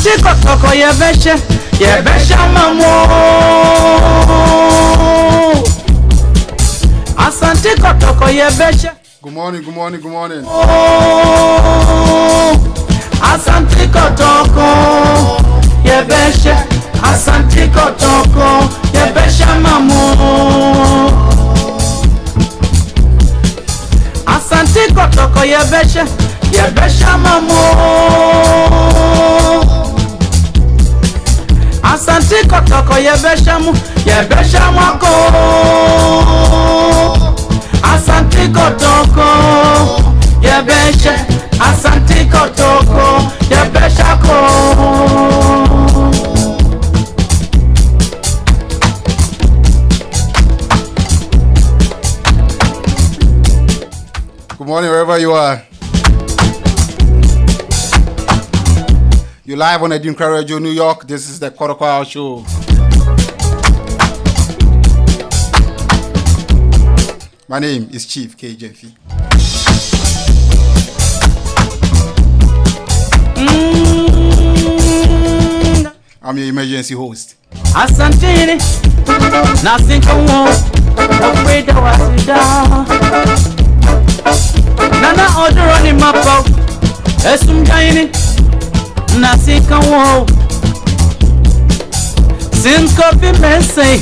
Asante Kotoko yebesha mamo. Asante Kotoko yebesha. Good morning. Asante Kotoko yebesha. Asante Kotoko yebesha mamo. Asante Kotoko yebesha mamo. Asante Kotoko yebesha mwako. Asante Kotoko yebesha. Asante Kotoko yebesha ko. Good morning, wherever you are. You're live on ADINKRA Radio, New York. This is the Kotoko Show. My name is Chief KJF. I'm your emergency host. Asante, nothing can walk. Afraid I was down. Nana order on him up. Esum Jaini, nothing can walk. Since coffee men say,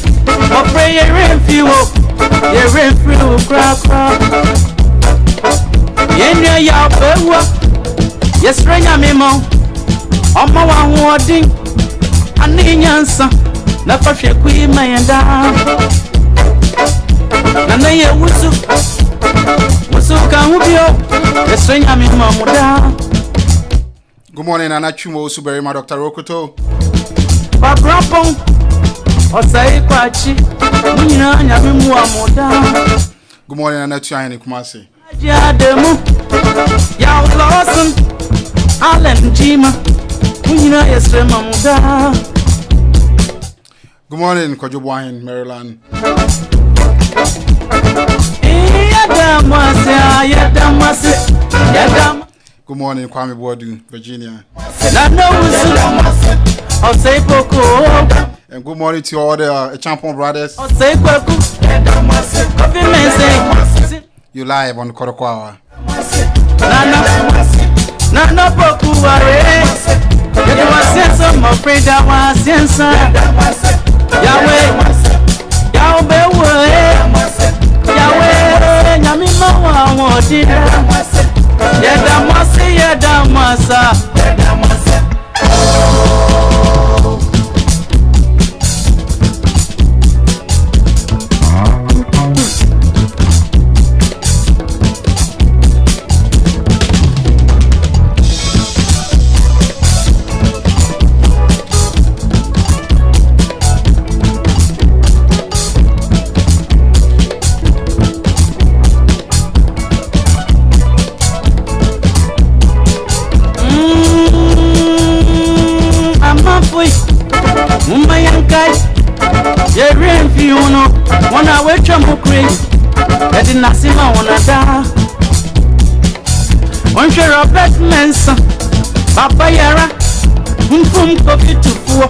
or pray a rain fuel, a rain fuel crack. Yenya ya bewa, yes, rain a memo. On my one wording, and in answer, never shake we may and down. Nana ye wusu can be up, yes, rain a memo down. Good morning, Anachumo Suberima, Dr. Rokoto. Babrapon, or say Pachi, Nina Muamoda. Good morning, Anachuan Kumasi. Yademu, Yaw Lawson, Allen Jima, Nina Esremamuda. Good morning, Kojobuahin, Maryland. Good morning, Kwame Boadu, Virginia. And good morning to all the Champon brothers. You live on the Kotoko Hour. Nana Poku are you was sense of my friend that was sense. Yahweh, Yamima, Yadamasa. One hour trouble crazy. I did not see my one da. One share of Batman, Papa Yara, coffee to four.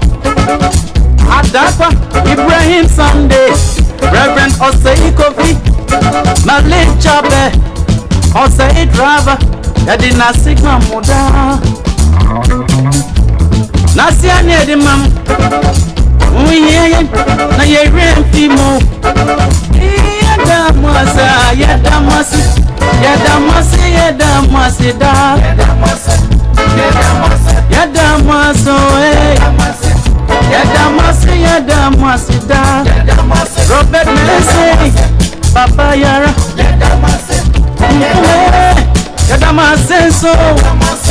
Adapa, Ibrahim Sunday, Reverend Osei Coffee, Malay Chabe, Osei Driver, I did not see my mother. Nasia near the mum. We ain't na ye rain fimo. Yadamasi da. Robert Messi, Papa Yara. Yadamasi so.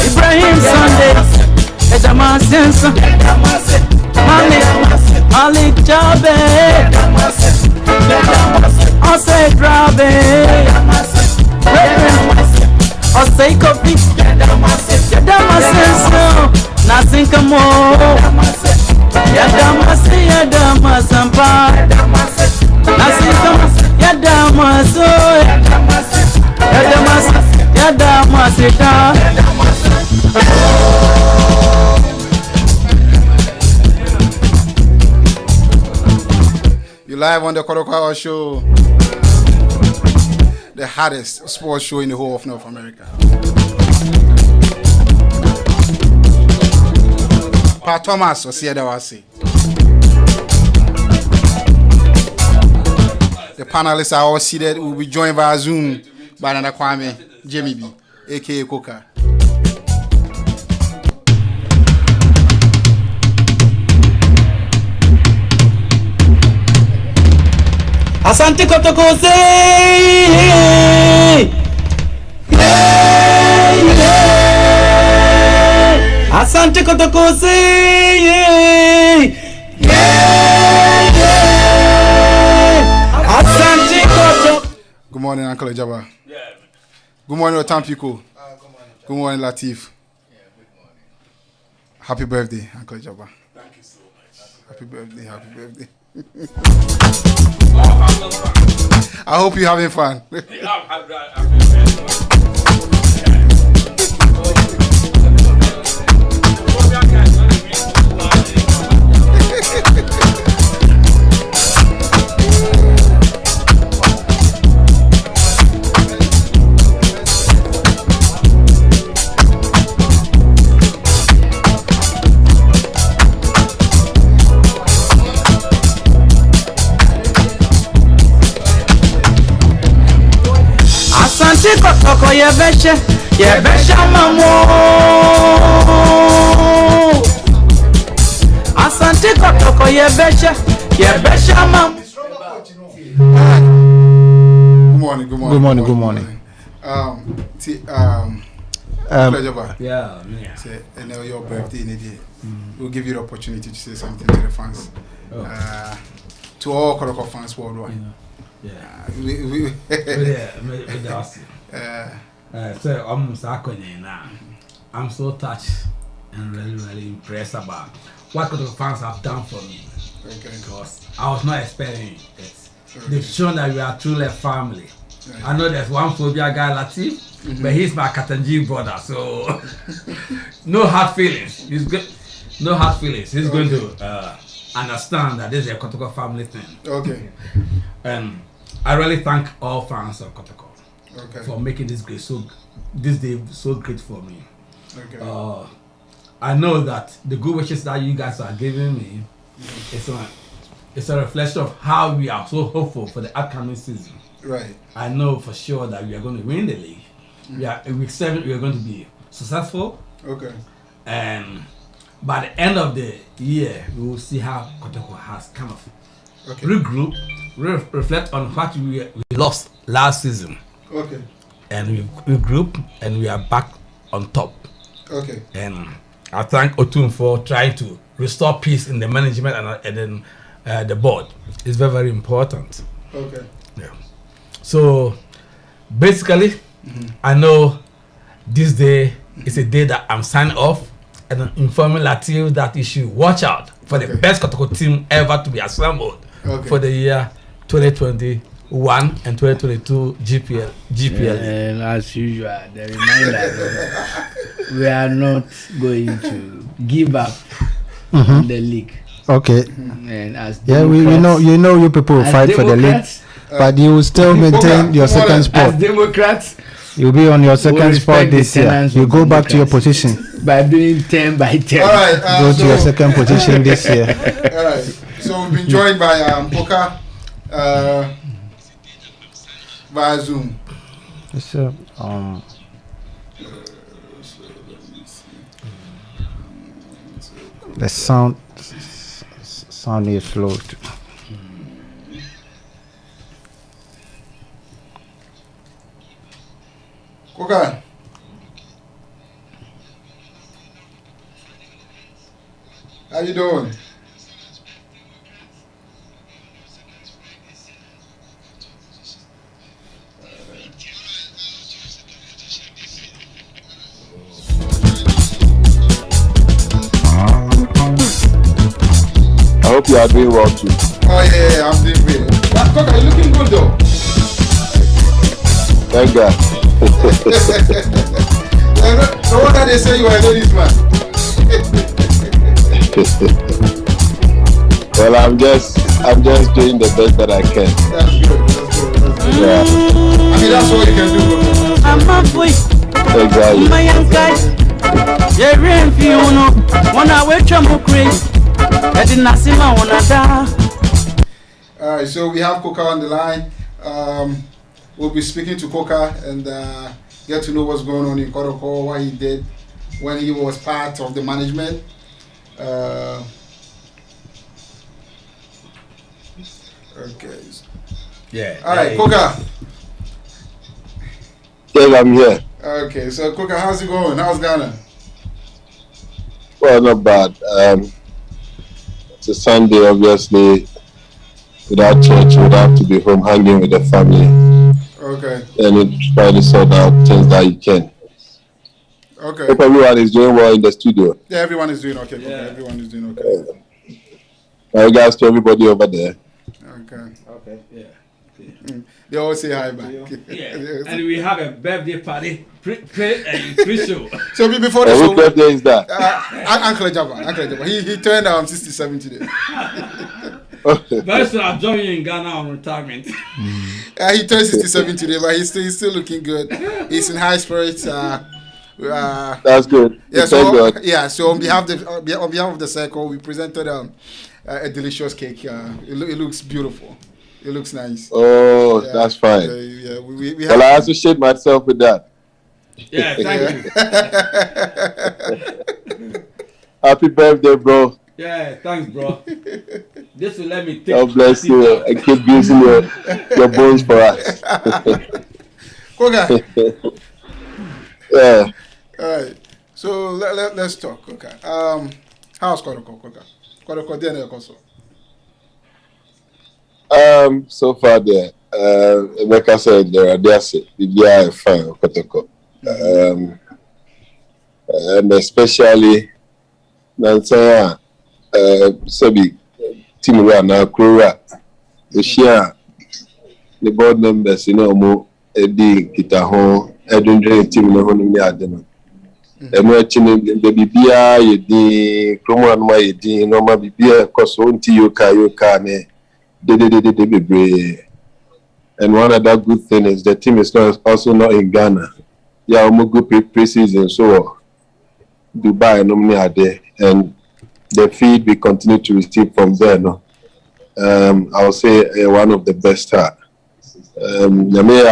Ibrahim Sunday. Yadamasi so. Malik Jabe, Ose Drabe, Ose Kopi, Yadamasenso, Nasinkamo, Yadamasampa, Nasinkamo, Yadamaso, Yadamasita. on the Kotoko show, the hottest sports show in the whole of North America. Pa Thomas was here, the panelists are all seated. We'll be joined via Zoom by Nana Kwame, Gyabibi, aka Koka. Asante Kotoko say Asante Kotoko say Asante Kotoko. Good morning, Uncle Jabba. Good morning, Otampiko. Good morning, Latif. Good morning. Happy birthday, Uncle Jabba. Thank you so much. Happy birthday, happy birthday. I hope you're having fun. Asante Kotoko yebesha mamo. Asante Kotoko yebesha mamo. Good morning. Yeah. And now your birthday in a day. We'll give you the opportunity to say something to the fans. To all Kotoko fans worldwide. I'm so touched and really impressed about what Kotoko fans have done for me. Because I was not expecting it. They've shown that we are truly a family. I know there's one phobia guy, Latif, but he's my Katanji brother, so no hard feelings. He's good. No hard feelings. He's going to understand that this is a Kotoko family thing. Okay. And I really thank all fans of Kotoko for making this day so great for me. I know that the good wishes that you guys are giving me it's a reflection of how we are so hopeful for the upcoming season. Right. I know for sure that we are going to win the league. In week 7 we are going to be successful. And by the end of the year we will see how Kotoko has kind of regroup, reflect on what we lost last season. And we regroup and we are back on top. And I thank Otun for trying to restore peace in the management and then the board. It's very, very important. So basically, I know this day is a day that I'm signing off and informing Latif that you should watch out for the best Kotoko team ever to be assembled for the year 2021 and 2022 GPL. And as usual, the reminder we are not going to give up the league. And as we know you people will fight for the league, but you will still maintain your second spot. As Democrats, you'll be on your second spot this year. You go back to your position by doing 10 by 10. Go to your second position this year. So we've been joined by Poka via Zoom. Yes, sir. The sound is low. Poka. How you doing? I hope you are doing well too. Oh yeah, I'm doing great. But Coca, you're looking good though. Thank God. No wonder they say you are a ladies man. Well, I'm just doing the best that I can. That's good. Yeah. I mean, that's all you can do. I'm a boy. Exactly. My young guy. Yeah, rain for you know. When I wait, I'm crazy. I didn't see my one da. All right, so we have Koka on the line. We'll be speaking to Koka and get to know what's going on in Kotoko, what he did when he was part of the management. Okay. Yeah. All right, Koka. Yes, I'm here. Okay, so Koka, how's it going? How's Ghana? Well, not bad. It's a Sunday, obviously. Without church, you would have to be home hanging with the family. Okay. And you try to sort out things that you can. Okay. Hope everyone is doing well in the studio. Yeah, everyone is doing okay. Yeah. Everyone is doing okay. My regards to everybody over there. Okay. Okay. Yeah. They all say hi back. Yeah. And we have a birthday party pre-show. So before the What show, birthday is that? Uncle Jabba. He turned 67 today. Very soon I'll join you in Ghana on retirement. He turned 67 today, but he's still looking good. He's in high spirits. That's good. Yeah. So on behalf of the circle, we presented a delicious cake. It looks beautiful. It looks nice. Oh, yeah, that's fine. We well, I associate myself with that. Yeah, thank you. Happy birthday, bro. Yeah, thanks, bro. This will let me take. God bless you and keep using your bones for us. Okay. Yeah. All right. So let's talk. Okay. How's Kotoko? Kotoko DNA also. So far there, like I said, they are fine Kotoko. And especially Nansaya Sabi Timura na Kura. The share the board members, more Edi Kitaho, Edundre team no one me adeno. Baby Bia Yedi, Kromo and my Yedi, Norma Bibia, Kosonti Yoka ne. And one other good thing is the team is also not in Ghana. Yeah, we go pre-season, so Dubai normally are there, and the feed we continue to receive from there. No, I'll say one of the best. Yamea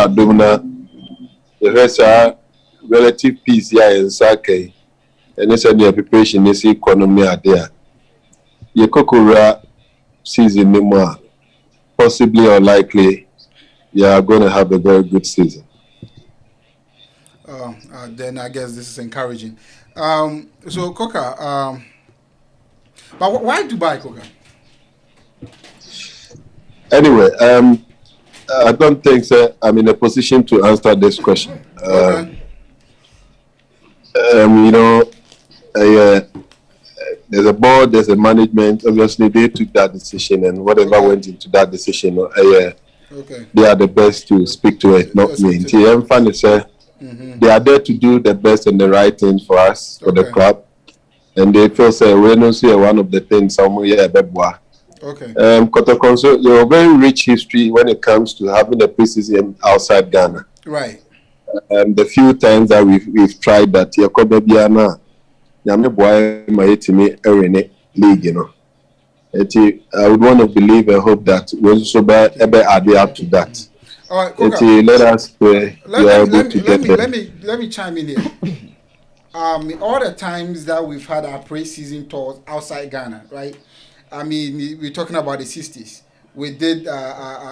Adumna, the rest are relative peace here in Sake, and it's a new preparation. This economy are there. Yekokura season no more. Possibly or likely, you are going to have a very good season. Then I guess this is encouraging. So Koka, but why Dubai, Koka? Anyway, I don't think I'm in a position to answer this question. Okay. There's a board, there's a management. Obviously, they took that decision, and whatever went into that decision, they are the best to speak to it, not me. They are there to do the best and the right thing for us, for the club, and they feel we don't see one of the things somewhere. Okay. Kotoko, you have a very rich history when it comes to having a preseason outside Ghana. Right. The few times that we've tried that, league, I would want to believe and hope that we'll also be up to that. All right, Koka, let us pray. Let me chime in here. All the times that we've had our pre-season tours outside Ghana, right? I mean, we're talking about the 60s. We did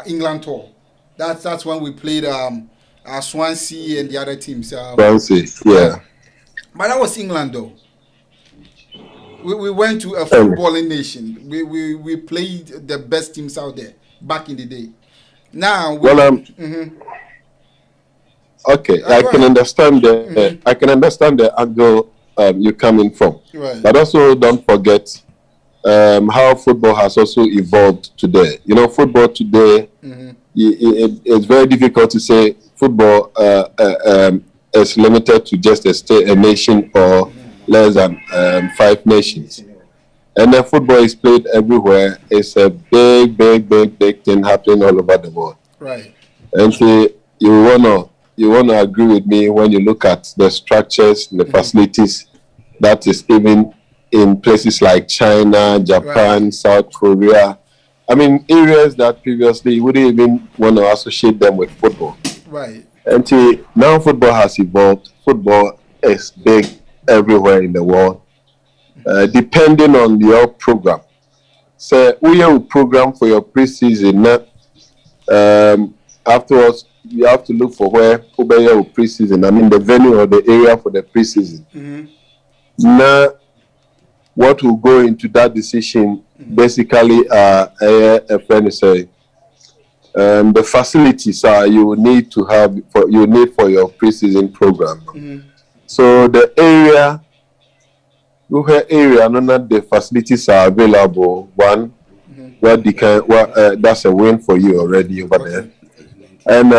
England tour. That's when we played Swansea and the other teams. Swansea, yeah. But that was England, though. We went to a footballing nation. We played the best teams out there back in the day. Now, okay, I can understand the angle you're coming from, right. But also don't forget how football has also evolved today. Football today, it's very difficult to say football is limited to just a nation or less than 5 nations. And the football is played everywhere. It's a big thing happening all over the world. Right. And so you wanna agree with me when you look at the structures, the facilities that is even in places like China, Japan, South Korea. I mean, areas that previously you wouldn't even want to associate them with football. Right. And now football has evolved. Football is big everywhere in the world, depending on your program. So we have a program for your preseason. Afterwards, you have to look for where you preseason. I mean, the venue or the area for the preseason. Now, what will go into that decision basically a friend say the facilities you need to have for your preseason program. So the area, none of the facilities are available. One, that's a win for you already over there. And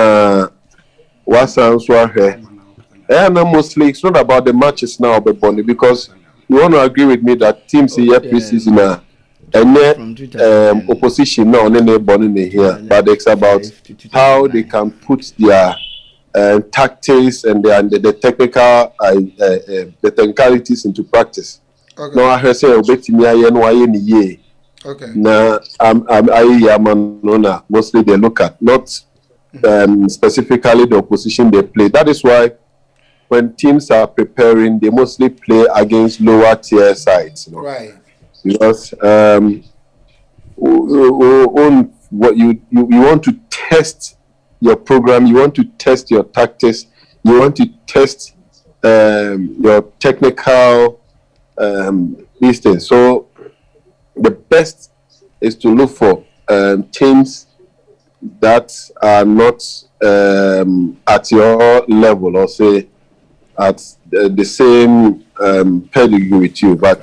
what sounds here? And mostly it's not about the matches now, but because you want to agree with me that teams here preseason and opposition now here, but it's about how they can put their tactics and the technical the technicalities into practice. Now I say okay. Now mostly they look at not specifically the opposition they play. That is why when teams are preparing, they mostly play against lower tier sides. Right. Because what you want to test your program, you want to test your tactics, you want to test your technical these things. So the best is to look for teams that are not at your level, or say at the same pedigree with you, but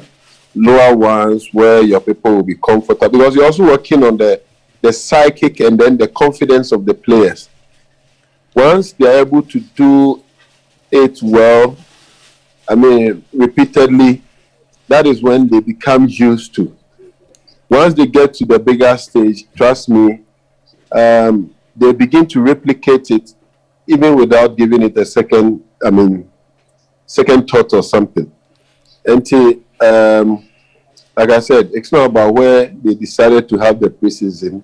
lower ones where your people will be comfortable, because you're also working on the psychic and then the confidence of the players. Once they're able to do it well, I mean, repeatedly, that is when they become used to. Once they get to the bigger stage, trust me, they begin to replicate it even without giving it a second thought or something. And like I said, it's not about where they decided to have the preseason,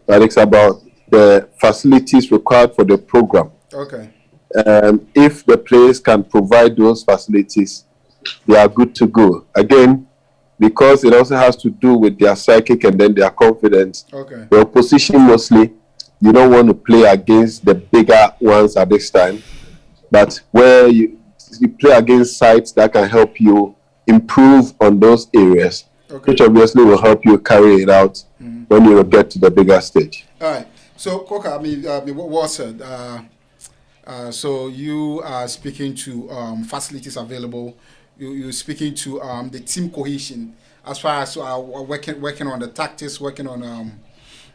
but it's about the facilities required for the program. Okay. If the players can provide those facilities, they are good to go. Again, because it also has to do with their psychic and then their confidence. Okay. The opposition mostly, you don't want to play against the bigger ones at this time, but where you play against sites that can help you improve on those areas, which obviously will help you carry it out when you get to the bigger stage. All right. So, Koka, what said? So you are speaking to facilities available. You're speaking to the team cohesion as far as working on the tactics, working on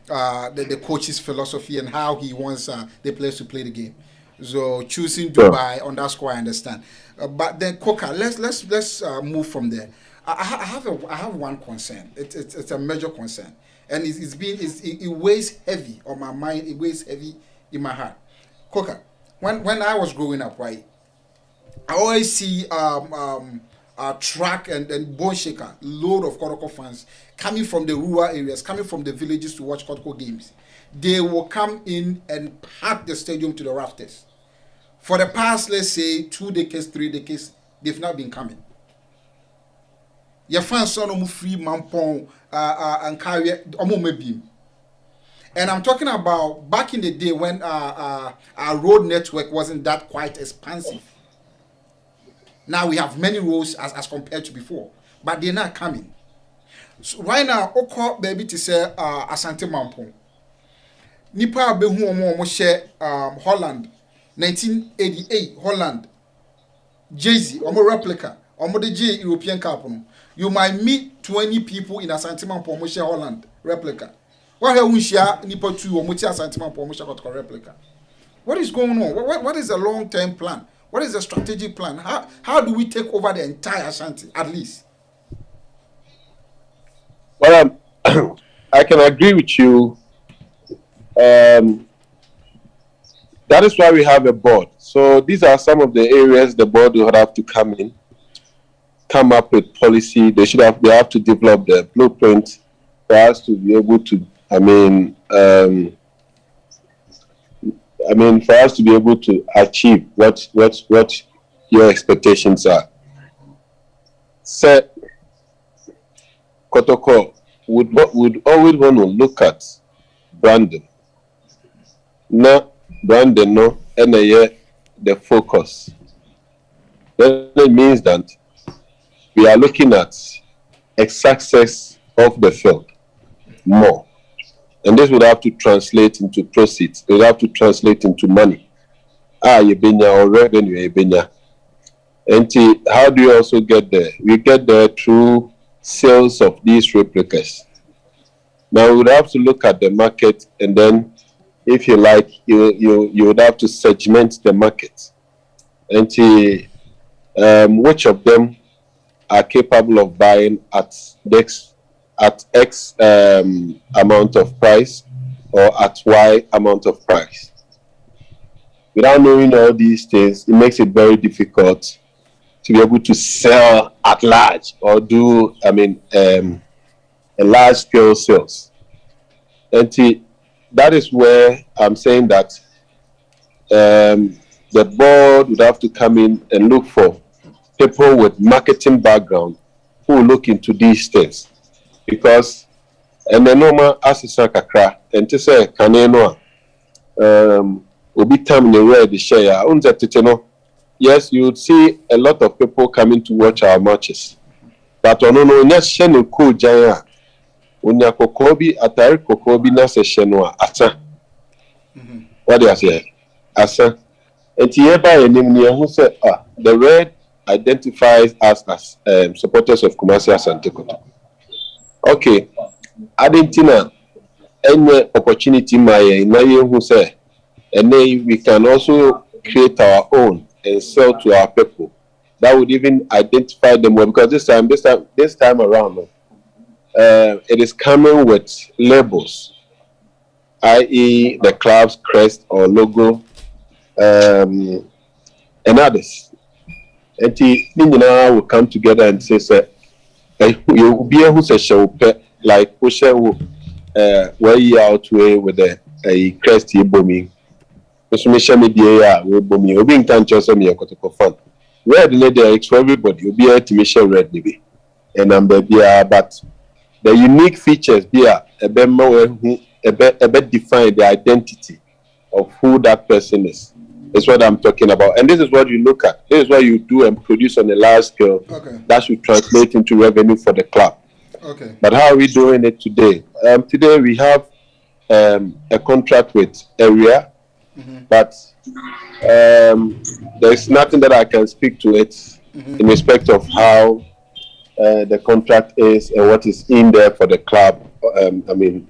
the coach's philosophy and how he wants the players to play the game. So choosing Dubai on that score, I understand. But then Koka, let's move from there. I have one concern. It's a major concern, and it weighs heavy on my mind. It weighs heavy in my heart. Koka, when I was growing up, right, I always see track and bone shaker load of Kotoko fans coming from the rural areas, coming from the villages to watch Kotoko games. They will come in and pack the stadium to the rafters. For the past, let's say, 2 decades, 3 decades, they've not been coming. Your fans saw no free mampong and carry omo maybe. And I'm talking about back in the day when our road network wasn't that quite expansive. Now we have many roads as compared to before, but they're not coming. So right now, Oko baby to say Asante Mampong. Nipa behu omo share Holland 1988 Holland Jay-Z omo replica omo the J European Cup no. You might meet 20 people in Asante Mampong share Holland replica. What have we share nipa 2 omo ti Asante Mampong share Kotoko replica? What is going on? What is the long-term plan? What is the strategic plan? How do we take over the entire Ashanti at least? Well, I can agree with you. That is why we have a board. So these are some of the areas the board will have to come in, come up with policy. They have to develop the blueprint for us to be able to, for us to be able to achieve what your expectations are. So, Kotoko would always want to look at branding. Now, branding, no, and the focus. That means that we are looking at a success of the field more. And this would have to translate into proceeds. It would have to translate into money. Yebenya or revenue, yebenya. And how do you also get there? We get there through sales of these replicas. Now we would have to look at the market, and then, if you like, you would have to segment the market and see which of them are capable of buying at X amount of price or at Y amount of price. Without knowing all these things, it makes it very difficult to be able to sell at large or do, a large scale sales. And that is where I'm saying that the board would have to come in and look for people with marketing background who look into these things. Because and the normal assistant kakra and to say kaneno obi time the way the share yes, you would see a lot of people coming to watch our matches. But on no nyashe no ko jaya onya kokobi atari kokobi na session no asa. What do you say? Asa. And hereby enim ne who say the red identifies us as supporters of Kumasi Asante Kotoko. Okay, ADINKRA any opportunity my na who say, and then we can also create our own and sell to our people. That would even identify them well, because this time around, it is coming with labels, i.e., the club's crest or logo, and others. And Nina will come together and say, you will be able to show like push where you out way with a crest booming. Social media will boom you. Being can't just me a Kotoko fan. Red lady it's for everybody. You'll be able to make sure red maybe. And but the unique features be a bit more a bit define the identity of who that person is. That's what I'm talking about. And this is what you look at. This is what you do and produce on a large scale. Okay. That should translate into revenue for the club. Okay. But how are we doing it today? Today we have a contract with Area, but there's nothing that I can speak to it in respect of how the contract is and what is in there for the club,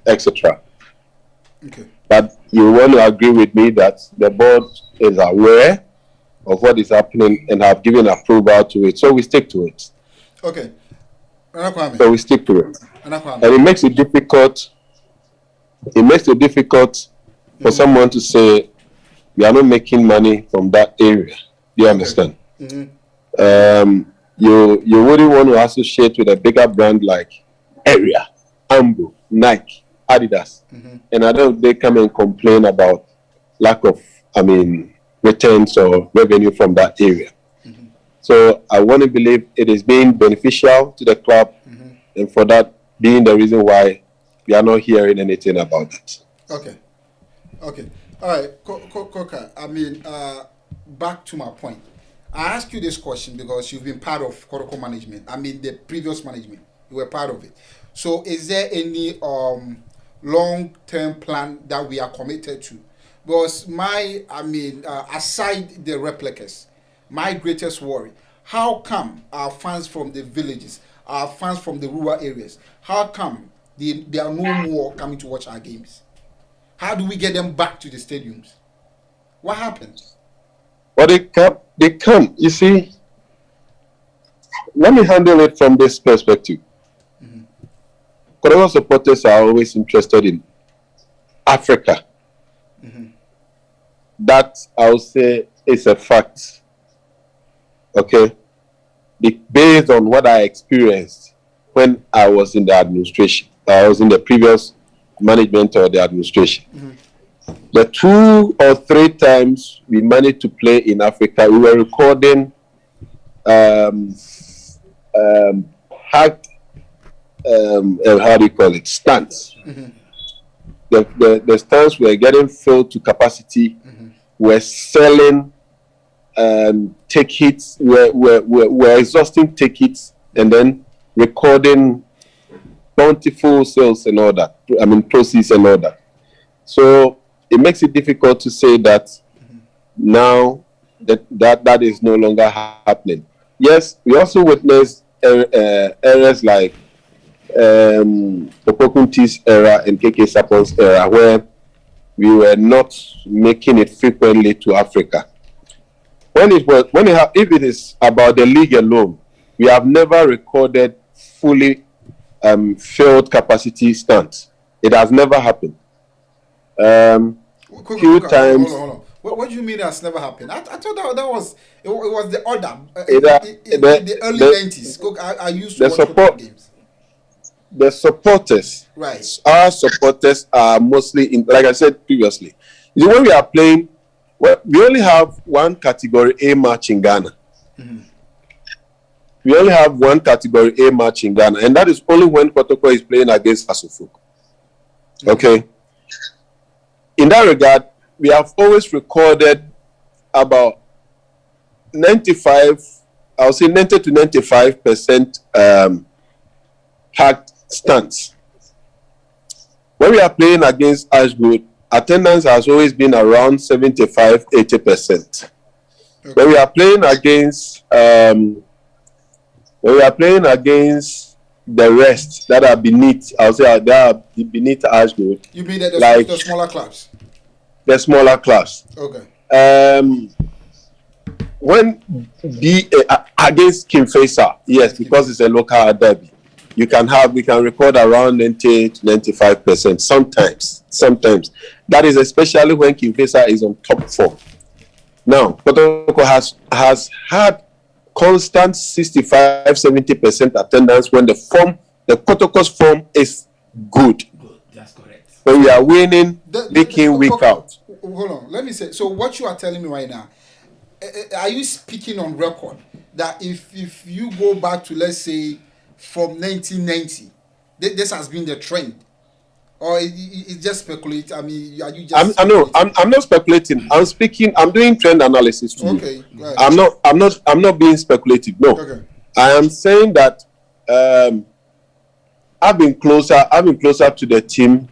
etc. Okay. But you want to agree with me that the board is aware of what is happening and have given approval to it, so we stick to it. Okay. So we stick to it, and it makes it difficult. It makes it difficult for someone to say we are not making money from that area. Do you understand? You wouldn't want to associate with a bigger brand like Area, Ambu, Nike, Adidas, and I don't. They come and complain about lack of, returns or revenue from that area. So I want to believe it is being beneficial to the club, and for that being the reason why we are not hearing anything about it. Okay. All right, Koka. Back to my point. I ask you this question because you've been part of Kotoko management. The previous management, you were part of it. So, is there any long-term plan that we are committed to? Because aside the replicas, my greatest worry: how come our fans from the villages, our fans from the rural areas, how come they are no more coming to watch our games? How do we get them back to the stadiums? What happens? Well, they come. You see, let me handle it from this perspective. Kotoko supporters are always interested in Africa. That I would say is a fact. Okay, based on what I experienced when I was in the administration, I was in the previous management of the administration. The 2 or 3 times we managed to play in Africa, we were recording how do you call it, stands. The stands were getting filled to capacity. We're selling tickets. We're exhausting tickets and then recording bountiful sales and all that. I mean, proceeds and all that. So it makes it difficult to say that now that is no longer happening. Yes, we also witnessed areas like Opokunti's era and KK Sapon's era where we were not making it frequently to Africa. If it is about the league alone, we have never recorded fully filled capacity stands. It has never happened. Few times. Hold on. What do you mean that's never happened? I thought that was it was the order in the early 90s. I used to watch football games. The supporters, right? Our supporters are mostly in, like I said previously. When we are playing, we only have one category A match in Ghana. We only have one category A match in Ghana, and that is only when Kotoko is playing against Asofo. Okay. In that regard, we have always recorded about 95, I'll say 90 to 95% packed stands. When we are playing against Ashgood, attendance has always been around 75-80%. Okay. When we are playing against the rest that are beneath, I'll say that are beneath Ashgood. You mean that the smaller clubs? The smaller clubs. Okay. When against King Faisal, yes, because it's a local derby, we can record around 90 to 95%. Sometimes that is especially when King Faisal is on top form. Now, Kotoko has had constant 65-70% attendance when the Kotoko's form is good. That's correct. When we are winning, week in, week out. Hold on, let me say. So what you are telling me right now, are you speaking on record that if you go back to, let's say, from 1990, this has been the trend, or it's just speculate? I mean, are you just? I'm not speculating. I'm speaking. I'm doing trend analysis too. Okay. Right. I'm not being speculative. No. Okay. I am saying that I've been closer to the team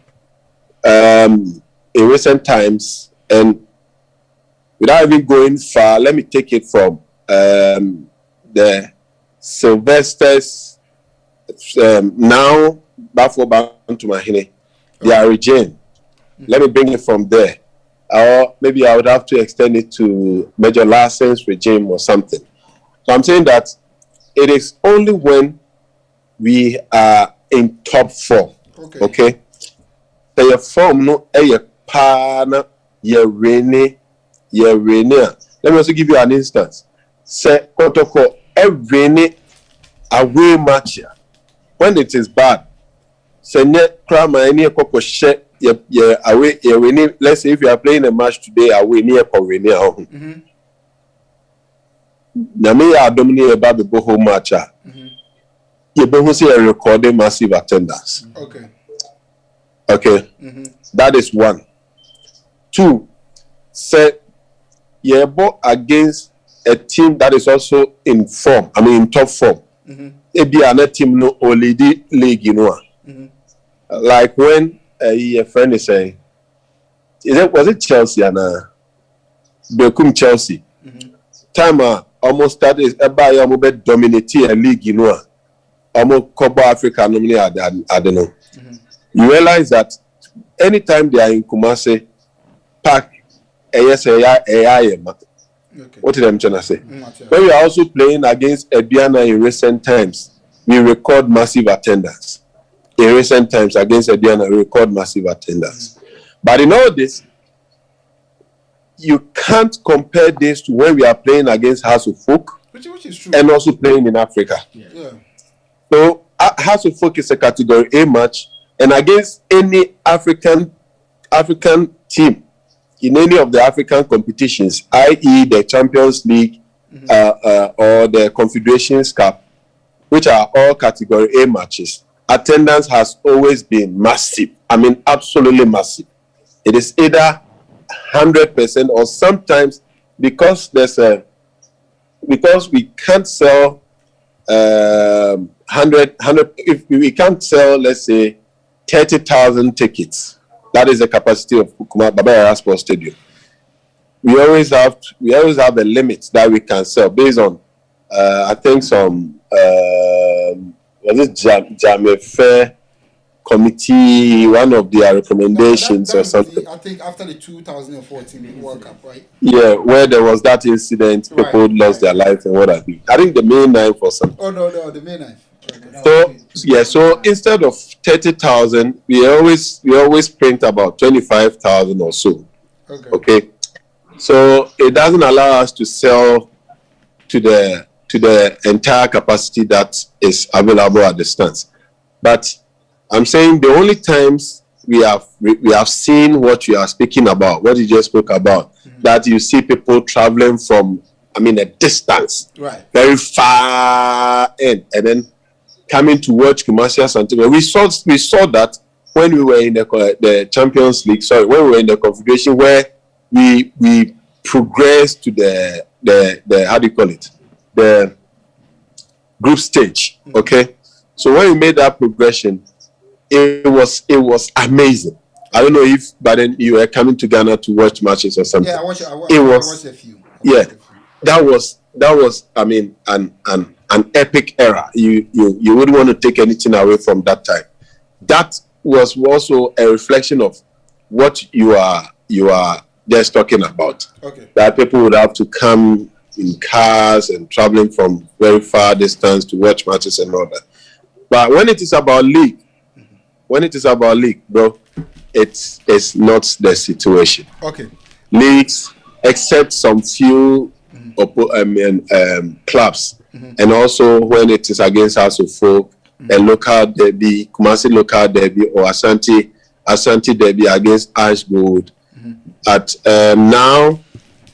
in recent times, and without even going far, let me take it from the Sylvester's. Now, back to Mahine, their regime. Let me bring it from there. Or maybe I would have to extend it to Major Larsen's regime or something. So I'm saying that it is only when we are in top form. Okay? The form no pana ye rainy. Let me also give you an instance. Say Kotoko every away match. When it is bad, say crama any koko share away let's say if you are playing a match today away near Corina home. Name ya domini about the boho match. You boho say a recording massive attendance. Okay. That is 1. 2, say you bought against a team that is also in form. I mean in top form. It be another team no already league, you know. Like when a friend is saying, was it Chelsea and Become Chelsea? Time almost started about almost dominating a league, you know. Almost Copa Africa normally I don't know. You realize that anytime they are in Kumasi Park, what did I trying to say? When we are also playing against Ediana in recent times, we record massive attendance. in recent times against Aduana record massive attendance. But in all this, you can't compare this to when we are playing against House of Folk, which is true, and also playing in Africa. Yeah. So House of Folk is a category A match, and against any African team in any of the African competitions, i.e. the Champions League or the Confederations Cup, which are all category A matches, attendance has always been massive. I mean, absolutely massive. It is either 100% or sometimes because we can't sell 100 if we can't sell, let's say, 30,000 tickets. That is the capacity of Baba Yara Sports Stadium. We always have a limit that we can sell based on I think some was it Jamefe committee, one of their recommendations or something. I think after the 2014 World Cup, right? Yeah, where there was that incident, people lost their lives and what have you. I think the May 9th or something. Oh no, the May 9th. Okay. So instead of 30,000, we always print about 25,000 or so. Okay. So it doesn't allow us to sell to the entire capacity that is available at the stands. But I'm saying the only times we have seen what you are speaking about, what you just spoke about, that you see people traveling from, a distance, right, very far in, and then coming to watch Kumasi Asante. We saw that when we were in the Champions League. Sorry, when we were in the Confederation, where we progressed to the how do you call it, the group stage. Okay, so when we made that progression, it was amazing. I don't know if by then you were coming to Ghana to watch matches or something. Yeah, I watched a few. That was an epic era. You wouldn't want to take anything away from that time. That was also a reflection of what you are just talking about. Okay. That people would have to come in cars and traveling from very far distance to watch matches and all that. But when it is about league, bro, it's not the situation. Okay. Leagues, except some few clubs, and also when it is against House of Folk, a local derby, Kumasi local derby, or Asante derby against Ash Gold. At now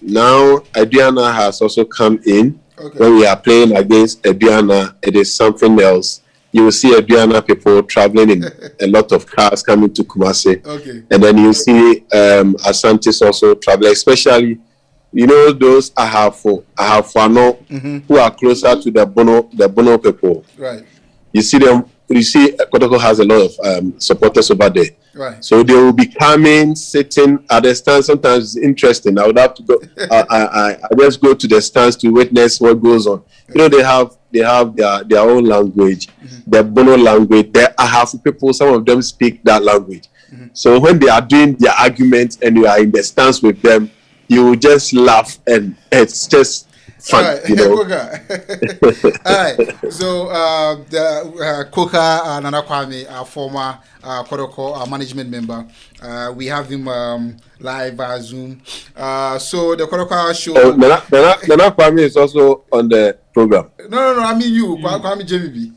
Aduana has also come in. Okay. When we are playing against Aduana, it is something else. You will see Aduana people traveling in a lot of cars coming to Kumasi. Okay. And then you see Asantes also traveling, especially, those Ahafano who are closer to the Bono people. Right. You see Kotoko has a lot of supporters over there. Right. So they will be coming, sitting at the stand. Sometimes it's interesting. I would have to go. I just go to the stands to witness what goes on. They have their own language, their Bono language. There are half people. Some of them speak that language. So when they are doing their arguments and you are in the stands with them, you will just laugh and it's just fun. All right. All right. So the Koka Nana Kwame, our former Kotoko management member, we have him live via Zoom. So the Kotoko show. Nana Kwame is also on the program. No. I mean you, Kwame Gyabibi.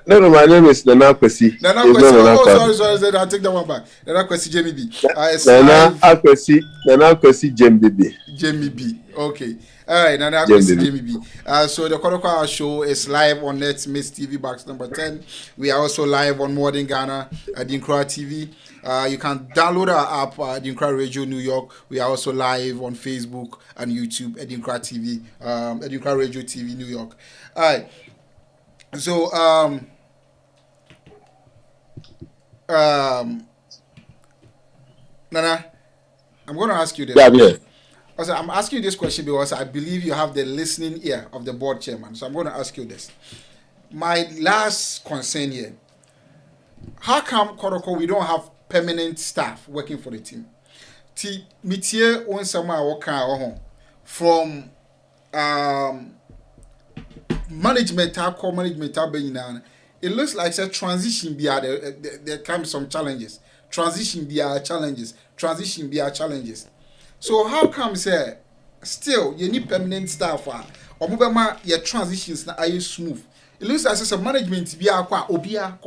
No, my name is Nana Akwasi. Nana Akwasi. Sorry. I'll take that one back. Nana Akwasi Gyabibi. Nana Akwasi Gyabibi. Okay. All right, Nana Akwasi Gyabibi. So the Kotoko show is live on Net Miss TV box number 10. We are also live on Modern Ghana, ADINKRA TV. You can download our app, ADINKRA Radio New York. We are also live on Facebook and YouTube, ADINKRA TV, ADINKRA Radio TV New York. All right. So Nana, I'm going to ask you this. Yeah. Also, I'm asking you this question because I believe you have the listening ear of the board chairman. So I'm going to ask you this. My last concern here: how come Kotoko we don't have permanent staff working for the team? Mitie on someone from management, core management, it looks like a transition there comes some challenges. Transition be our challenges. So how come say still you need permanent staff or mobile your transitions na are smooth? It looks like a management be obia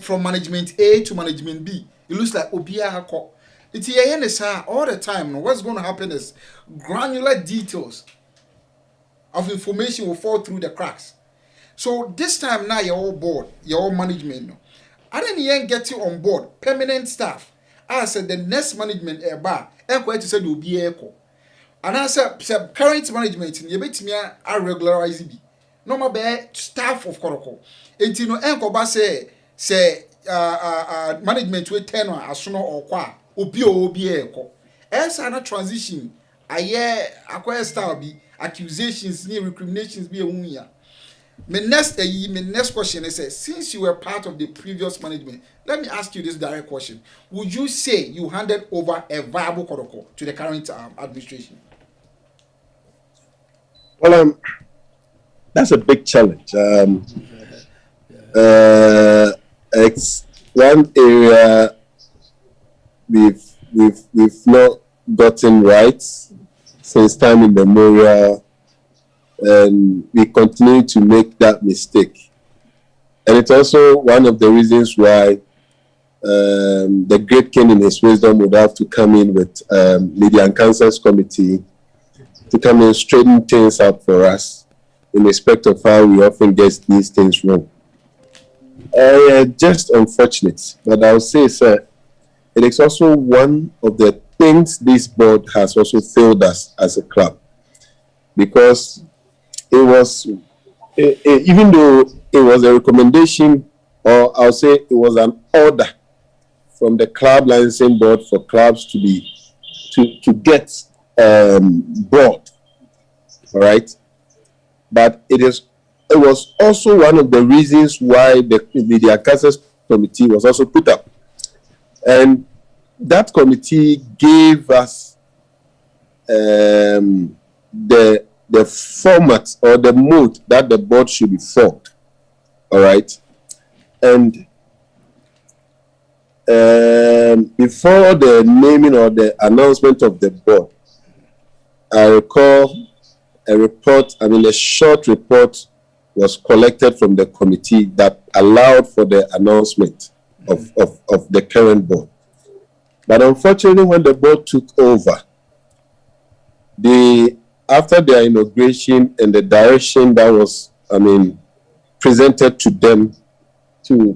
from management A to management B. It looks like obia it's here all the time. What's going to happen is granular details of information will fall through the cracks. So this time now you're all board, you're all management. No. I didn't even get you on board, permanent staff. I said the next management to say you'll be echo. And I said current management you bet me I regularize it. No more staff of Kotoko. And you know enko say management will turn on as soon or qua obi echo. As a transition, acquire style be accusations, near recriminations be a unya. My next question is since you were part of the previous management, let me ask you this direct question. Would you say you handed over a viable Kotoko to the current administration? Well, that's a big challenge. It's one area we've not gotten right since time immemorial, and we continue to make that mistake. And it's also one of the reasons why the great king in his wisdom would have to come in with Lady Ankansa's committee to come and straighten things up for us in respect of how we often get these things wrong. Just unfortunate, but I'll say, sir, it is also one of the things this board has also failed us as a club, because it was, even though it was a recommendation, or I'll say it was an order from the club licensing board for clubs to be to get board, all right, but it was also one of the reasons why the Akasa's committee was also put up. And that committee gave us the format or the mode that the board should be formed. All right. And before the naming or the announcement of the board, I recall a short report was collected from the committee that allowed for the announcement of the current board. But unfortunately, when the board took over, after their inauguration and the direction that was, presented to them to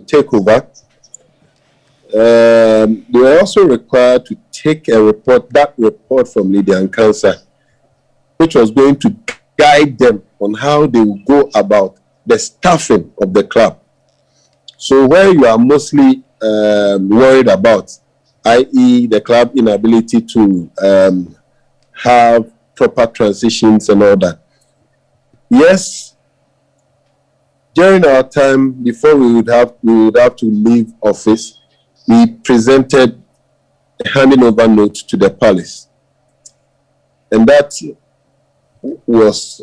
take over, they were also required to take that report from Lady Ankansa, which was going to guide them on how they will go about the staffing of the club. So where you are mostly worried about, i.e. the club inability to have proper transitions and all that. Yes, during our time, before we would have to leave office, we presented a handing over note to the palace. And that was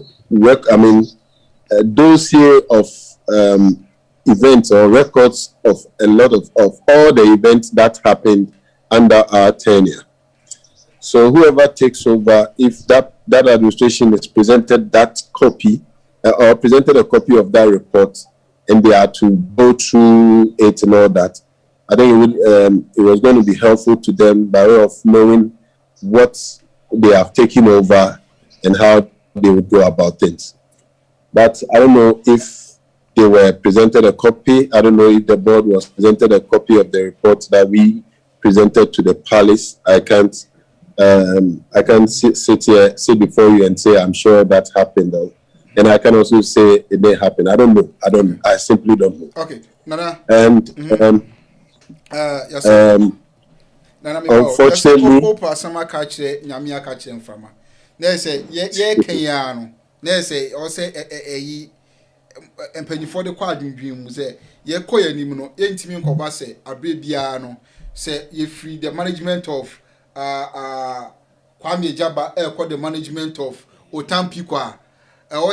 dossier of events or records of a lot of all the events that happened under our tenure. So whoever takes over, if that administration is presented that copy or presented a copy of that report, and they are to go through it and all that, I think it was going to be helpful to them by way of knowing what they have taken over and how they would go about things. But I don't know if they were presented a copy. I don't know if the board was presented a copy of the report that we presented to the palace. I can't sit before you and say I'm sure that happened, though. And I can also say it didn't happen. I don't know. I simply don't know. Okay, Nana. And yes, Nana, unfortunately, they say Kenyano. They say also mpanyifo de kwa adwendwem say ye koya nim no entimi nkoba say abrebia no say ye free the management of Kwame Ejaba the management of Otampikwa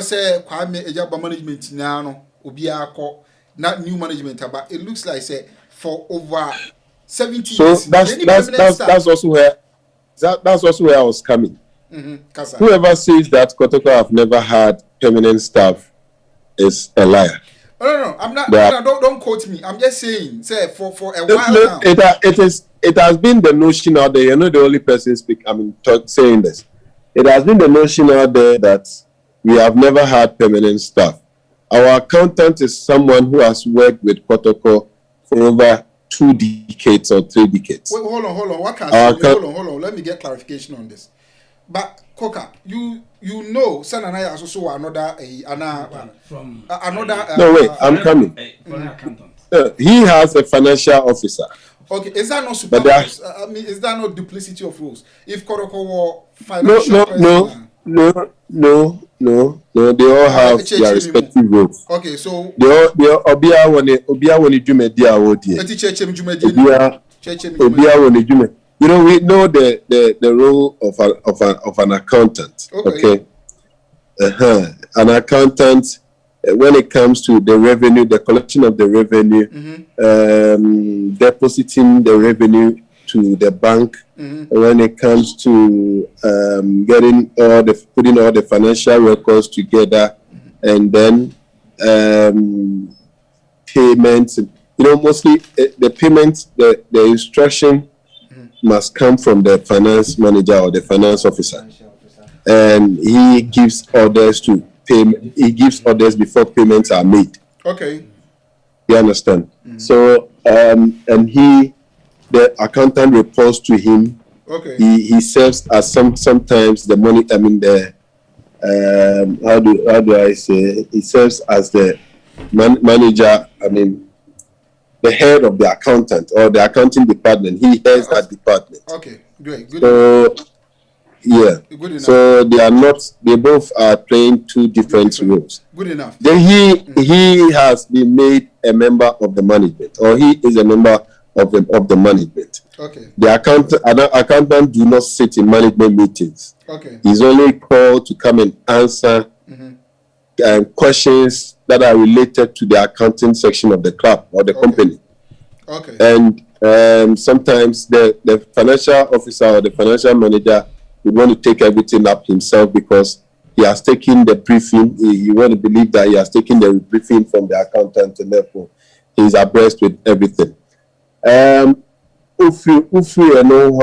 say Kwame Ejaba management na no Obiako, not new management, but it looks like say for over 70 so years. That's also where I was coming. Whoever says that Kotoko have never had permanent staff is a liar. No, I'm not. Don't quote me. I'm just saying, say for a while now. It has been the notion out there. You're not the only person saying this. It has been the notion out there that we have never had permanent staff. Our accountant is someone who has worked with Kotoko for over 2 decades or 3 decades. Wait, hold on. Hold on. Let me get clarification on this. But Koka, you know, San and I also another no, wait, I'm coming. He has a financial officer. Okay, is that not super? Is that not duplicity of roles? If Kotoko were financial no. They all have their respective roles. Okay, so they all Obia when you know, we know the role of an accountant. Okay. An accountant, when it comes to the revenue, the collection of the revenue, depositing the revenue to the bank, when it comes to putting all the financial records together, and then payments. You know, mostly the payments, the instruction must come from the finance manager or the finance officer, and he gives orders to pay. He gives orders before payments are made. Okay, you understand? So, and the accountant reports to him. Okay, he serves as sometimes the money. I mean how do I say? He serves as the manager. I mean, the head of the accountant or the accounting department. He heads that department. Okay, great. Good so, enough. Yeah. Good enough. So they both are playing 2 different roles. Good enough. Then he has been made a member of the management, or he is a member of the management. Okay. The accountant do not sit in management meetings. Okay. He's only called to come and answer questions that are related to the accounting section of the club or the company. Okay. And sometimes the financial officer or the financial manager would want to take everything up himself because he has taken the briefing. He want to believe that he has taken the briefing from the accountant, and therefore he is abreast with everything. If you know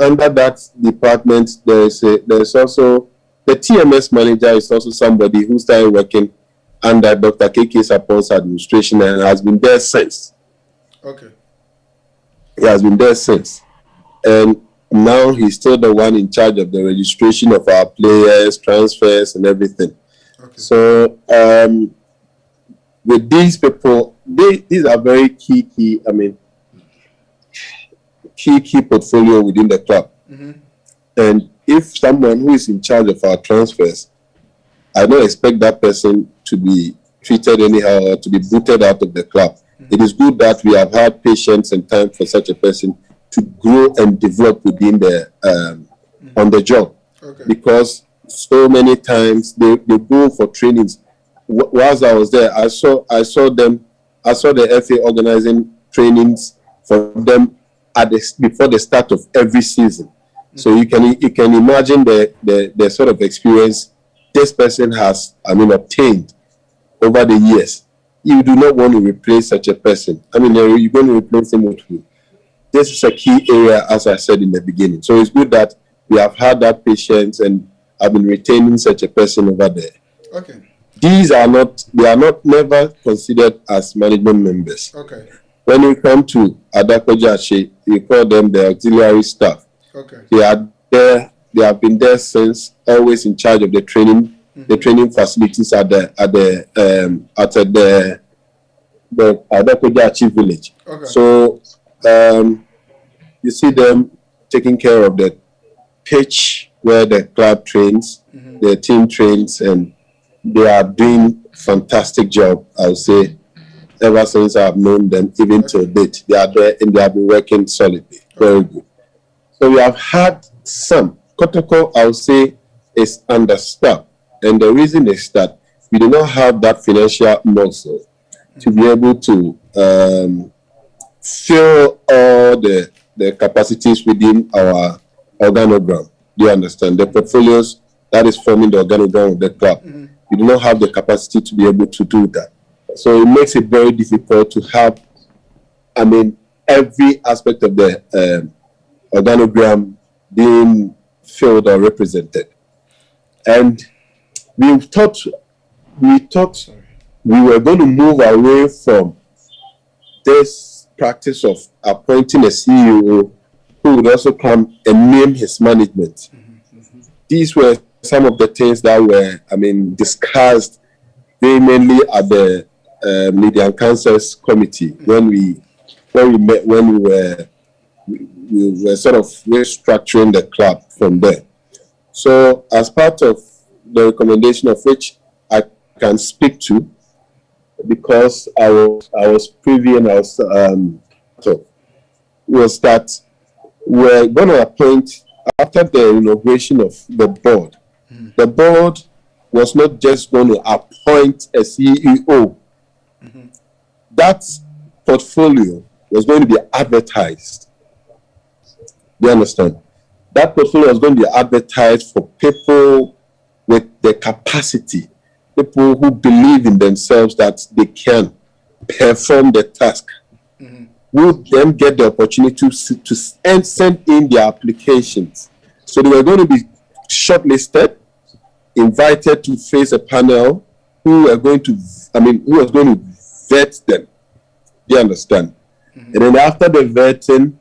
under that department, there's also the TMS manager is also somebody who started working under Dr. KK Sapon's administration and has been there since. Okay. He has been there since. And now he's still the one in charge of the registration of our players, transfers, and everything. Okay. So, with these people, these are very key, key portfolio within the club. And if someone who is in charge of our transfers, I don't expect that person to be treated anyhow or to be booted out of the club. It is good that we have had patience and time for such a person to grow and develop within the on the job. Okay. Because so many times they go for trainings. Whilst I was there, I saw the FA organizing trainings for them before the start of every season. So you can imagine the sort of experience this person has obtained over the years. You do not want to replace such a person. You're going to replace him with who? This is a key area, as I said in the beginning. So it's good that we have had that patience and have been retaining such a person over there. Okay. They are never considered as management members. Okay. When you come to Adakojache, you call them the auxiliary staff. Okay. They are there. They have been there since, always in charge of the training, the training facilities at the Adakojache village. Okay. So you see them taking care of the pitch where the club trains, the team trains, and they are doing fantastic job. I would say, ever since I've known them, even till date, they are there and they have been working solidly. Very good. So we have had some. Kotoko, I would say, is understaffed. And the reason is that we do not have that financial muscle to be able to fill all the capacities within our organogram. Do you understand? The portfolios that is forming the organogram of the club. We do not have the capacity to be able to do that. So it makes it very difficult to have, every aspect of the organogram being filled or represented. And we thought we were going to move away from this practice of appointing a CEO who would also come and name his management. These were some of the things that were, discussed very mainly at the Media and Cancers Committee when we were sort of restructuring the club from there. So as part of the recommendation of which I can speak to, because I was privy and was that we're going to appoint, after the inauguration of the board, the board was not just going to appoint a CEO. That portfolio was going to be advertised. Do you understand? That portfolio was going to be advertised for people with the capacity, people who believe in themselves that they can perform the task, would then get the opportunity to send in their applications. So they were going to be shortlisted, invited to face a panel who was going to vet them. Do you understand? And then after the vetting,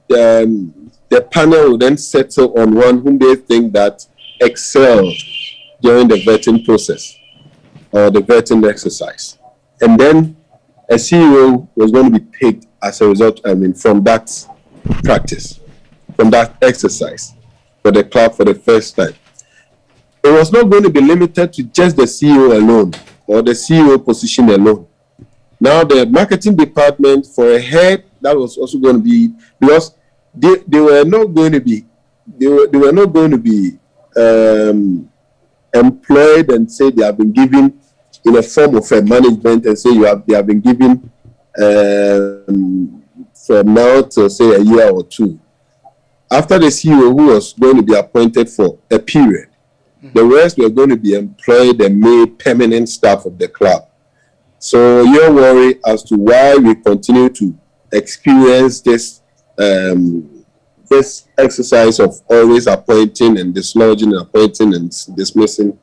the panel will then settle on one whom they think that excelled during the vetting process or the vetting exercise. And then a CEO was going to be picked as a result, from that practice, from that exercise for the club for the first time. It was not going to be limited to just the CEO alone or the CEO position alone. Now the marketing department for a head, that was also going to be, because they were not going to be employed and say they have been given in a form of a management and say they have been given from now to say a year or two. After the CEO who was going to be appointed for a period, the rest were going to be employed and made permanent staff of the club. So your worry as to why we continue to experience this this exercise of always appointing and dislodging, appointing and dismissing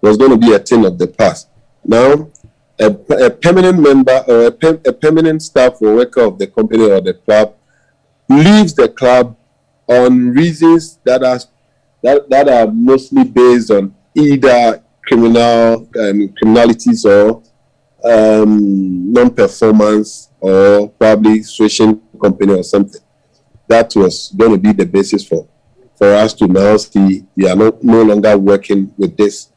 was going to be a thing of the past. Now, a permanent member or a permanent staff or worker of the company or the club leaves the club on reasons that are mostly based on either criminalities or non-performance or probably switching company or something. That was going to be the basis for us to now see we are no longer working with this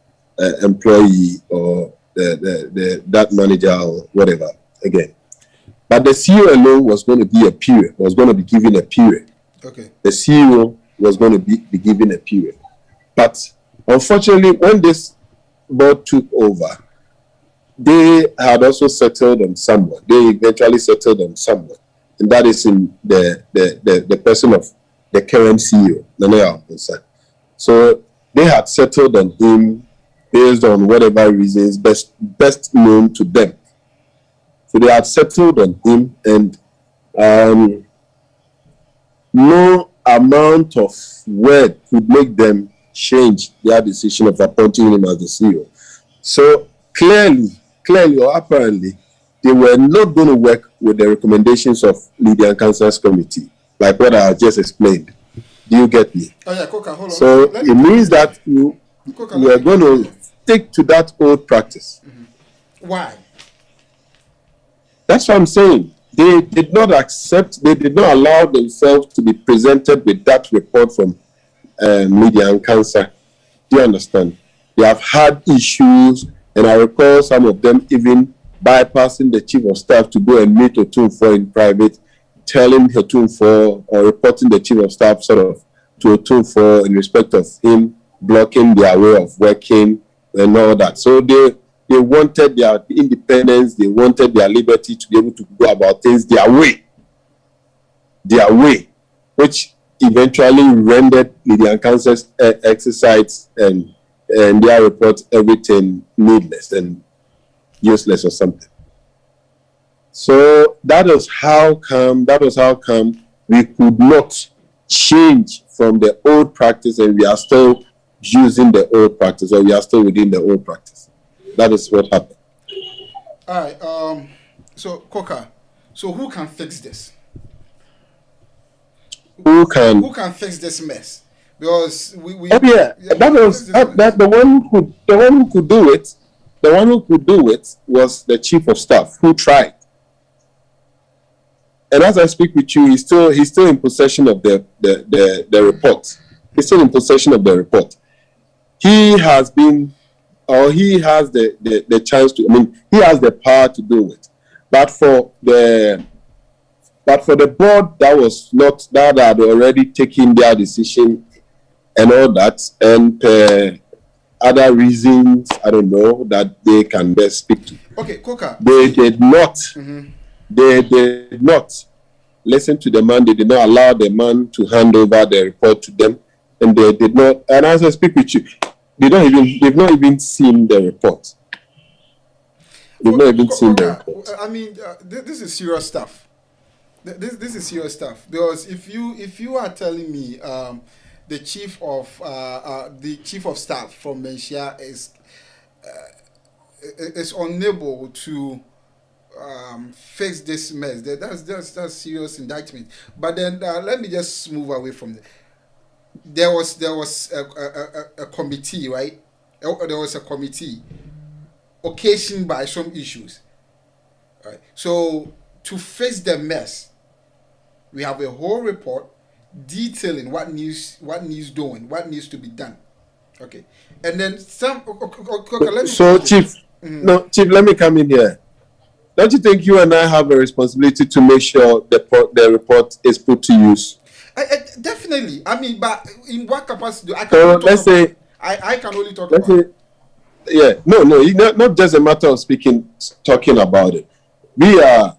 employee or that manager or whatever again. But the CEO alone was going to be given a period. Okay. The CEO was going to be given a period. But unfortunately, when this board took over, they had also settled on someone. They eventually settled on someone. And that is in the person of the current CEO, Nana Akwasi. So they had settled on him based on whatever reasons best known to them. So they had settled on him, and no amount of word would make them change their decision of appointing him as the CEO. So clearly or apparently, they were not going to work with the recommendations of Media and Cancers Committee, like what I just explained. Do you get me? Oh yeah, Koka, hold on. So it means that we are going to stick to that old practice. Why? That's what I'm saying. They did not allow themselves to be presented with that report from Media and Cancer. Do you understand? They have had issues, and I recall some of them even bypassing the chief of staff to go and meet Otumfuo in private, telling Otumfuo or reporting the chief of staff sort of to Otumfuo in respect of him blocking their way of working and all that. So they wanted their independence, they wanted their liberty to be able to go about things their way, which eventually rendered Lydian Council's exercise and their report everything needless and useless or something. So that was how come we could not change from the old practice, and we are still using the old practice, or we are still within the old practice. That is what happened. All right. So Koka, so who can fix this? Who can fix this mess? Because we the one who could do it. The one who could do it was the chief of staff who tried. And as I speak with you, he's still in possession of the report. He's still in possession of the report. He has been, or he has the chance to. I mean, he has the power to do it. But for the board that had already taken their decision and all that, and other reasons, I don't know, that they can best speak to. Okay, Koka. They did not. Mm-hmm. They did not listen to the man. They did not allow the man to hand over the report to them, and they did not. And as I speak with you, they've not even seen the report. They've not even seen the report. I mean, this is serious stuff. This is serious stuff, because if you are telling me the chief of staff from Menchia is unable to fix this mess, that's serious indictment. But then let me just move away from that. There was a committee, right? There was a committee occasioned by some issues, right? So to fix the mess, we have a whole report detailing what needs doing, what needs to be done. Okay, and then some. Chief, Chief, let me come in here. Don't you think you and I have a responsibility to make sure the report is put to use? Definitely. I mean, but in what capacity? I can only talk about it. Yeah, no, not just a matter of talking about it. We are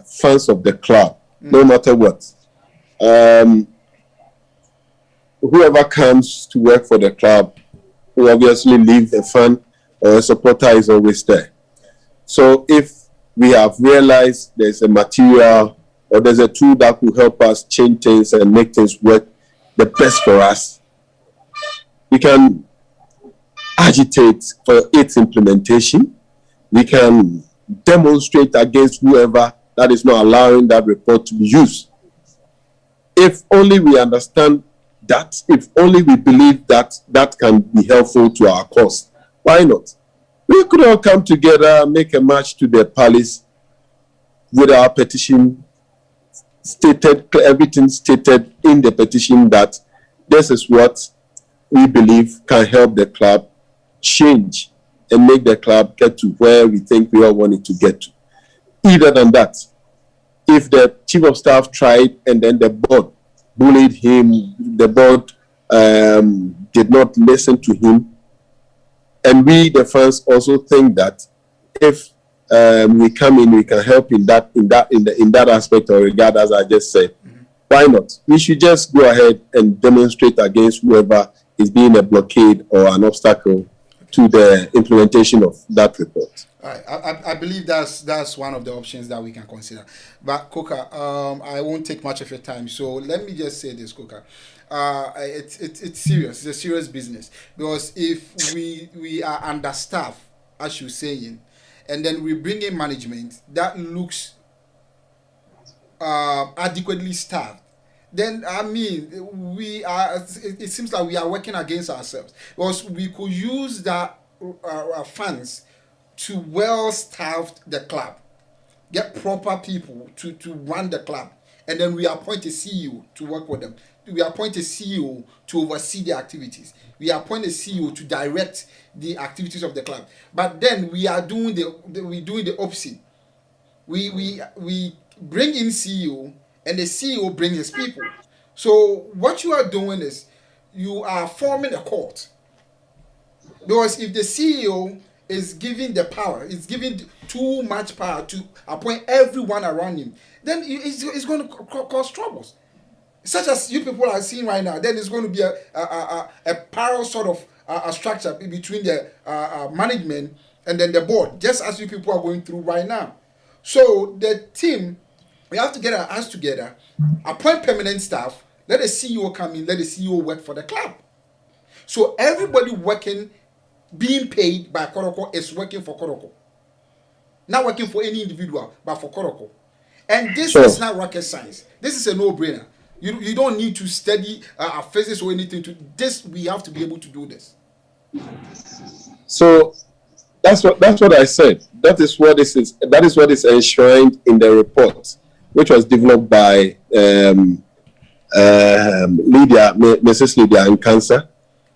fans of the club, no matter what. Whoever comes to work for the club will obviously leave a fan or a supporter is always there. So if we have realized there's a material or there's a tool that will help us change things and make things work the best for us, we can agitate for its implementation. We can demonstrate against whoever that is not allowing that report to be used. If only we understand that, if only we believe that that can be helpful to our cause, why not? We could all come together, make a march to the palace with our petition everything stated in the petition, that this is what we believe can help the club change and make the club get to where we think we all want it to get to. Either than that, if the chief of staff tried and then the board bullied him, the board did not listen to him, and we, the fans, also think that if we come in, we can help in that aspect or regard, as I just said. Why not? We should just go ahead and demonstrate against whoever is being a blockade or an obstacle to the implementation of that report. I believe that's one of the options that we can consider. But Koka, I won't take much of your time. So let me just say this, Koka. It's serious. It's a serious business, because if we are understaffed, as you're saying, and then we bring in management that looks adequately staffed, then I mean we are. It seems like we are working against ourselves, because we could use that funds to well staff the club, get proper people to run the club, and then we appoint a CEO to work with them. We appoint a CEO to oversee the activities. We appoint a CEO to direct the activities of the club. But then we are doing the opposite. We bring in CEO, and the CEO brings his people. So what you are doing is you are forming a court. Because if the CEO is giving the power, is giving too much power to appoint everyone around him, then it's going to cause troubles. Such as you people are seeing right now, then it's going to be a parallel sort of a structure between the management and then the board, just as you people are going through right now. So the team, we have to get our hands together, appoint permanent staff, let the CEO come in, let the CEO work for the club. So everybody working, being paid by Kotoko is working for Kotoko. Not working for any individual, but for Kotoko. And this is not rocket science. This is a no-brainer. You don't need to study physics or anything to this. We have to be able to do this. So that's what I said. That is what is enshrined in the report, which was developed by Mrs. Lydia ADINKRA,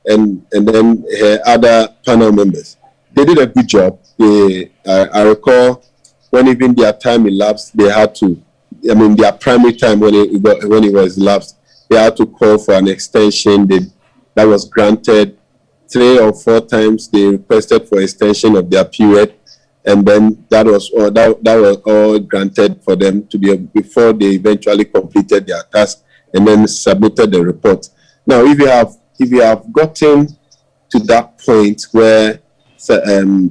and then her other panel members. They did a good job. I recall when even their time elapsed, they had to. I mean, their primary time when it was elapsed, they had to call for an extension. That was granted 3 or 4 times. They requested for extension of their period, and then that was all granted for them to be before they eventually completed their task and then submitted the report. Now, if you have gotten to that point where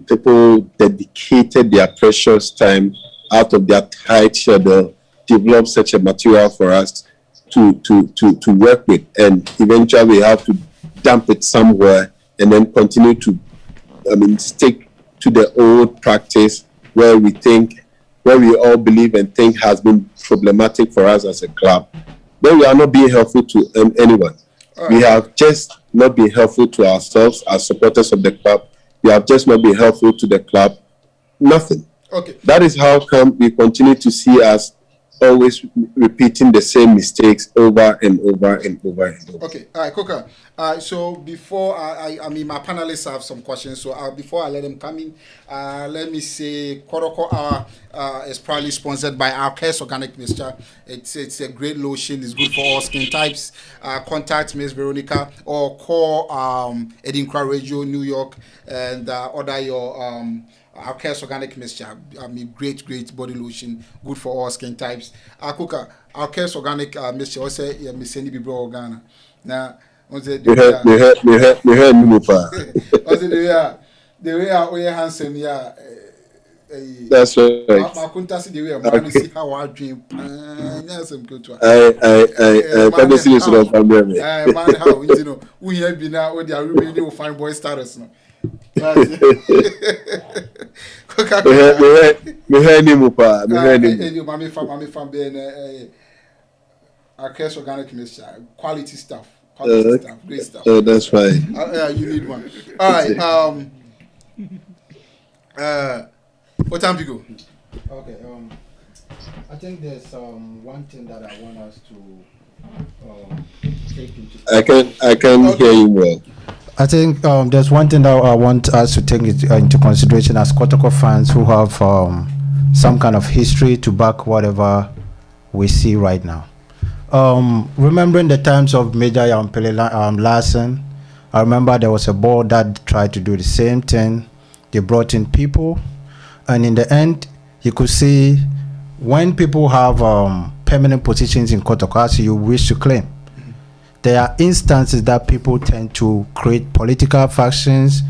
people dedicated their precious time out of their tight schedule, develop such a material for us to work with, and eventually we have to dump it somewhere and then continue to stick to the old practice where we all believe and think has been problematic for us as a club. Then we are not being helpful to anyone. Right. We have just not been helpful to ourselves as supporters of the club. We have just not been helpful to the club. Nothing. Okay. That is how come we continue to see us always repeating the same mistakes over and over and over and over. Okay, all right, Koka. So before my panelists have some questions. So before I let them come in, let me say Kotoko Hour is proudly sponsored by Akwasi Organic Mixture. It's a great lotion. It's good for all skin types. Contact Miss Veronica or call ADINKRA Radio New York and order your Akwasi Organic Mixture. Great body lotion, good for all skin types. Akwasi Organic Mixture. Also, me send you bro Ghana. Now, the way I handsome, yeah. That's right. I couldn't see the way I'm see how I dream. Yes, I'm good to. I see this sort of man, how you know we have been now with the really fine boy status now. Akwasi Organic Mixture, quality stuff, great stuff. Oh, that's fine. Yeah, you need one. All right. What time do you go? Okay. I think there's one thing that I want us to take into. I can hear you well. I think there's one thing that I want us to take into consideration as Kotoko fans who have some kind of history to back whatever we see right now. Remembering the times of Major Yampele Larson, I remember there was a board that tried to do the same thing. They brought in people, and in the end, you could see when people have permanent positions in Kotoko, as you wish to claim, there are instances that people tend to create political factions,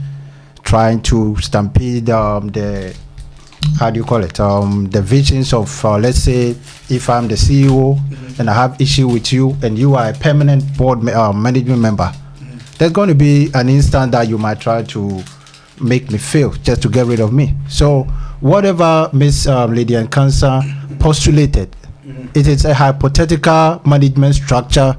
trying to stampede the visions of, let's say, if I'm the CEO and I have issue with you and you are a permanent board management member, there's going to be an instance that you might try to make me fail just to get rid of me. So whatever Miss Lydia ADINKRA postulated, it is a hypothetical management structure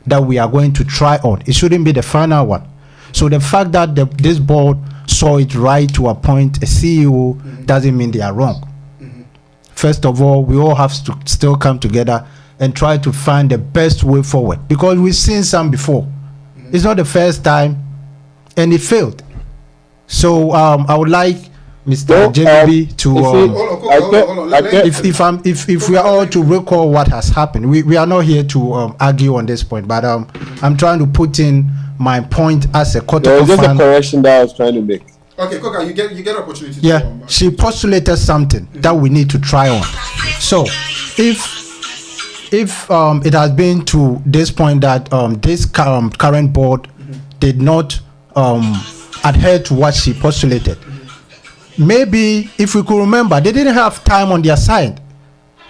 that we are going to try on. It shouldn't be the final one. So the fact that this board saw it right to appoint a CEO doesn't mean they are wrong. First of all, we all have to still come together and try to find the best way forward, because we've seen some before. It's not the first time, and it failed. So I would like Mr. Gyabibi to if we are all to recall what has happened. We are not here to argue on this point, but I'm trying to put in my point as a Kotoko There was just fan. a correction that I was trying to make. Okay, Koka, you get opportunity. Yeah, she postulated something that we need to try on. So, if it has been to this point that this current board did not adhere to what she postulated, maybe if we could remember, they didn't have time on their side.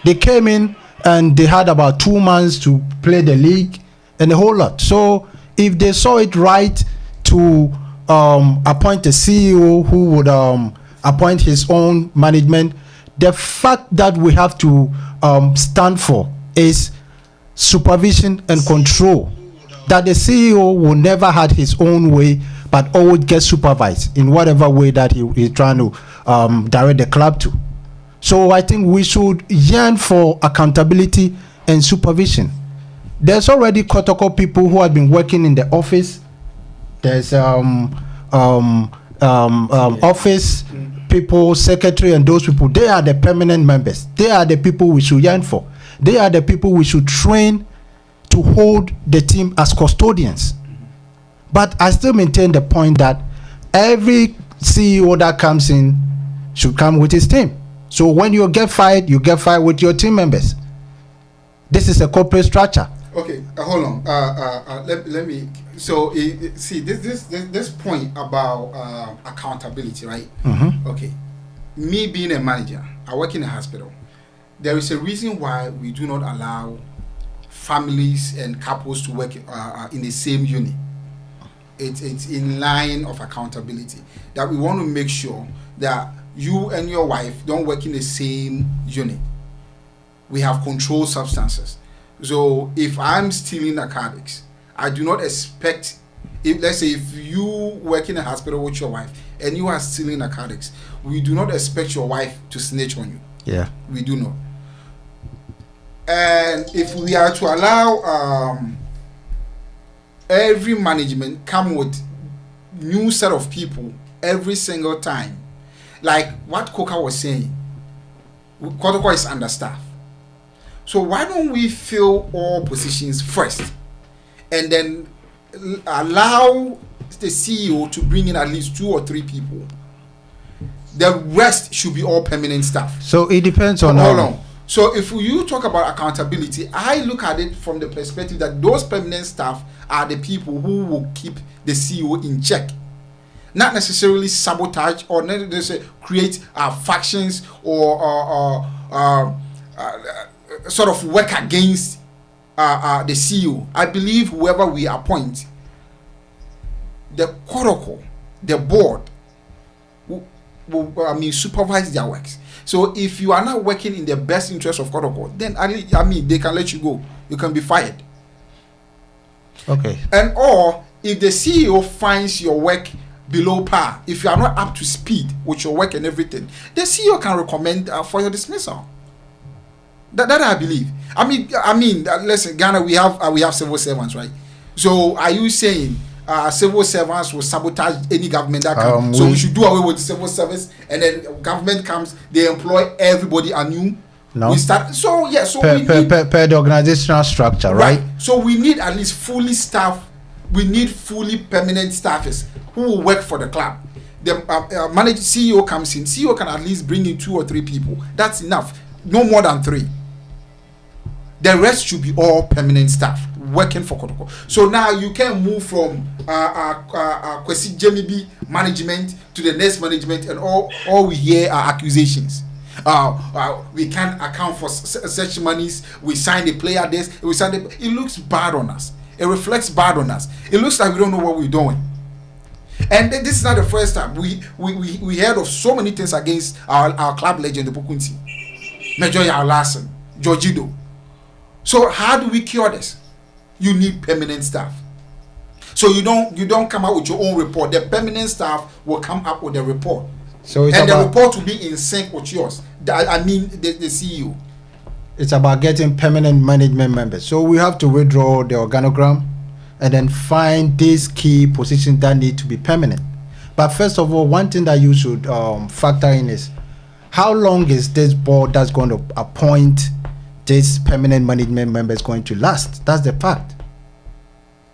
They came in and they had about 2 months to play the league and a whole lot. So if they saw it right to appoint a CEO who would appoint his own management, the fact that we have to stand for is supervision and control. That the CEO will never had his own way, but always get supervised in whatever way that he is trying to direct the club to. So I think we should yearn for accountability and supervision. There's already Kotoko people who have been working in the office. There's office people, secretary, and those people. They are the permanent members. They are the people we should yearn for. They are the people we should train to hold the team as custodians. But I still maintain the point that every CEO that comes in should come with his team. So when you get fired with your team members. This is a corporate structure. Okay, hold on. Let me. So see this point about accountability, right? Mm-hmm. Okay, me being a manager, I work in a hospital. There is a reason why we do not allow families and couples to work in the same unit. It's in line of accountability that we want to make sure that you and your wife don't work in the same unit. We have controlled substances. So if I'm stealing narcotics, I do not expect, let's say if you work in a hospital with your wife and you are stealing narcotics, we do not expect your wife to snitch on you. Yeah. We do not. And if we are to allow every management come with new set of people every single time, like what Koka was saying, Kotoko is understaffed. So why don't we fill all positions first and then allow the CEO to bring in at least 2 or 3 people? The rest should be all permanent staff. So it depends on hold on. So if you talk about accountability, I look at it from the perspective that those permanent staff are the people who will keep the CEO in check. Not necessarily sabotage or necessarily create factions or sort of work against the CEO. I believe whoever we appoint, the Kotoko, the board, will supervise their works. So if you are not working in the best interest of Kotoko, then they can let you go. You can be fired. Okay. And or if the CEO finds your work below par, if you are not up to speed with your work and everything, the CEO can recommend for your dismissal. That I believe. I mean, listen, Ghana, we have civil servants, right? So are you saying civil servants will sabotage any government that comes? So we should do away with the civil service, and then government comes, they employ everybody anew. No. We start. So yeah. So per the organizational structure, right? So we need at least fully staff. We need fully permanent staffers who will work for the club. The manager CEO comes in. CEO can at least bring in 2 or 3 people. That's enough. No more than 3. The rest should be all permanent staff working for Kotoko. So now you can move from Akwasi Gyabibi management to the next management, and all we hear are accusations. We can't account for such monies. We signed the player this. It looks bad on us. It reflects bad on us. It looks like we don't know what we're doing. And this is not the first time. We heard of so many things against our club legend, the Pukunti, Major Larson, Georgido. So how do we cure this? You need permanent staff. So you don't come out with your own report. The permanent staff will come up with a report. So the report will be in sync with yours. The CEO. It's about getting permanent management members. So we have to withdraw the organogram and then find these key positions that need to be permanent. But first of all, one thing that you should factor in is how long is this board that's going to appoint these permanent management members going to last? That's the fact.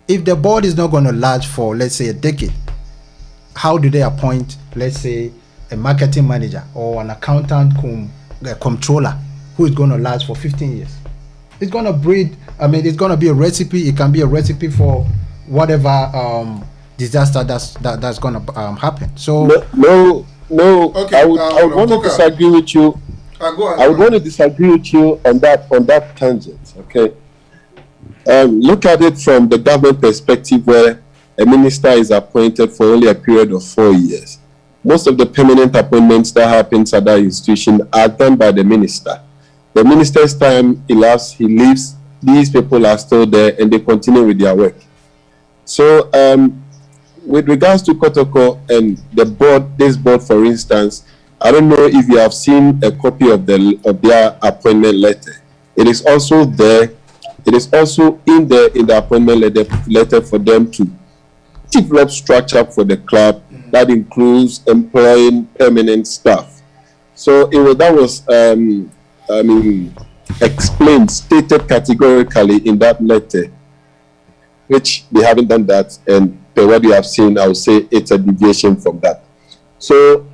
if the board is not going to last for, let's say, a decade, how do they appoint, let's say, a marketing manager or an accountant controller who is going to last for 15 years? It's going to breed, it's going to be a recipe. It can be a recipe for whatever disaster that's going to happen. So no. Okay, I would want to disagree with you. I would want to disagree with you on that tangent. Okay. Look at it from the government perspective, where a minister is appointed for only a period of 4 years. Most of the permanent appointments that happens at that institution are done by the minister. The minister's time elapses, he leaves, these people are still there and they continue with their work. So with regards to Kotoko and the board, this board, for instance, I don't know if you have seen a copy of their appointment letter. It is also there. It is also in the appointment letter for them to develop structure for the club that includes employing permanent staff. So that was explained, stated categorically in that letter, which they haven't done that, and per what you have seen, I would say it's a deviation from that. So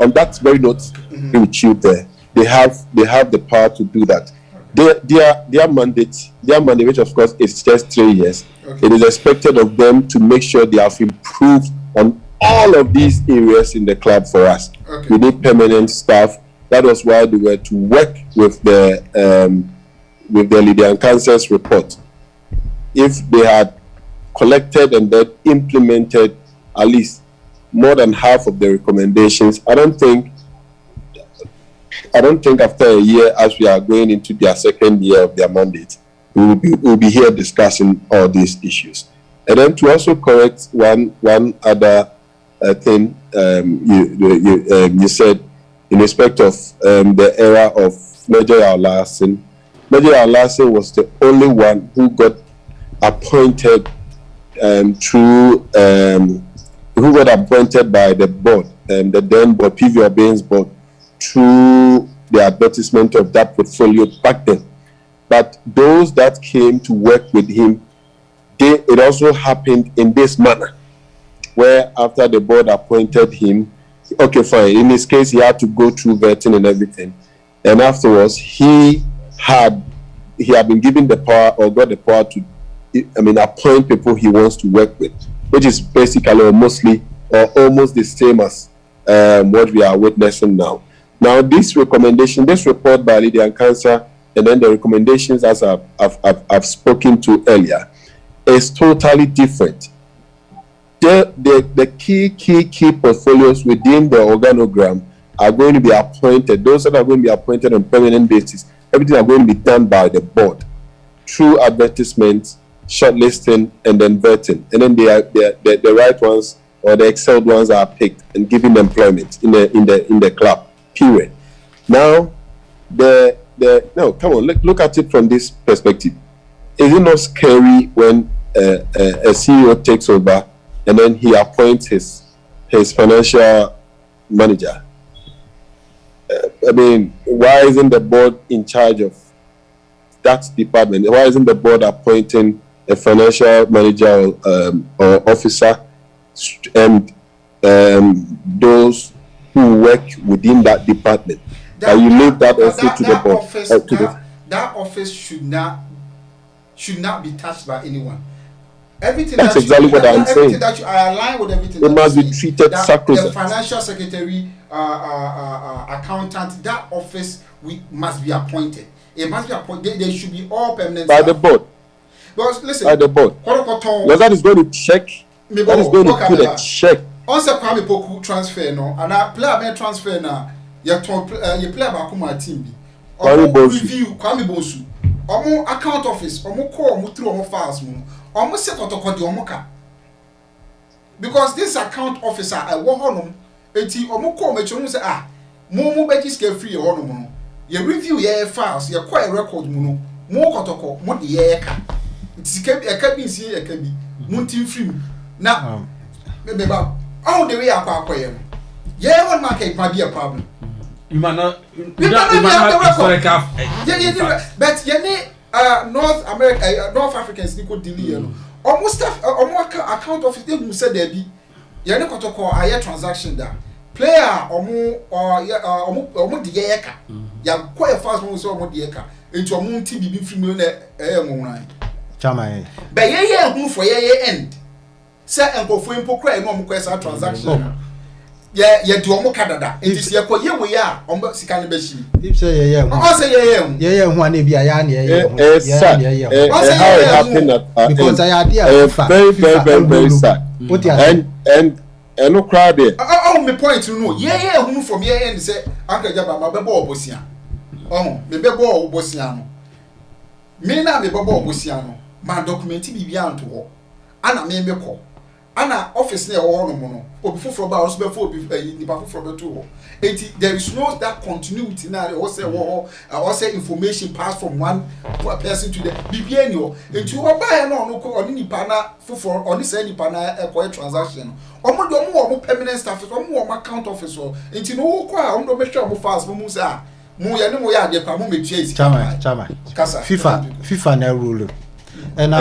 on that very note, with you there, they have the power to do that. Their mandate, which of course is just 3 years, it is expected of them to make sure they have improved on all of these areas in the club for us. We need permanent staff. That was why they were to work with the Lydia and Cancer's report. If they had collected and then implemented at least more than half of the recommendations, I don't think after a year, as we are going into their second year of their mandate, we'll be here discussing all these issues. And then to also correct one other thing you said in respect of the era of Major Al-Larsen. Major Al-Larsen was the only one who got appointed who got appointed by the board, the then board, PV Obey's board, through the advertisement of that portfolio back then. But those that came to work with him, it also happened in this manner, where after the board appointed him, okay, fine, in his case, he had to go through vetting and everything. And afterwards, he had been given the power, or got the power to, appoint people he wants to work with, which is basically or mostly or almost the same as what we are witnessing now. Now, this recommendation, this report by Lydia and Cancer, and then the recommendations as I've spoken to earlier, is totally different. The key portfolios within the organogram are going to be appointed. Those that are going to be appointed on permanent basis, everything are going to be done by the board through advertisements, shortlisting, and then vetting. And then the right ones or the excelled ones are picked and given employment in the club. Period. Now, no, come on, look at it from this perspective. Is it not scary when a CEO takes over and then he appoints his financial manager? Why isn't the board in charge of that department? Why isn't the board appointing a financial manager or officer and those who work within that department? You leave that also to the board. That office should not be touched by anyone. That's exactly what I'm saying. I align with everything. It must be treated sacrosanct. The financial secretary, accountant, that office must be appointed. It must be appointed. They should be all permanent by the board. Because listen, by the board. Because that is going to check. That is going to put a check. Also, Kwame Poku transfer no, and I play a transfer now. You play about my team. Review Kwame Bonsu. Omo account office. Omo call. Omo through. Omo files. Omo set Kotoko di omo ka. Because this account officer, I want honum. Eti omo call me chonu say mo beji scale free honum no. You review your files. You call a record mo Kotoko mo di ye ka. It's can be muntin free. Now, maybe all the way up. Yeah, one market might be a problem. You might not historical. But North America, North Africans, they could delay. Almost account of it, they said there be. You know, Kotoko, a year transaction there. Player or the yeka. You quite a fast one, so more the yeka. Into a moon TB free million. Chama. But yeah, move for end. Say and go for him for cry, no more transaction. Yeah, do almost Canada. It is your here we are on Sikanbeshi. If say, yeah, one be a yarn, how it happened because I idea very sad. And no crowd there. Oh, my point to know. Yeah, who from here and say, Uncle Jabba, my bebo Bosian. Oh, the bebo Bosiano. Me na me bebo Bosiano. My document be beyond to walk. Anna me call. Anna office near all no mono. Or before from house before the from the two. There is no that continuity now. Or say information passed from one person to the BBNO. And you are buying no any pana for on this any pana a transaction. More permanent staff, more account officer. And you know, I'm not sure how fast Musa. Moya no ya de kwa mo me chase. Chama. FIFA na rule. And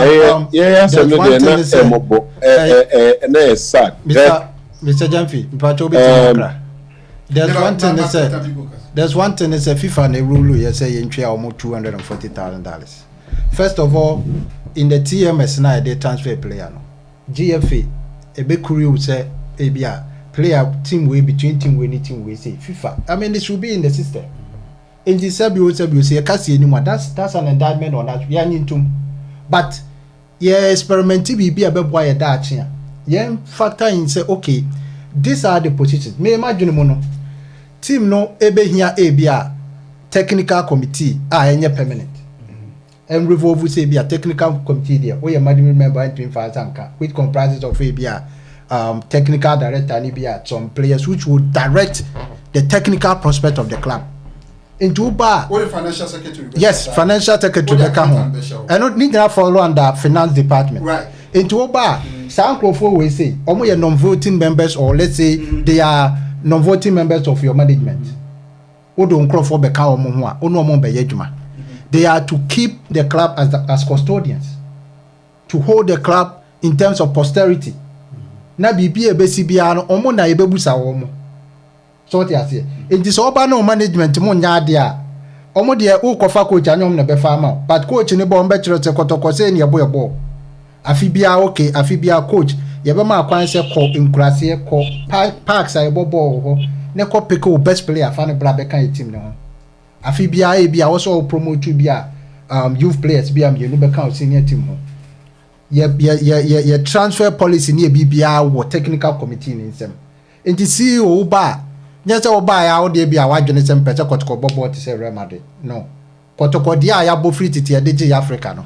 so no dey na emobo na sad. Mr. Jamfi, there's one thing is a FIFA na rule you say you entry almost $240,000. First of all, in the TMS now they transfer player no. GFA a big crew say ABA player team way between team way team way say FIFA. I mean, this should be in the system. In the Serbia say can't anymore. That's an indictment on that. We are into, but yeah, experimenting be a bit boy that here. Yeah, factor in say okay, these are the positions. Me imagine mono team no ebe here ABA technical committee any permanent. And revolve say be a technical committee there. We are management member in 25 which comprises of ABA technical director and ABA some players which would direct the technical prospect of the club. Into bar. What the financial secretary? Yes, financial secretary. I don't need to follow under finance department. Right. Into bar. Some we say, only non-voting members, or let's say they are non-voting members of your management. They are to keep the club as custodians, to hold the club in terms of posterity. Na bibi ebesibiano omo na ebebusa omo. So what you say? It is over no management mo nyadia. Omo de o kofa coach anyom na be farmer. But coach ni bo mbe chiro te Kotoko say ni ebo ebo. Afibia okay, afibia coach. Ye be ma kwan se ko nkurase ko parks a ebo ball ho. Ne ko pick o best player fa ne bra be kan team no. Afibia e bia also promote to bia youth players bia me no be kan senior team ho. Ye transfer policy ni bibia wo technical committee ni nsem. Enti CEO ba nyese oba ya wo de bia wadwene sem pese Kotoko bobo te se Real Madrid. No. Kotoko dia ya bo free titi de je Africa no.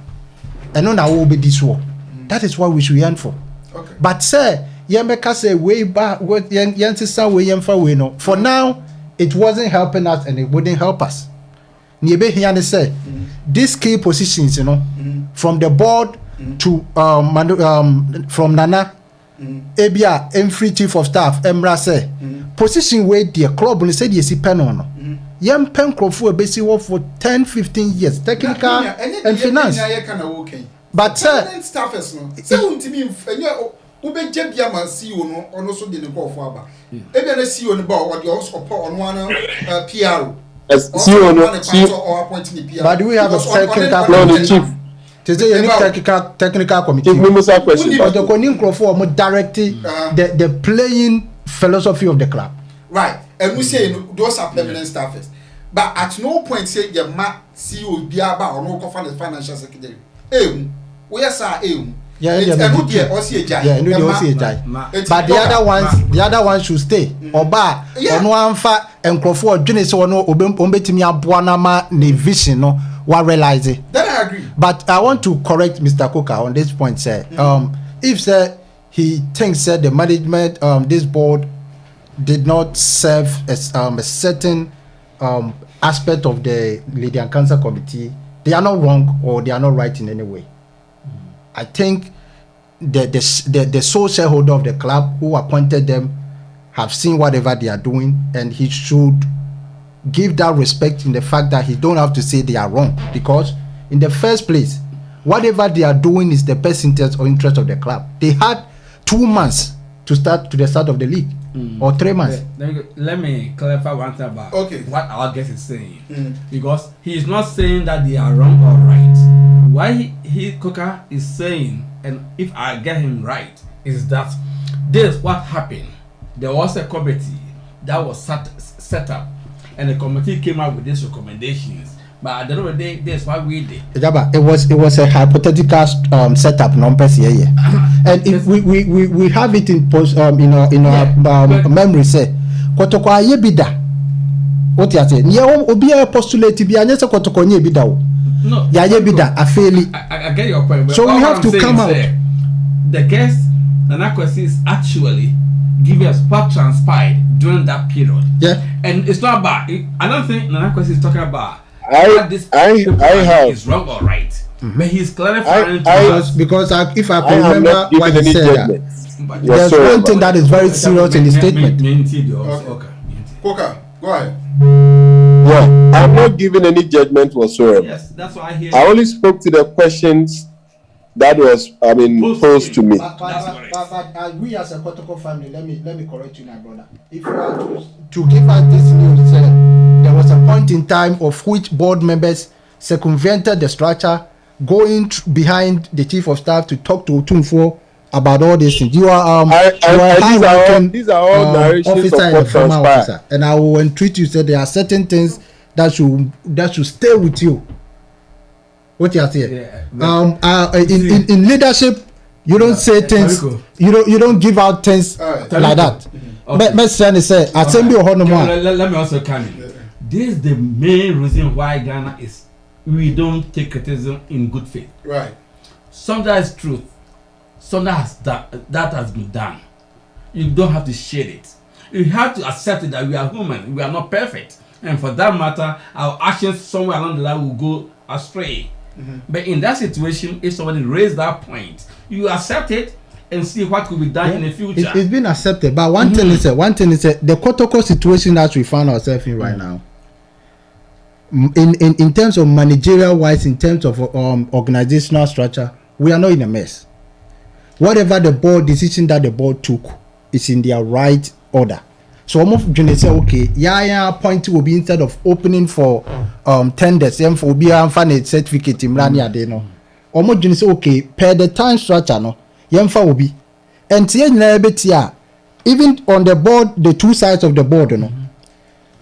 Eno na wo be diso. That is what we should yearn for. Okay. But say yemeka say way back what yensisa we yemfa we no. For now it wasn't helping us and it wouldn't help us. Ni be here and say these key positions, you know, from the board to from Nana Ebia Free Chief of Staff Emra say position where the club will say the pen on young pen crop for basic work for 10-15 years technical and finance. But staff is no say to me ube jebia man CEO no ono so de ne call for aba ebia na CEO no ba o de support on one PR CEO no but do we have a technical chief today you need technical committee but the coning crofo mo directing the playing philosophy of the club, right? And we say those are permanent staffers, but at no point say your ma CEO biaba or no financial secretary we are sir but the other ones should stay. Oba ono amfa enkrofo odwene se ono obetimi aboa na ma ne vision no wa realize it. Then I agree. But I want to correct Mr. Coker on this point, sir. If sir he thinks that the management this board did not serve as a certain aspect of the Lydian Cancer Committee, they are not wrong or they are not right in any way. I think the sole shareholder of the club who appointed them have seen whatever they are doing, and he should give that respect in the fact that he don't have to say they are wrong, because in the first place, whatever they are doing is the best interest or interest of the club. They had 2 months to the start of the league, or 3 months. Let me clarify one thing about what our guest is saying, because he is not saying that they are wrong or right. Why Coca is saying, and if I get him right, is that this what happened. There was a committee that was set up, and the committee came up with these recommendations. But at the end of the day, that's what we did. It was a hypothetical setup, non-per here, and if we have it in our memory. Say, Kotoko aye bida. What you say? Niye obi a postulate bi anya se Kotoko nye bida o. No. Ya ye bida afeli. I get your point. But so we have to come out. The guest Akwasi is actually giving us what transpired during that period. Yeah. And it's not about. I don't think Akwasi is talking about. I have is wrong or right, but he's clarifying because if I remember what he said, there's one thing that is very serious in the statement. Okay, go ahead. Well, I'm not giving any judgment whatsoever. Yes, that's what I hear. I only spoke to the questions that was, posed to me. But we as a Kotoko family, let me correct you, my brother. If you are to give us this news, there was a point in time of which board members circumvented the structure, going behind the chief of staff to talk to Otumfuo about all these things. You are these are all narrations officer of and former officer, and I will entreat you. Say there are certain things that should stay with you. What you are saying? In leadership, you don't say things. You don't give out things like that. Okay. Let me also come in. This is the main reason why Ghana we don't take criticism in good faith. Right. Some that is truth. Some that has been done. You don't have to share it. You have to accept it that we are human. We are not perfect, and for that matter, our actions somewhere along the line will go astray. But in that situation, if somebody raised that point, you accept it and see what could be done in the future. It's been accepted, but one thing is the Kotoko situation that we found ourselves in right now. In terms of managerial wise, in terms of organizational structure, we are not in a mess. Whatever the board decision that the board took is in their right order. So almost when say okay, point will be instead of opening for tenders, for be a certificate in Rania de no. Almost when say okay, per the time structure no, will be. And even on the board, the two sides of the board, no.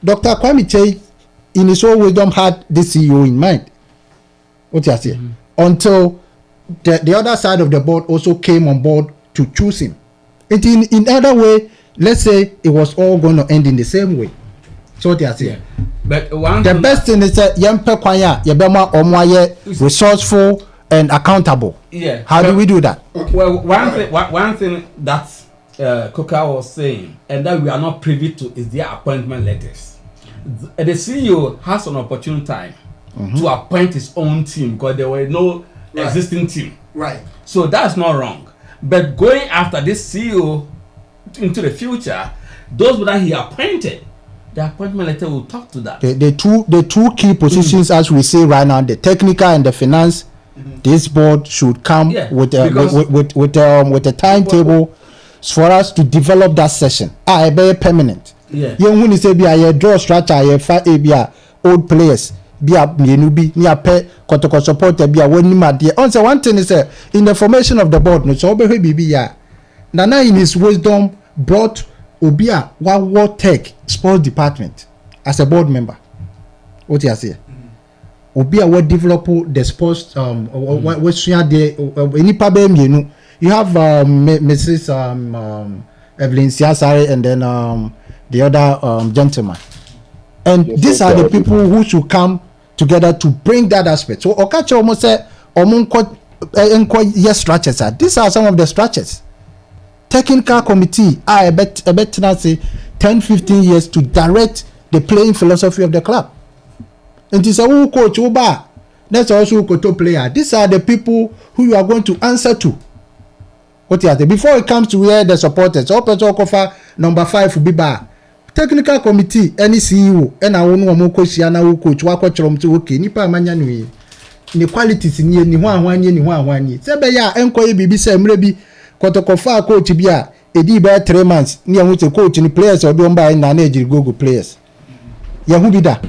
Dr. Kwame Chey, in his own wisdom, had the CEO in mind. What you say? Until the other side of the board also came on board to choose him. In other way, let's say it was all going to end in the same way. So what you say? But the best thing is that yempe kwanya yebema omwaye resourceful and accountable. Yeah. How do we do that? Well, one thing that Coca was saying, and that we are not privy to, is their appointment letters. The CEO has an opportune time to appoint his own team because there were no existing team. Right. So that's not wrong. But going after this CEO into the future, those that he appointed, the appointment letter will talk to that. The two key positions, as we say right now, the technical and the finance. This board should come with a timetable for us to develop that session. Be permanent. Yeah. Young when you say be a draw structure, a old players. Be a newbie, near pay Kotoko supporter, be a one dear. Also, one thing is in the formation of the board, no so be Nana in his wisdom brought Obia World Tech Sports Department as a board member. What you say? Obia will develop the sports you have Mrs. Evelyn Siasari and then the other gentleman. And these are the people who should come together to bring that aspect. So Okache almost said yes structures are. These are some of the structures. Technical committee I bet say 10-15 years to direct the playing philosophy of the club. And this is who coach Oba. That's also Koto player. These are the people who you are going to answer to. What you are before it comes to where the supporters, number 5 will be back. technical committee any CEO and I won one coach yana coach wako chrom to okay nipa amanya no ni qualities ni ho anwanye ni ho anwanye se be ya enkoye bibi se mrebi Kotoko fa coach bia edi ba 3 months ni ehun te coach ni players odo mba na na ejiri go players ye hu bi da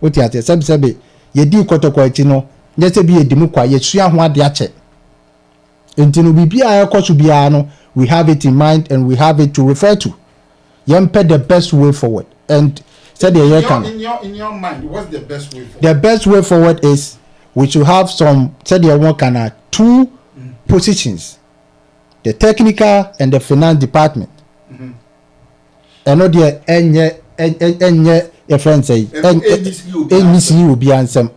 oti ate sebe ye di Kotoko echi no nye se bi edimu kwa ye sua ho ade ache enti no bibia ekoso bia no we have it in mind and we have it to refer to yempe the best way forward and said the year can in your mind what's the best way forward? The best way forward is we should have some said the one can 2 positions, the technical and the finance department. And not the enye friend say NCU will be answer.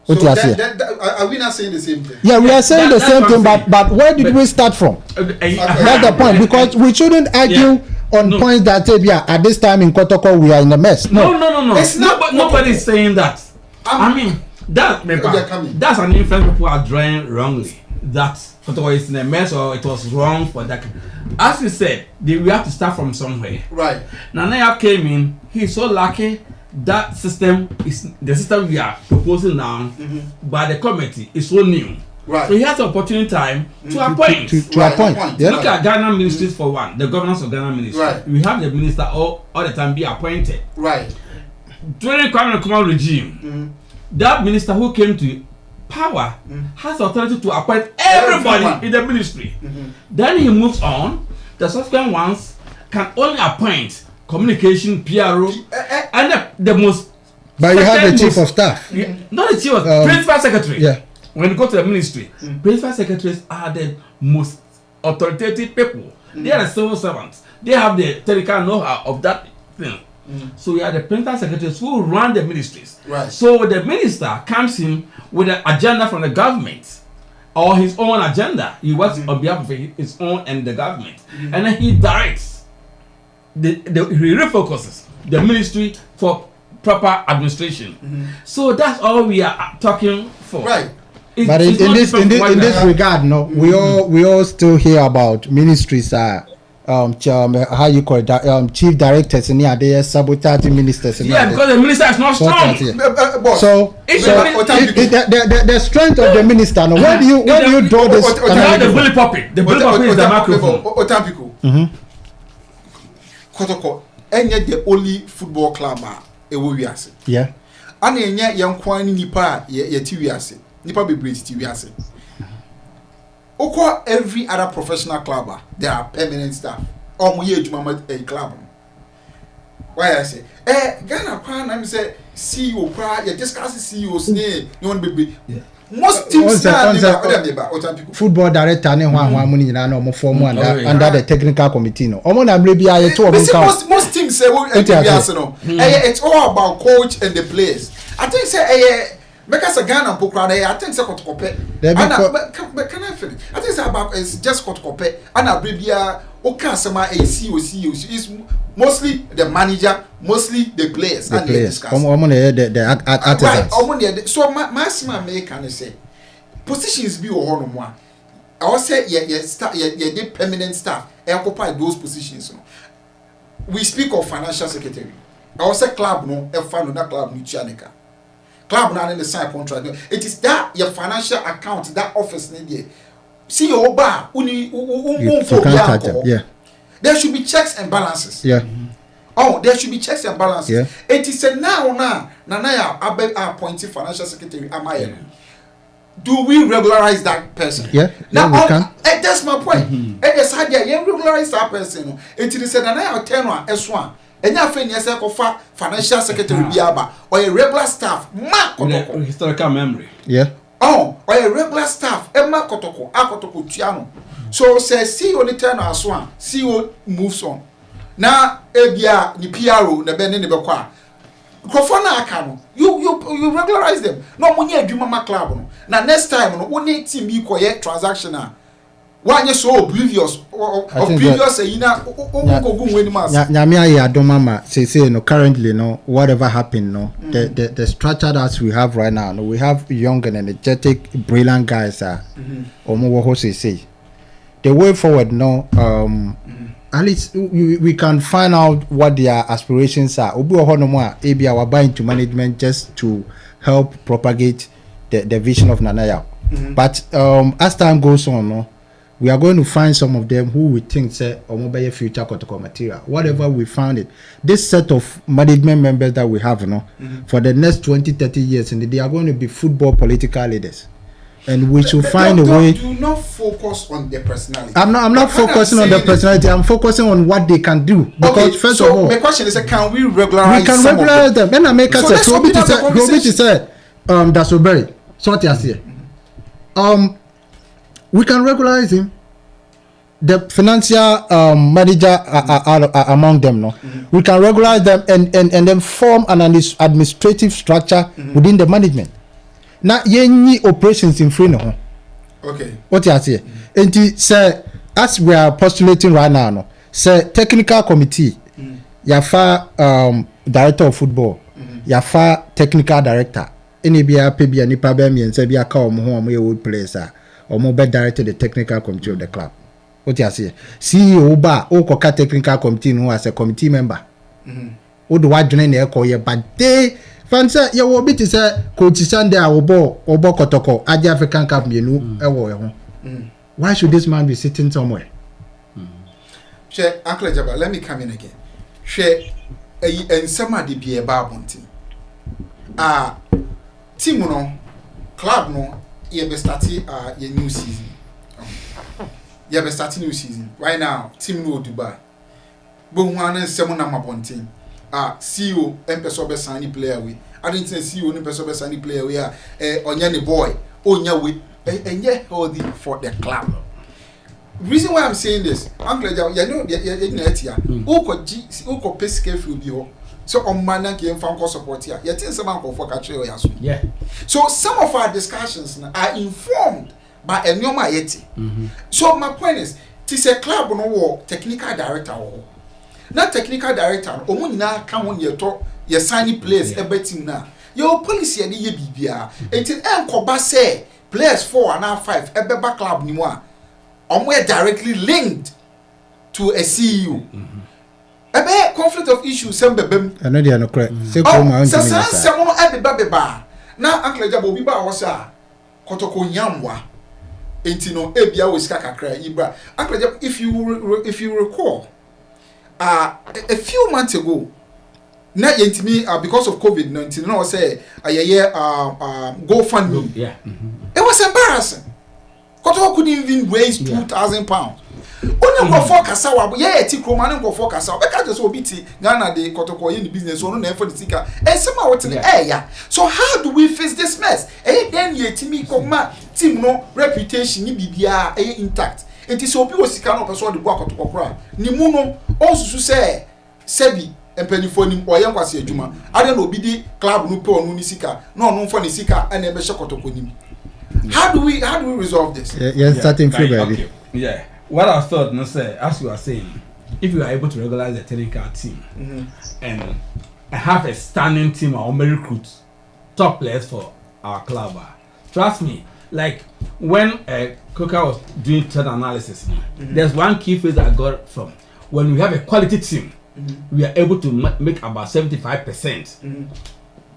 So are we not saying the same thing? Yeah, we are saying the same thing, but where did we start from? That's the point, because we shouldn't argue on points that say, yeah, at this time in Kotoko we are in a mess. No. It's not. Nobody's saying that. I mean, that's an inference people are drawing wrongly. That Kotoko is in a mess or it was wrong for that. As you said, we have to start from somewhere. Right. Nanaya came in. He's so lucky. That system is the system we are proposing now by the committee is so new. Right. So he has the opportunity time to appoint. To appoint. Yeah. Look at Ghana ministries for one, the governance of Ghana ministry. Right. We have the minister all the time be appointed. Right. During the Kwame Nkrumah regime, that minister who came to power has authority to appoint everybody in the ministry. Then he moves on. The subsequent ones can only appoint communication, PRO, and the most. But you have the chief of staff. Not the chief of principal secretary. Yeah. When you go to the ministry, principal secretaries are the most authoritative people. They are the civil servants. They have the technical know-how of that thing. So we are the principal secretaries who run the ministries. Right. So the minister comes in with an agenda from the government or his own agenda. He works on behalf of his own and the government. And then he directs. He refocuses the ministry for proper administration. So that's all we are talking for. Right. But in this regard, no, we all still hear about ministries how you call it chief directors and they sabotaging ministers. Yeah, because the minister is not strong. So the strength of the minister. No, where do you draw this? The bully puppet. The bully puppet is the microphone. Kotoko, enye the only football club ewo wiase. Yeah. Ana enye yankwan nipa ye ti wiase. Nipa bebre ti wiase. Oko every other professional club there are permanent staff. Omo ye adwuma a club. Why I say Ghana kwa na me say CEO kwa ye discuss CEOs ne yon bebre. Most teams football director ne ho mo nyina na omo form under the technical committee no omo na mre bia ye to omo most teams say it's all about coach and the players. I think say because Ghana pokra I think say Kotoko can I finish? I think say about it's just Kotoko and abrebia okasema CEO is mostly the manager, mostly the players and the discuss. The artisans. Right. So my make can say positions be or one. I will say yeah permanent staff occupy those positions. We speak of financial secretary. I will say club no fan that club no chanika. Club no in the sign contract. It is that your financial account that office need. See your bar yeah. There should be checks and balances. Yeah. Oh, there should be checks and balances. Yeah. It is a now Nanaya appointed financial secretary. Do we regularize that person? Yeah. Now we can. That's my point. And yes, I regularize that person. It is a Nanaya tenor S1. And now financial secretary biaba or a regular staff. Historical memory. Yeah. Oh, or a regular staff. Emma Kotoko, Akotoko Tiano. So says CEO ni turn as one. CEO moves on. Now ebia ni PRO na bene ne bekwa. Krofona aka no. You regularize them. No money adwuma ma club no. Na next time no woni team bi koye transaction a. Wanye so oblivious of previous yina ogogun weni mas. Nyame aye adoma ma say no currently no whatever happened no the structure that we have right now no we have young and energetic brilliant guys omo wo say. The way forward no at least we can find out what their aspirations are. Obi ohonomo ebi our buy into management just to help propagate the vision of Nanaya. But as time goes on, no, we are going to find some of them who we think say or future Kotoko material. Whatever we found it, this set of management members that we have, no, for the next 20-30 years, and they are going to be football political leaders. And we should find a way. Do not focus on their personality. I'm not focusing on the personality. I'm focusing on what they can do. Because first of all, my question is, can we regularize? We can regularize them. Then I make us say, that's Oberi. So what you say? We can regularize him. The financial manager are among them, no. We can regularize them and then form an administrative structure within the management. Now, any operations in free no. Okay. What you say? And say, as we are postulating right now, no. Say technical committee, yafa director of football, yafa technical director. Any be a PB and Nipabemi and Sabia come home old players or more director the technical committee of the club. What you say? CEO ba o koka technical committee no as a committee member. O do what join the call but they fancy you will be to say coach Sunday obo Kotoko Aja African Cup why should this man be sitting somewhere? Share Uncle Jabba, let me come in again. Share and somebody be a barbunty. Team no club no you be starting your new season. You be starting new season. Right now, team no Dubai. But one and 7 number bunting. CEO person be signing player we. I didn't say CEO ni person be signing player we onya the boy. Onya we and yeah hold it for the club. Reason why I'm saying this, Uncle you know Oko pesque will be ho. So on man came from support here. You think some uncle for catch you. Yeah. So some of our discussions are informed by a new yeti. So my point is, this a club no war technical director. Not technical director. Omunina come on your talk. Your signing players every team now. Your policy and ye bibia. Until Enkoba say players 4 and 5 ebeba club ni mo. We're directly linked to a CEO. Ebe conflict of issues sembe bem. I know they are not correct. Na Uncle Jabo bi ba wosa Kotoko nyamwa. Entino ebia we sika kakra ibra. Uncle Jabo if you recall a few months ago na yentimi because of COVID-19 no say GoFundMe. Yeah. It was embarrassing. Kotoko couldn't even raise £2,000. Only go for Kasawa, ti Kromani go for Kasawa. Because just obiti Ghana de Kotoko in the business, so no for the sika. And somehow what's in the air. So how do we face this mess? Then ye timi koma team no reputation ni bibia intact. It is so people sika no person the work Kotoko kra. Ni mu no also say Sebi empeni for nim oyen kwase adwuma. Ade no obi di club no pe onu ni sika. No for ni sika and e be Kotoko nim. How do we resolve this? Starting February. Okay. Yeah. What I thought, no say, as you are saying, if you are able to regularize the technical team and have a standing team or recruit top players for our club, trust me, like when Coca was doing trend analysis, there's one key phrase I got from when we have a quality team, we are able to make about 75%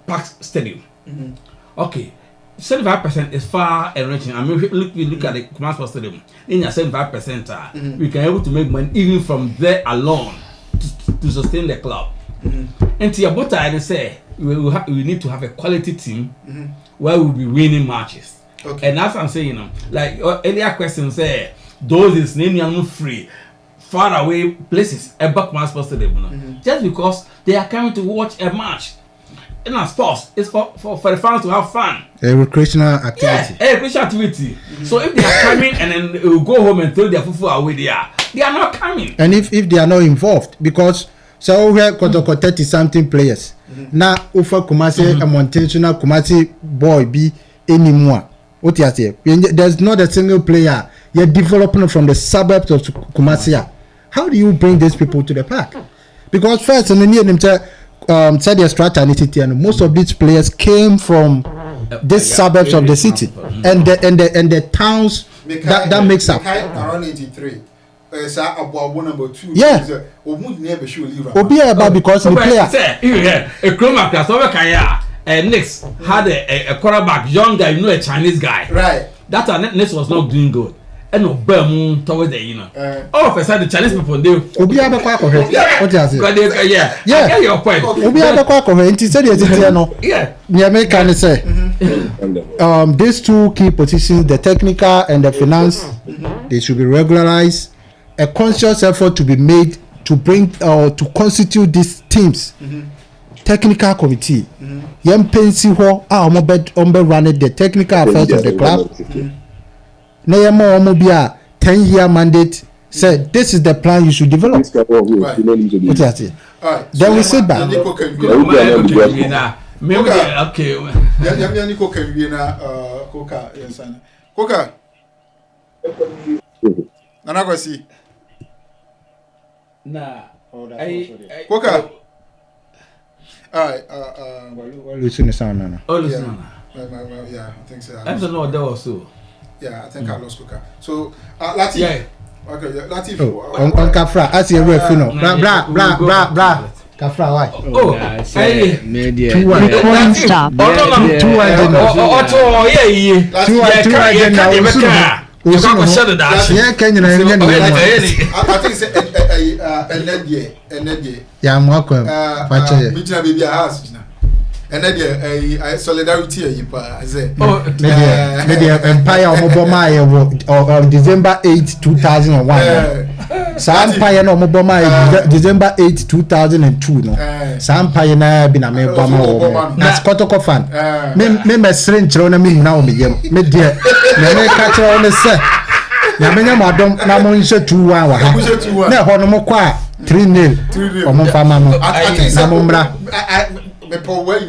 packed stadium. Okay. 75% is far enriching. I mean, we look at the Command Sports Stadium. In your 75%, we can able to make money even from there alone to sustain the club. And to your bottom, I say we need to have a quality team where we'll be winning matches. Okay. And that's what I'm saying. Like earlier question say, those is naming free, far away places. A Command Sports Stadium, just because they are coming to watch a match. In our sports, it's for the fans to have fun. A recreational activity. Yeah, a recreational activity. So if they are coming and then they will go home and throw their fufu away there, they are not coming. And if they are not involved, because so we have Kotoko 30-something players. Now, Ufa Kumasi, a Montana Kumasi boy be anymore. What you say? There's not a single player. You're developing from the suburbs of Kumasi. How do you bring these people to the park? Because first, and then said the strategy, and most of these players came from these suburbs of the city and the towns that makes up. Around 83, number 2. Yeah. Obi eba because the player. A chroma class over Kaya and Knicks had a quarterback, young guy, you know, a Chinese guy. Right. That Knicks was not doing good. And no Bermuda towards the all of a sudden the Chinese people do. Obi eba kwa ko he. What you say? Yeah. I get your point. Obi eba kwa ko he. Nti say the no. Yeah. The American say these two key positions, the technical and the finance, they should be regularized. A conscious effort to be made to bring to constitute these teams. Technical committee. Yem pensi ho ombe run the technical affairs of the club. Na yem omo bia 10-year mandate said this is the plan you should develop. What is it? Then we sit back. Okay. Koka. Nana Akwasi. Nah. Koka. Listen to sound Nana. Oh, listen. Yeah, I think so. I don't know what that was so. Yeah, I think I lost Koka. So, Latif. Yeah. Okay, Latif. On Kafra, as you refer no. Bra. Kafra, why? Oh, hey. Media. 2-1. Stop. 2-1. You can't shut it down. Yeah, can you know? I think it's a Yeah, I'm welcome. Baby house. And then solidarity I say. Maybe Empire of December 8, 2001. Some Empire no Moboma December 8, 2002 no. Some Empire na be na me Obama. That's Kotoko fan. Me mesrin chro na me na me yem. Me dear. Me catch on the set. Ya me nyama dom na mo nse 2-1 wa ha. Na ho no mo kwa 3-0. Omo fama mo. Na mo mra.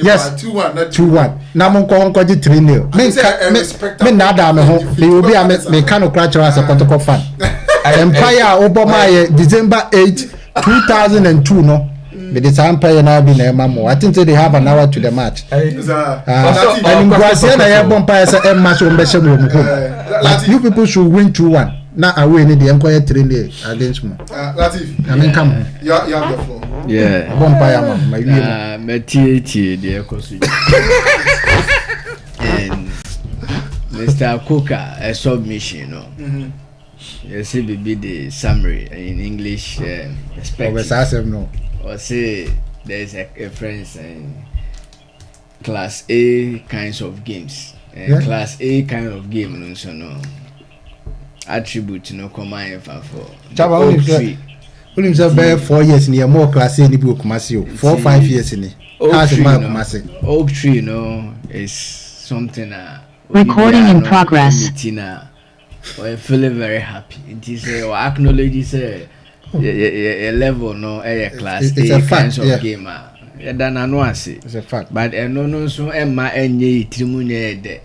Yes, 2-1. Now I'm going to 3-0. Me nada me home. They will be a mechanical crash as a Kotoko fan. Empire Obama December 8, 2002. No, but it's Empire now being a mammo. I think they have an hour to the match. And in Brazil, I have Empire a match on the you people should win 2-1. Now I win the Empire 3-0 against me. Latif, I mean, come on. You have the floor. Yeah. Vampire man, my TH, the Akwasi. And Mr. Coker, a submission, no. You see, be the summary in English. No. Or say there's a friends in class A kinds of games. And class A kind of game, no. Attribute, no command for. When himself by 4 years in the more class any book Masio 4-5 years in it. Oak tree, no, is something. Recording in progress. We're feeling very happy. It is acknowledge a level, no, a class A kinds of gamer. It's a fact. But no, so Emma and ye Timunye de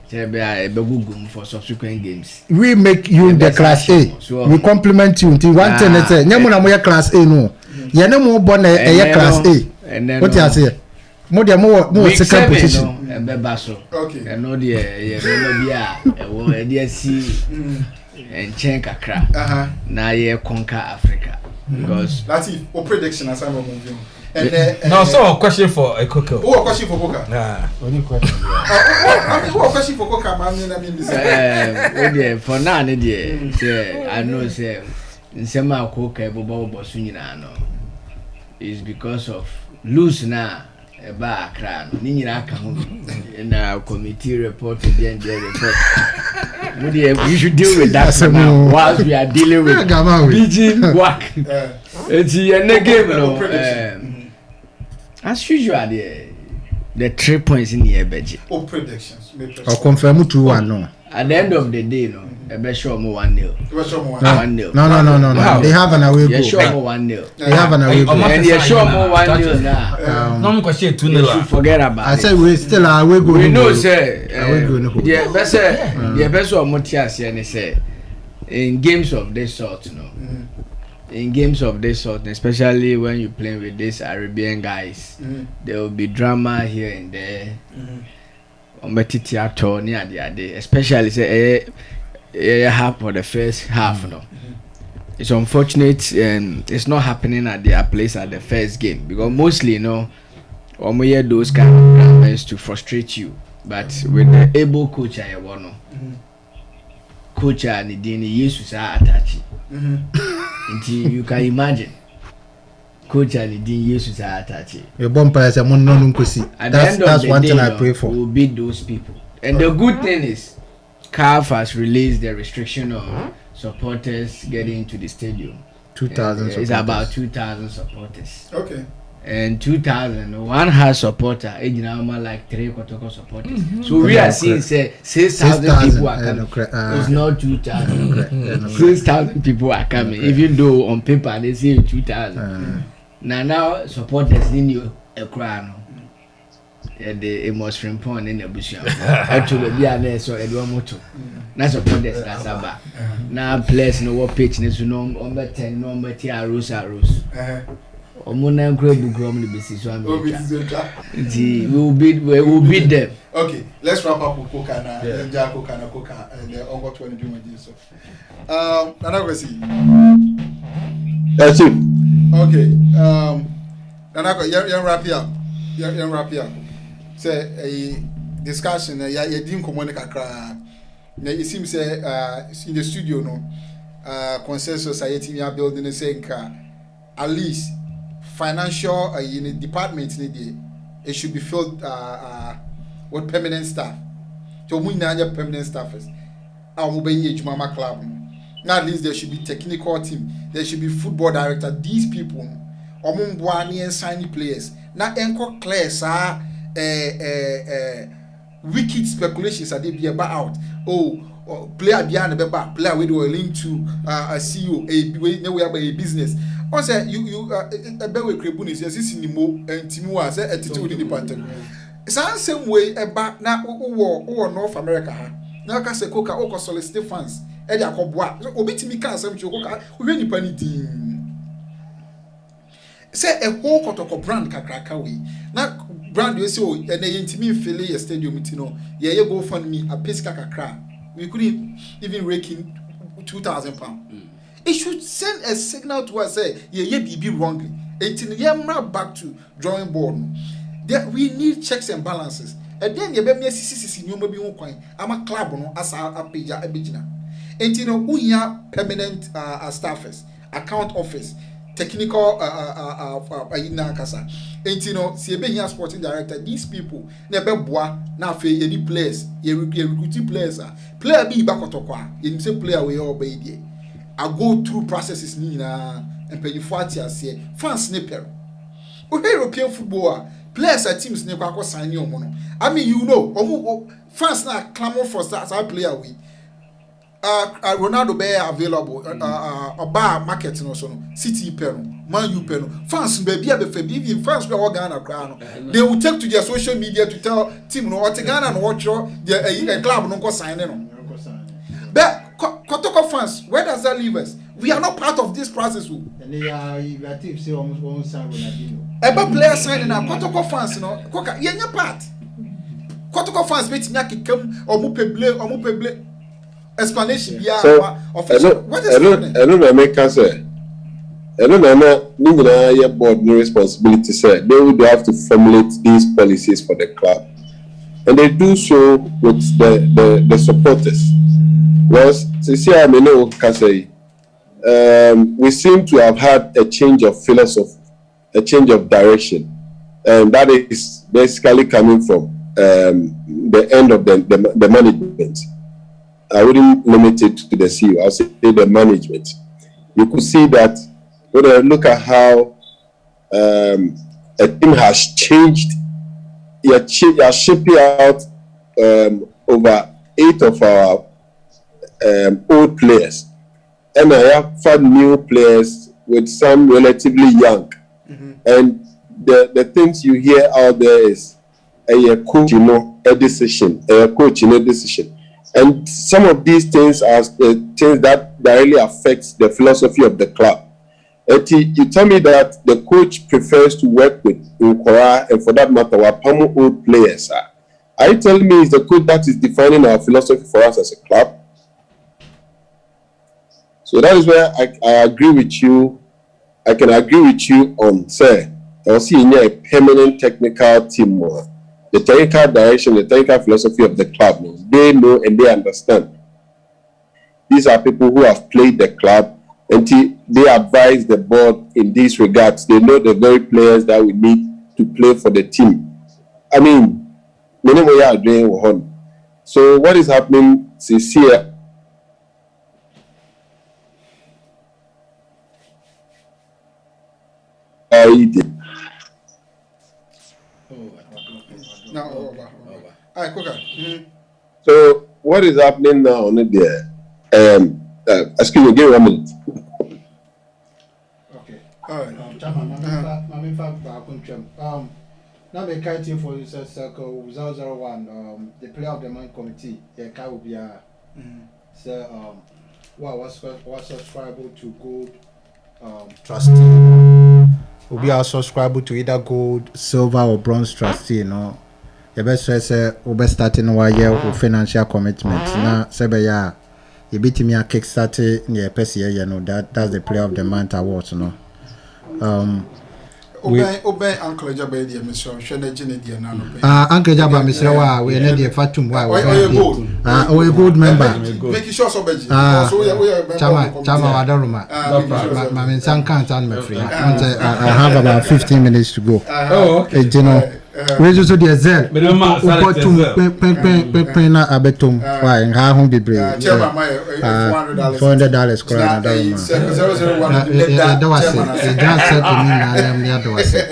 for subsequent games. We make you the class A. We compliment you until one thing is Yamuna class A no. Yanamo born a class A. And then what you say? More second position. And Bebaso. Okay. And no dear see and Chenkakra. Now ye conquer Africa. Because Latif, what prediction as I'm moving? No, so a question for a cooker. Oh, a question for Coca. Only question. A question for Coca, for now, I know, say, in some Coca, Bobo Sunina, is because of loose now. A bar crown, Nina in our committee report to the report. We should deal with that now whilst we are dealing with PG work. It's a game. As usual, the 3 points in the budget. Oh, predictions. I'll confirm 2-1 no. At the end of the day, no, a best show more 1-0. 1-0. No. They have an away goal. Show more 1-0. They have an away goal. And you show more 1-0 now. No question 2-0. Forget about it. I said we still are away goal. We know, say, the best of Motias, and say, in games of this sort, no. In games of this sort, especially when you play with these Arabian guys, there will be drama here and there. Especially say half for the first half, no. it's unfortunate and it's not happening at their place at the first game because mostly, you know, those kind of dramas to frustrate you. But with the able coach I want to coach and the Jesus are attached. You can imagine. Coach and the Jesus are attached. Your bumper is a mono kusi. That's one thing I pray for. We'll beat those people. And the good thing is CAF has released the restriction on supporters getting into the stadium. 2,000 It's about 2,000 supporters. Okay. And 2,000, one has supporter, like 3 Kotoko supporters. So we are seeing say 6,000 people are coming. It's not 2,000. 6,000 people are coming. Even though on paper they say 2,000. Now supporters in you a crown. The most important in the bush. Actually, we are there so Edward Moto. Now supporters that's about. Now players no what pitch needs to know number 10, number 10 Rose. Omuna Grebu Grom the basis we will beat them. Okay, let's wrap up with Koka and Koka and the over 20 doing so. Another question. That's it. Okay. Nanako, you wrap here. Say a discussion. You didn't communicate. It seems in the studio no. Consensus society we are building a saying at least. Financial in the department it should be filled with permanent staff. So we need permanent staffers. Our mobile mama club. Now at least there should be technical team. There should be football director. These people, Omumbwani and signing players. Now enco class are wicked speculations are they be about. Player behind the back, player we do a link to a CEO, a business. Also, you a better crebu is yes in mo and timu as a attitude in the pattern. Same way about now or North America. Now can say Coca Oko solicit funds. Edia Kobwa. Obitimi can some Choka, we any penny team. Say a whole Kotoko brand kakrakawi. Now brand you say and they intimate Philly stadium mitino. Yeah, you go fund me a pesca kakra. We couldn't even rake in £2,000. It should send a signal to us say, yeah, be wrongly. 18 years back to drawing board. That we need checks and balances. And then you be me CCC new maybe one coin. I'm a club no as a page a bigina. And you know we have permanent staffers, account office, technical kasa. And you know see be here sporting director. These people never boa na fe any players. You recruit players. Player be back Kotoko. You say player we all be I go through processes nina and pay you 40 as here. Fans snipper. European football players at teams never go sign your mono. I mean, you know, fans now clamor for stars. I player we. Ronaldo be available. Bar market no so City peno, Man U peno. Fans baby even fans we all Ghana crown. They will take to their social media to tell team no what Ghana and watch the club no go sign no. But Kotoko fans, where does that leave us? We are not part of this process. And they are say almost sign Ronaldinho. Every player signing now, Kotoko fans, no, Koka, you're not part. Kotoko fans, bet me come or mupeble explanation. So, official. What is happening? I don't know, make us say. I don't know, your board no responsibility. Say they would have to formulate these policies for the club, and they do so with the supporters. Because we seem to have had a change of philosophy, a change of direction, and that is basically coming from the end of the management. I wouldn't limit it to the CEO. I'll say the management. You could see that when I look at how a team has changed. You're shipping out over 8 of our old players, and I have 5 new players with some relatively young. And the things you hear out there is a coach, a decision, and some of these things are the things that directly affects the philosophy of the club. You tell me that the coach prefers to work with Nkora and for that matter, Wapamo old players are. Are you telling me it's the coach that is defining our philosophy for us as a club? So that is where I agree with you. I can agree with you on, say, I'll see in a permanent technical team more. The technical direction, the technical philosophy of the club, they know and they understand. These are people who have played the club and they advise the board in these regards. They know the very players that we need to play for the team. I mean, many way are doing one. So what is happening this year? So what is happening now on there? Excuse me, give me 1 minute. Okay. All right. Now the criteria for you said circle 001. The player of the month committee. Yeah, will be so was subscribable to gold trustee. Will be subscribable to either gold, silver, or bronze trustee. No. The best say we starting one year with financial commitment. Now, say you beat me a kickstart near PCA, you know that's the player of the month awards, no. Obey Uncle Gyabibi, Mr. Shenegin, Uncle Gyabibi, Mr. Wa, we need the Fatum. We good member. Make sure so bad. Chama, Wadaruma. Mamma, some can't tell me free. I have about 15 minutes to go. Oh, okay. You know. We just do the Zel. But pena abetum. Why? And how home be brave? $400 crying. That was it. He just said to me, I am the other was it.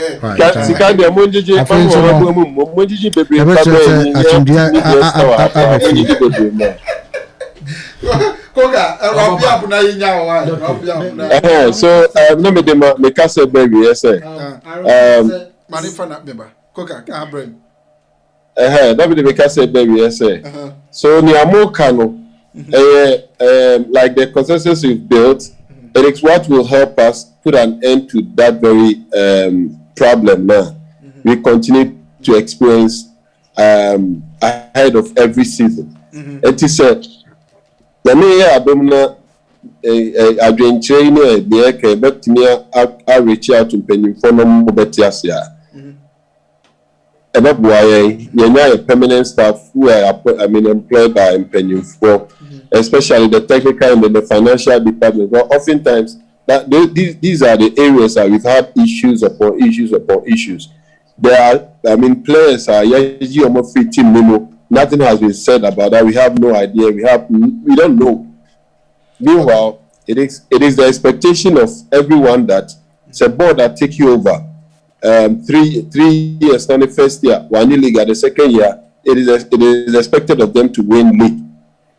So, let me make us a baby, yes, Coca, brain. That be because baby, yes, so Niamo Kano, like the consensus we've built, it is what will help us put an end to that very problem now. We continue to experience ahead of every season. It is said, the mayor Abomna a dream trainer, the Eke, but I reach out to Penny for no Betiasia. A permanent staff who are employed by Penny for, especially the technical and the financial department. Well, oftentimes, these are the areas that we've had issues upon issues. There are, players are free team memo. Nothing has been said about that. We have no idea. We don't know. Meanwhile, it is the expectation of everyone that it's a board that take you over. 3 years on the first year, 1 league at the second year, it is expected of them to win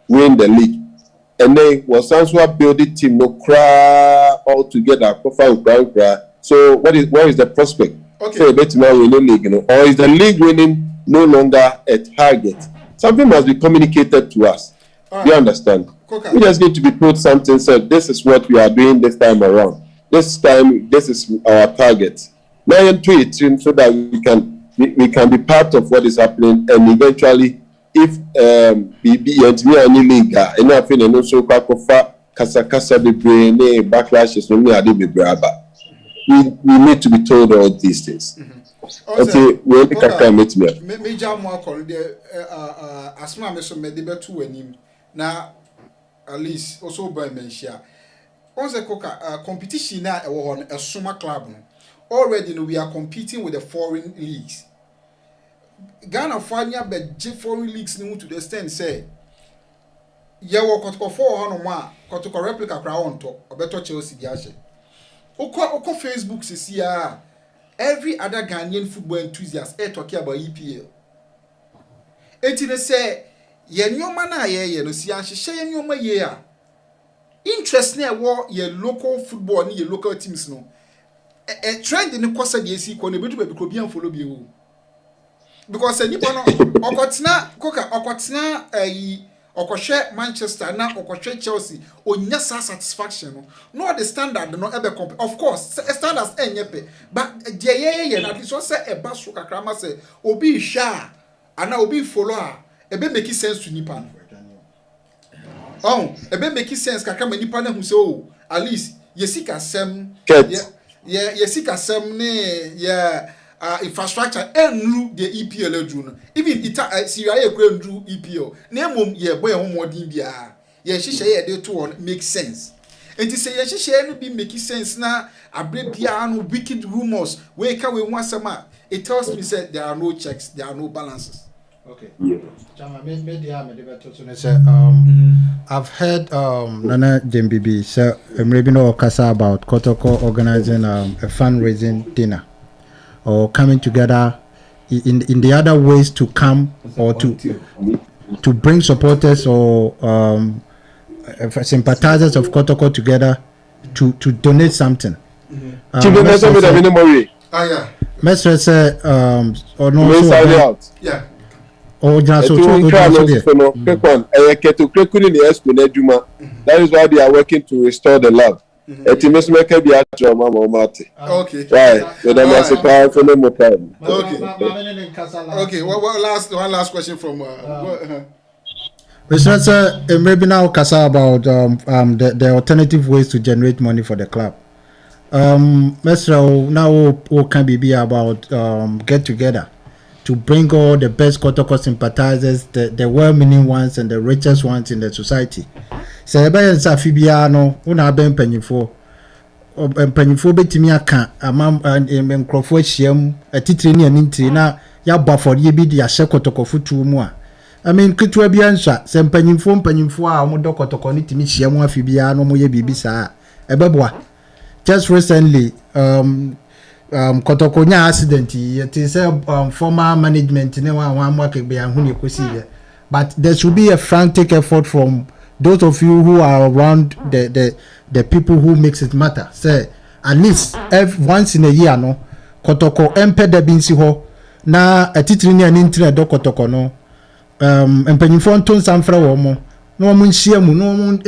the league. And then was also build the team no cry all together, so where is the prospect? Okay. So bet now we no league, or is the league winning no longer a target? Something must be communicated to us. Do you understand? Okay. We just need to be told something said, this is what we are doing this time around. This time, this is our target. Now tweet so that we can be part of what is happening, and eventually, if any league enough in no so kasa the brain backlashes no we need to be told all these things. Okay, we can meet me. Major more corridor asma me so medebe to anim na at least also by mention. Also competition na e wo a summer club no. Already we are competing with the foreign leagues. Ghana Fanya be foreign leagues ni to the extent say ye wo Kotoko 4 no ma Kotoko replica kra on to obeto Chelsea di ahye. Oko Facebook sisi ya every other Ghanaian football enthusiast talking about EPL. Enti ne say ye nyoma na ye no si ahye ye nyoma ye a interest na wo ye local football ni ye local teams no. A trend in the course of the AC can be to be follow you because any one okotna okoshe Manchester na okoshe Chelsea onya satisfaction no the standard no ebe of course standards enyepe but ye na this was say e baso kakra ma say obi sha ana obi follow ebe make sense to nipa Oh, a bit make sense. Kaka many partner who so at least Yesika Sem. Yeah, Yesika Sem ne infrastructure and the EPL June. Even it Syria going through EPL. Name yeah boy more DBA. Yeah, she share the two makes sense. And to say she share be making sense now. A break piano wicked rumors. Wake up with one summer. It tells me that there are no checks, there are no balances. Okay. Yeah. I've heard Nana Gyabibi say maybe no Kasa about Kotoko organizing a fundraising dinner or coming together in the other ways to come or to bring supporters or sympathizers of Kotoko together to donate something. Mestre say or no so yeah. Oh, that is why they are working to restore the lab. Okay. Right. Okay. One last question from. Maybe now Kasa about the alternative ways to generate money for the club. Mesra now can be about get together to bring all the best Kotoko sympathizers, the well-meaning ones and the richest ones in the society. So ebe sa fibia no una ben panyifo betimi aka amam nkrofo hyiam atitire ne anintire na ya bafori bi dia hye Kotoko futu mu a I mean kitwa bia nsa se mpanyimfo a omo Kotoko ne timi hyiam afibia no mo ye bibi saa ebeboa. Just recently Kotoko nya accident it is former management ne one work be ahun ekosi, but there should be a frantic effort from those of you who are around the people who makes it matter. Say at least once in a year no Kotoko empe da binsi ho na atitiri ne anintire do Kotoko no empanyimfo nton samfra wo mo no mo nhia mu no mo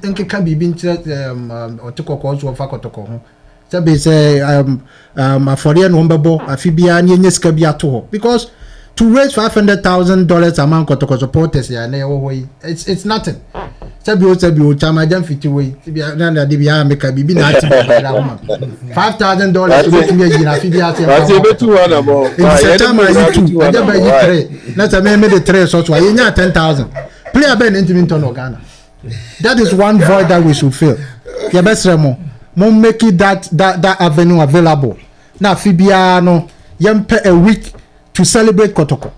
enkeka bibi ntire otukoko so fa Kotoko ho be say afori no mbebo afibia ne nye sika bi ato ho because to raise $500,000 among Kotoko supporters ya na wo hoyi it's nothing. Sabi o chama jam fiti we bia na de bia make bibi na ati $5,000 to make me yin afibia say I say be 200 more ya chama you aja ba yi 3 na ta me the 3 so so yin 10,000 player ben intimi ton Ghana. That is one void that we should fill. Ya best remo mo make it that avenue available. Na fibia no yempe a week to celebrate Kotoko.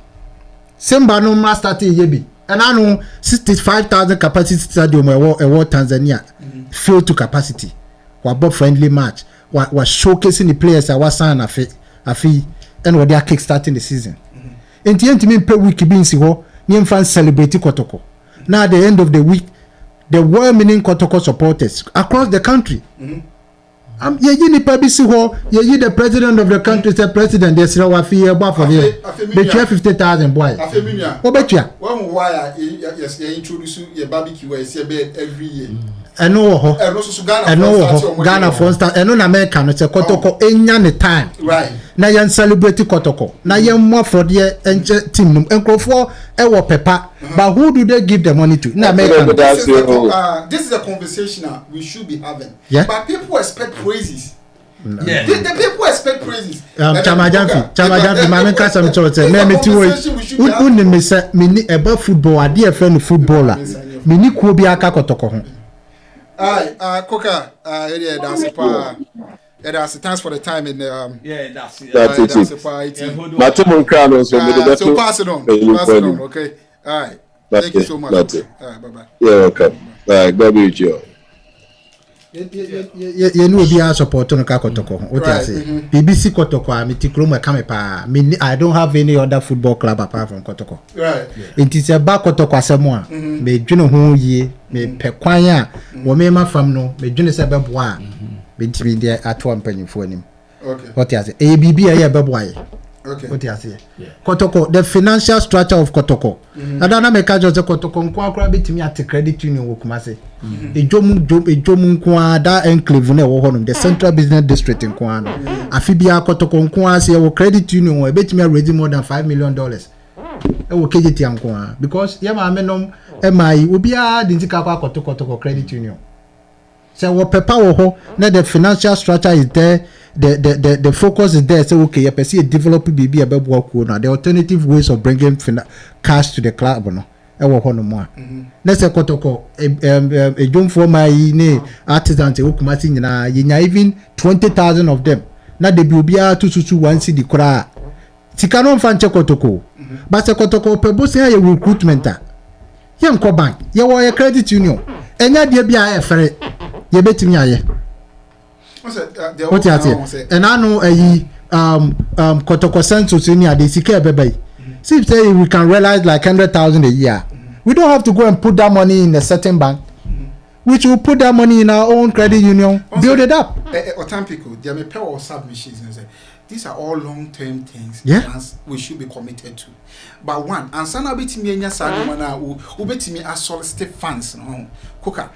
Simba no master te yebi. And I know 65,000 capacity stadium award Tanzania filled to capacity. Wa friendly match. Wa showcasing the players that was signed afi and we they are kick starting the season. In the end me per week bi nsi ho, ni fan celebrate Kotoko. Now at the end of the week the well-meaning Kotoko supporters across the country. Ye ni pa bi si ho, ye the president of the country say president dey sira wa fi e ba for here. Be 50,000 boy. Afemia. Wo betua. One why yes introduce your barbecue we say every year. Eno ho. Eno so Ghana for instance, eno na America no say Kotoko enya ne time. Right. Na yan celebrate Kotoko. Na yan mo for there enche team num enkrofo e wo pepa. But who do they give the money to? In America. This is a conversation we should be having. Yeah? But people expect praises. Yeah. The people expect praises. Chama Jamfi, mama kasa mchote. Me tiwo. Uni me say me ni eba football ade e friend footballer. Me ni ku obi aka Kotoko ho. Koka, yeah, that's pa. Yeah, that's thanks for the time in that's it. That's it. So pass it on. Okay. All right. Thank you so much. That's it. All right, bye-bye. You're welcome. All right, God be with you. You know be a support on Kotoko. What I say? BBC Kotoko amitikromo kamepa. I don't have any other football club apart from Kotoko. Right. It is about Kotoko asemwa. Me dwene ho yie, me pekwan a wo me ma fam no, me dwene se beboa. Me ntimi de ato ampanyifo anim. Okay. What I say? ABB aye beboa. Okay. What I say? Kotoko, the financial structure of Kotoko. Adana meka just Kotoko nkwa akra betimi at credit union wo Kumase. Ejomu nkwa da enclave na wo honum the central business district nkwa no. Afibia Kotoko nkwa se wo credit union wo betimi raise more than $5 million. E wo KJT nkwa because ye ma menom MI obia didn't kakwa Kotoko credit union. So what pepper ho na the financial structure is there, the focus is there. So okay, you perceive a developer BB about work now. The alternative ways of bringing cash to the club no. Ewo ho no mo. Na say Kotoko a jom for my ne artisans e wokumati nyina yenya even 20,000 of them. Na de bi obia 221 cedi kura. Sika no mfa nche Kotoko. But say Kotoko pebo say ya recruitment a. Ye nko bank, ye wo ye credit union. Enya de bia e fere. Ye betimi aye. What you say? And I know Kotoko census in here, they secure baby. See if say we can realize like 100,000 a year. We don't have to go and put that money in a certain bank. Which will put that money in our own credit union, build it up. Otampico, there may pay or submissions. These are all long-term things. Yeah. We should be committed to. But one, and some of it me who bet me as solicited funds. Coca,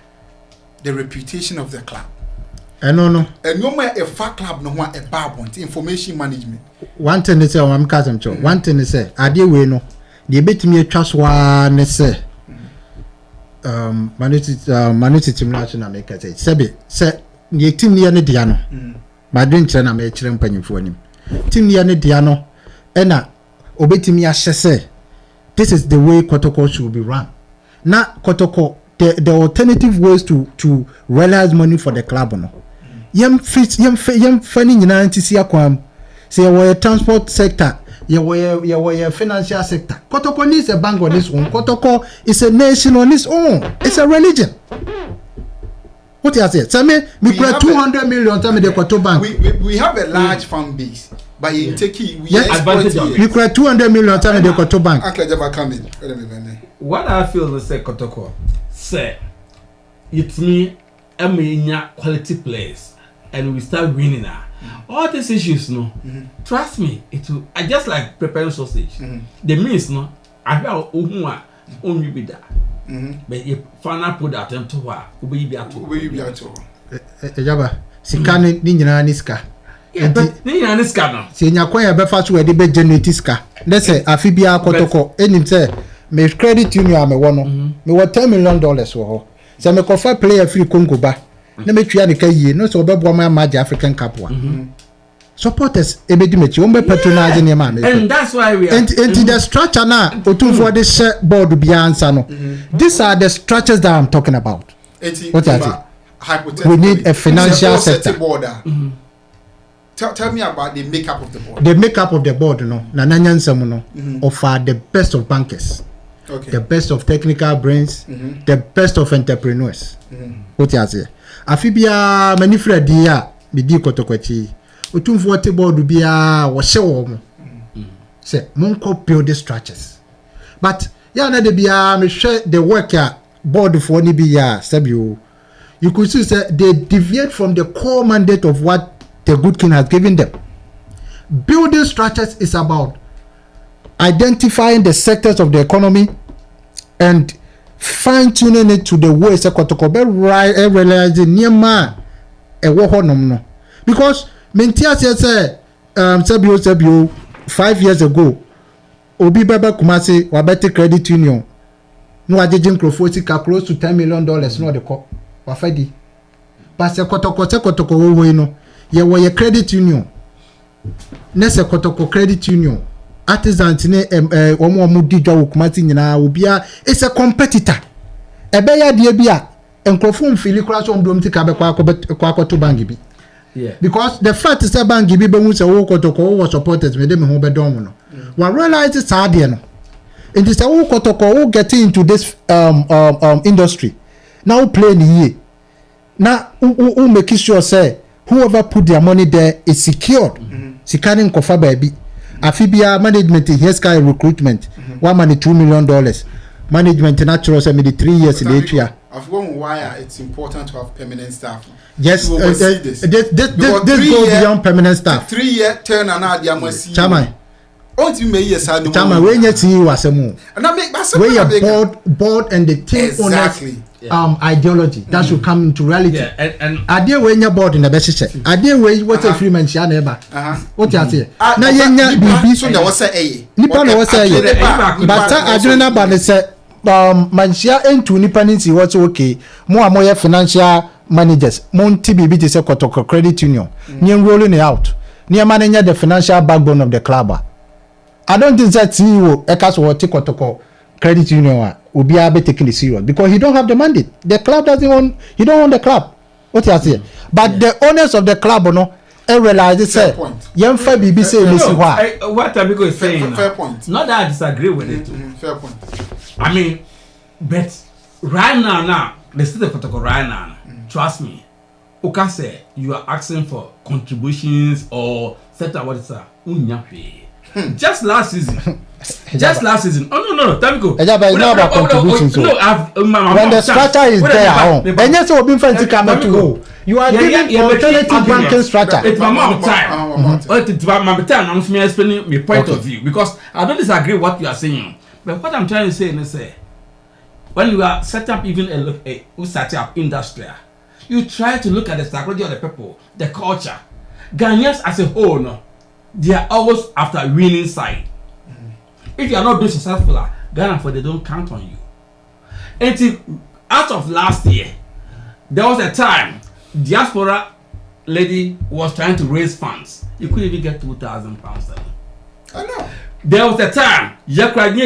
the reputation of the club. No. And no more a fat club, no more a bar want information management. One thing is I'm cousin Joe. One thing is I deal we know. The bet me a trust one say. Management team national make say. Sebi say the team near the Diano. My dream trainer me children penny for him. Team near the Diano. Ena obeti me say. This is the way Kotoko should be run. Now Kotoko the alternative ways to realize money for the club no. Yem funny nyina ntisi akwam. Say your transport sector, your financial sector. Kotoko needs a bank on its own. Kotoko is a nation on its own. It's a religion. What you say? Tell me, we create 200 million. Tell me the Kotoko bank. We have a large fan base, but you take it. We create 200 million. Tell me the Kotoko bank. What I feel is say Kotoko. Say, it's me, quality players, and we start winning now. All these issues, no, trust me, it will. I just like preparing sausage. The means, no, I have only be that. But if final product and to what, will be at all. Jaba, Sikani Nina Niska. Nina Niska, no. Senior Quay Befatu, a debate genetiska. Let's say, Afibia Kotoko, and say. Me credit union me wono me what $10 million wo so me kofa player free Congo ba na me twa ne ka yie no so obebo ma Magic African Cup wa supporters ebedi mechi won be patronize ne ma me and that's why we are and the structure na otumfo de share board bi answer no these are the structures that I'm talking about. What you say? We need a financial sector. Tell me about the makeup of the board. The makeup of the board no na nanyansam no offer the best of bankers. Okay. The best of technical brains, the best of entrepreneurs. What you say? Afibia manifred dia bidi Kotokwachi. Otumfo te board bia wo hye wo. Say monko build the structures. But ya na de bia me hwe the work ya board for ni bia sabio. You could see say they deviate from the core mandate of what the good king has given them. Building structures is about identifying the sectors of the economy and fine-tuning it to the way Kotoko be realizing near man a no. Because Mentia say Sabio 5 years ago Obi Baba Kumasi Wabete Credit Union no ADINKRA close to $10 million no the cop wafedi. But Kotoko we no ye wo ye credit union. Nese Kotoko credit union. Artisans ne omo di dwa wokumati nyina obia is a competitor. Ebe ya de bia enkrofo mfili kura so ndom tika be kwa akoto bank bi. Yeah. Because the fact is that bank bi be hu se wo Kotoko wo supporters me dem ho be don no. We realize saa de no. It is a wo Kotoko wo get into this industry. Now play ni here. Now who make sure say whoever put their money there is secured. Sikani nkofa baby. Afibia management here sky recruitment. One money $2 million. Management natural say me 3 years in the year. I've gone why it's important to have permanent staff. Yes, this goes beyond permanent staff. 3 year turn and now they must Chairman. Oh, you may yes, I know. Chairman, when you see you as a move. And I make where your board and the team exactly. Ideology that should come into reality. Yeah, and idea when your board in the best check. Idea where you what a free man shall never. What you say? Now you bibi so there was a nipa no was say but I don't know about say mansia into nipaninsi what's okay mo amoye financial managers mo TBB to say Kotoko credit union ni rolling it out ni manage the financial backbone of the club. I don't think that CEO ekas what Kotoko credit union will be able to take it serious because he don't have the mandate. The club doesn't own, he don't own the club. What you say? But the owners of the club no realize it say young Fabi say listen why. What Amigo is saying. Fair point. Not that I disagree with it. Fair point. I mean, but right now, the state of Kotoko right now, trust me, Uka say you are asking for contributions or set up what is that? Just last season. Just last season. Oh no, Tamiko. It's not about contributions. No, when the structure is there, and yes, we've been friends to come to go. You are giving alternative banking structure. It's my mom time. It's my time. I'm explaining my point of view because I don't disagree with what you are saying. But what I'm trying to say is, when you are set up even a industrial, you try to look at the psychology of the people, the culture. Ghanaians as a whole, no, they are always after winning side. If you are not being successful, Ghana for they don't count on you. Until out of last year, there was a time diaspora lady was trying to raise funds. You couldn't even get £2,000. I know. There was a time you couldn't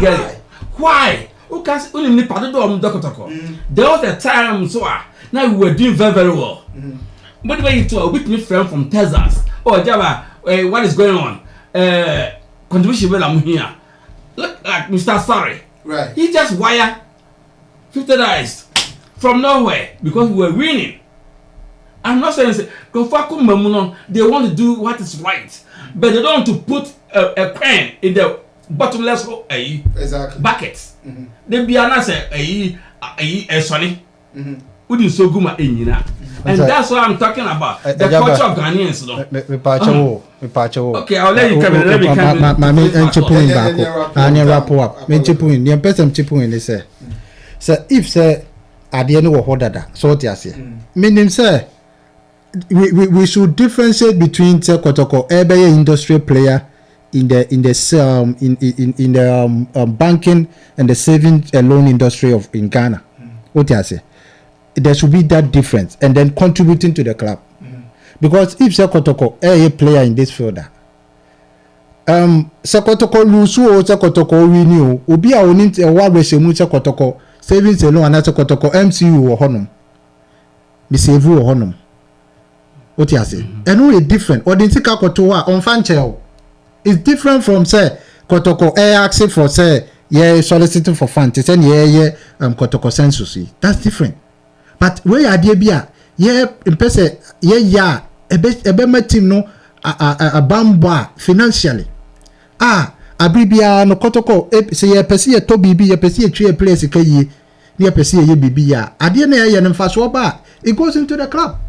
get it. Why? There was a time so now we were doing very, very well. But when you talk with me friend from Texas, oh Java, what is going on? Contribution well I'm here. Look at Mr. Sorry. Right. He just wire $50 from nowhere because we were winning. I'm not saying they want to do what is right, but they don't want to put a pen in the bottomless buckets. They be an answer Sonny. And that's what I'm talking about. The culture of Ghanaians. Okay, I'll let you come in. Let me come in. Wrap up. The person chipping in say, so if say at the end of order, so what you say, meaning say we should differentiate between say Kotoko every industrial player in the banking and the savings and loan industry in Ghana. What you say? There should be that difference and then contributing to the club. Because if Kotoko a player in this field, Kotoko lose or Kotoko renew, Ubi a winning a wide ratio Kotoko savings alone and Kotoko MCU or Honum. Misevu or Honum. What you say? And we different. Or didn't Kotoa on Fanchel. It's different from say Kotoko asking for say soliciting for funds. It's Kotoko census. That's different. But where are they be? In person, a better team no a bamba financially. Abibia no Kotoko, say a percy a Toby be a percy a tree place a kay, near percy a bibia. I didn't hear and fast over. It goes into the club.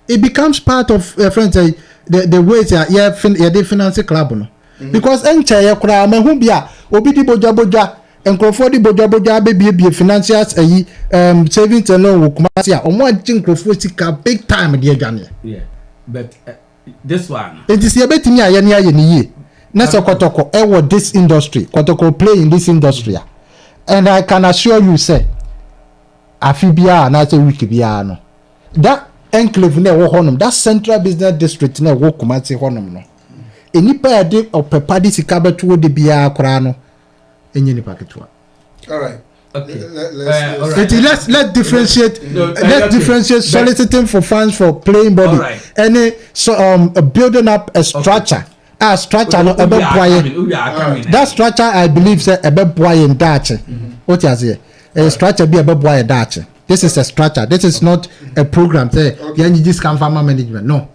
It becomes part of friends the ways they finance club. No? Because entire crowd, my home be a obidi boja. And Crawford Boja baby financiers savings and loan Kumasia on one Crawford big time dear Ghana. Yeah. But this one it is a bit near ye. Nasa Kotoko this industry. Kotoko play in this industry. And I can assure you say Afibia and I say Wikibiano. That enclave never honum, that central business district never Kumasi honum no. Any pair of Pepadi Sikaba to the Bia Krano. All right. Okay. Let's differentiate. Let's differentiate soliciting for funds for playing body. Right. And building up a structure. A structure no ebe boy. That structure I believe say ebe boy in that. What you say? A structure be ebe boy that. This is a structure. This is not a program. Say you just come farmer management. No.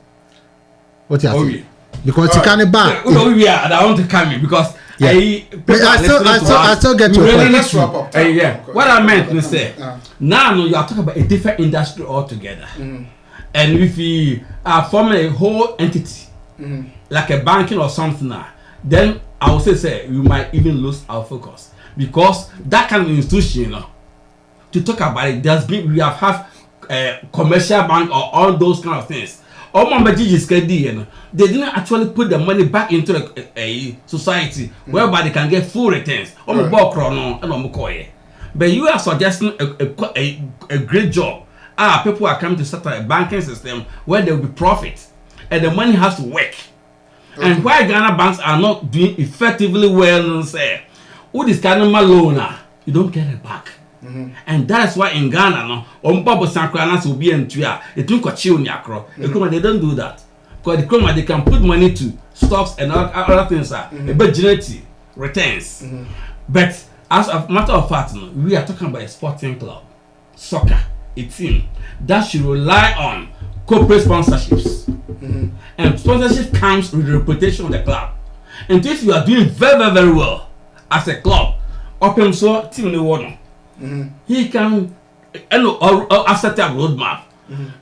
What you say? Because you can't buy. I want to come in because. Yeah. I still get your point. Let's wrap up. What I meant to say, now you are talking about a different industry altogether. And if we are forming a whole entity, like a banking or something now, then I would say we might even lose our focus. Because that kind of institution, to talk about it, we have commercial bank or all those kind of things. All my G's they didn't actually put the money back into a society whereby they can get full returns. But you are suggesting a great job. People are coming to set up a banking system where there will be profit and the money has to work. And why Ghana banks are not doing effectively well, say, who this kind of loan, you don't get it back. And that's why in Ghana, they don't do that. Because they can put money to stocks and other things, but generate returns. But as a matter of fact, we are talking about a sporting club, soccer, a team that should rely on corporate sponsorships. And sponsorship comes with the reputation of the club. And if you are doing very, very, very well as a club, open so team in the water, he can set up roadmap.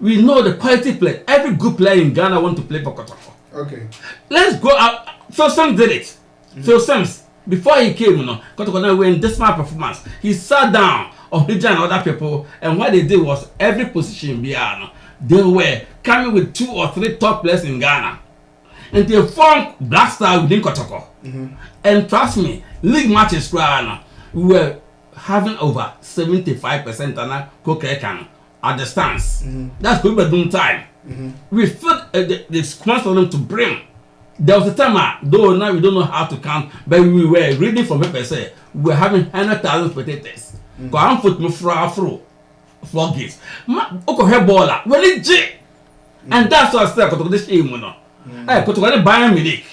We know the quality player. Every good player in Ghana want to play for Kotoko. Okay. Let's go out. Phil Sims did it. Phil Sims, before he came, Kotoko went this my performance. He sat down on Hija and other people, and what they did was every position they were coming with 2 or 3 top players in Ghana. And they formed Black Star within Kotoko. And trust me, league matches we were having over 75% at the stance. That's good by doing time. We felt the squad for them to bring. There was a time, though now we don't know how to count, but we were reading from paper say we were having 100,000 spectators. Because I'm put me through floodgates. Oko hair baller, well it J. And that's what I said to this game. I could to buy me league.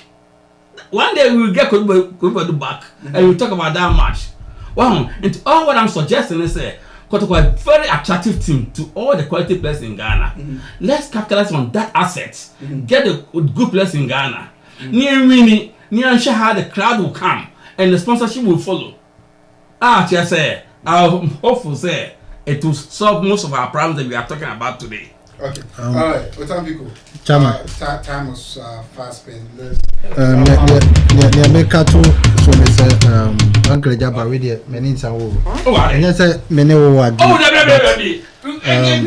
One day we will get Kotoko back and we'll talk about that match. Wow, and all what I'm suggesting is Kotoko a very attractive team to all the quality players in Ghana. Let's capitalize on that asset. Get the good players in Ghana. Near winning, near sure how the crowd will come and the sponsorship will follow. Just say, I'm hopeful say it will solve most of our problems that we are talking about today. Okay. All right. What time you go? Time was fast spent. Make a two. So me say Uncle Gyabibi there. Many things are over. And you say many over. We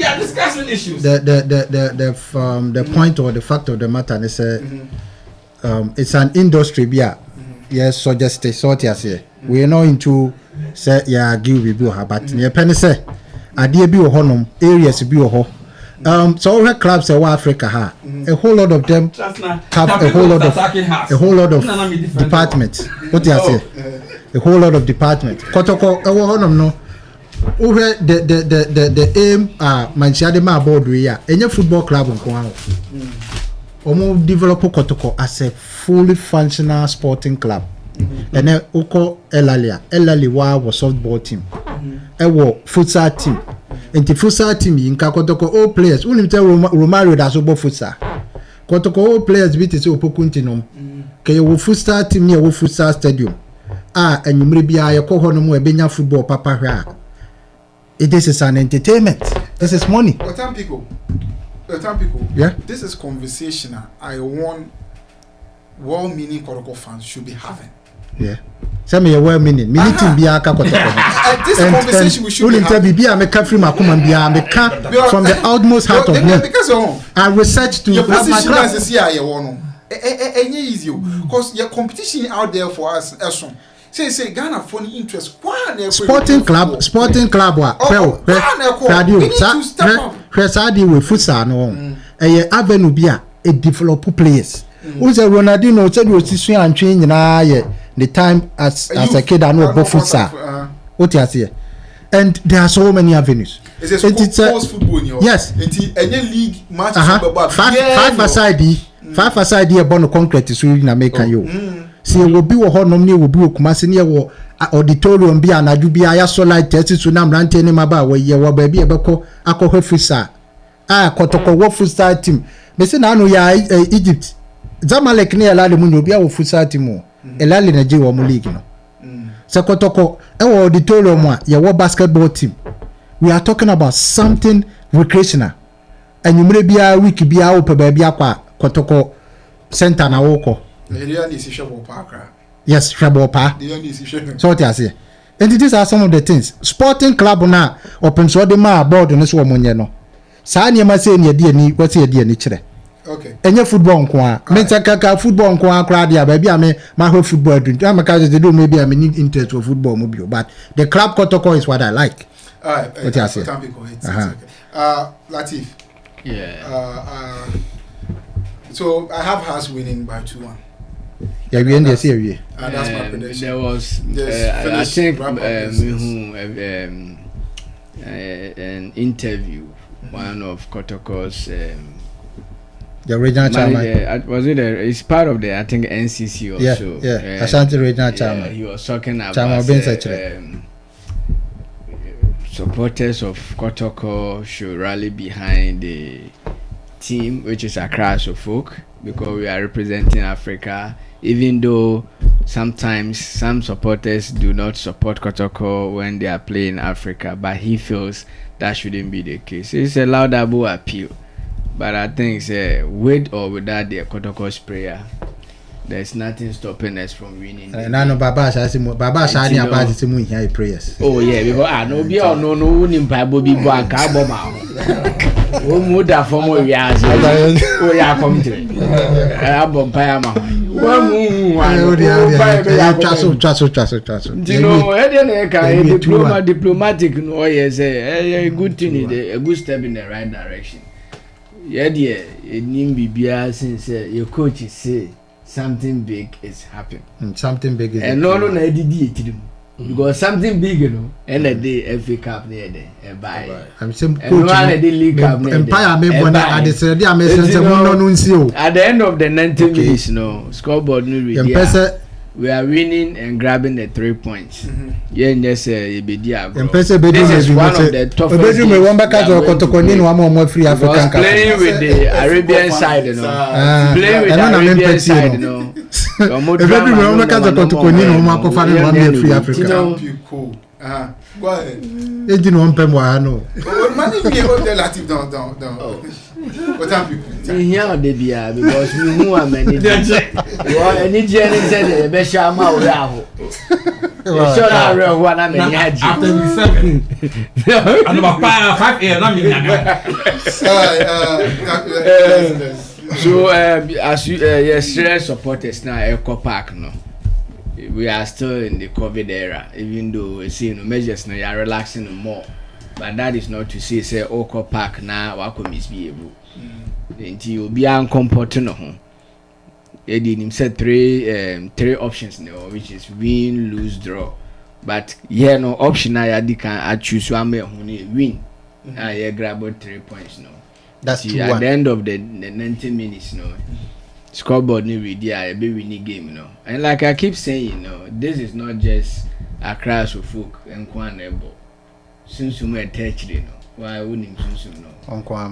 are discussing issues. The point or the fact of the matter is it's an industry. Yes, suggest sort as here. We are not into say Gyabibi, but near penny say idea be honum areas be ho. So all clubs in Africa a whole lot of them have a whole lot of departments. What do you say? A whole lot of departments. Kotoko honum no. The aim Manchester ma board we are any football club nko omo develop Kotoko as a fully functional sporting club. And then oko Elali was softball team. Ewo futsal team. And the futsal team in Kotoko all players. Unim tell Romario that's about futsal. Kotoko all players beat is opokuntinum. Kaya wo futsal team near wo futsal stadium. And you may be a cohonomo a benya football papa. This is an entertainment. This is money. People. Yeah. This is conversation I want well-meaning Kotoko fans should be having. Yeah. Some are well-meaning. This is a conversation we should be having. From the utmost heart of me. I research to your position as a CIA. Easy because your competition out there for us. Say Ghana for the interest. Sporting club. We need to step up. With futsal no. Avenue bia a develop players. Who's a Ronaldinho said was this and change the time as a kid I know about futsal. What you say? And there are so many avenues. It's football in your yes. Any league match. Five aside here born concrete is really America you. See will be a honor near will be a Kumasi near auditorium be an adubia so light test to nam ranting him about where you were baby abako alcohol futsal. Kotoko what futsal team. Listen, I know ya Egypt. Zamalek near Lali Muno be our futsal team. Elali Nigeria league. So Kotoko our auditorium ya basketball team. We are talking about something recreational. And you may be a week be out baby aqua Kotoko center na woko. Yes, Shabopa. So what I say. And these are some of the things. Sporting club na open so the ma board on this woman, you know. Sanya ma say near dear ni what's your dear nature. Okay. Any football nko. Me kaka football nko crowd ya baby ame my football do. I'm because they do maybe I need interest for football mobile, but the club Kotoko is what I like. All right. What you say? Okay. Latif. Yeah. So I have us winning by 2-1. Yeah, we end the series. That's my prediction. There was, I think, an interview. One of Kotoko's the regional chairman. Was it? It's part of the I think NCC also. Yeah. Ashanti regional chairman. He was talking about supporters of Kotoko should rally behind the team, which is Accra Folk, because we are representing Africa. Even though sometimes some supporters do not support Kotoko when they are playing Africa, but he feels that shouldn't be the case. It's a laudable appeal, but I think with or without the Kotoko's prayer, there's nothing stopping us from winning. And I know Baba Shani about the here prayers. Oh yeah, because I know be or no in Bible be one carbon. Who would have for more years? Oh yeah, come to it. I have Payama. You know, diplomatic. Oh yes, a good thing, a good step in the right direction. Yeah, dear, it need be since your coach is say something big is happening. Something big is and no, I did it because something big, you know, and a day FA Cup near there, and buy. I'm saying, coach, League Cup Empire. At the end of the 90 minutes, no scoreboard, no. We are winning and grabbing the 3 points. Yeah, yes, this is one of the toughest games. Playing with the Arabian side, you know. Playing with the Arabian side, you know. Go ahead. You know, no. What time people? Here they be because we who are many. You are any journey said the best shama we are. Sure, I real one I mean after we 7. And about 5 years, so as you yes, supporters now Echo Park no. We are still in the COVID era, even though we see measures now are relaxing more. But that is not to say Echo Park now wako misbehave. Until you be uncomfortable no ho. They did said three options now, which is win, lose, draw. But yeah, no option I can choose one win. I grab 3 points no. That's see, at the end of the 90 minutes no. Scoreboard ni ready a be winning game, you know. And like I keep saying, you know, this is not just a crash of folk and Kwanebo. Since you met touch, you know, why wouldn't you know?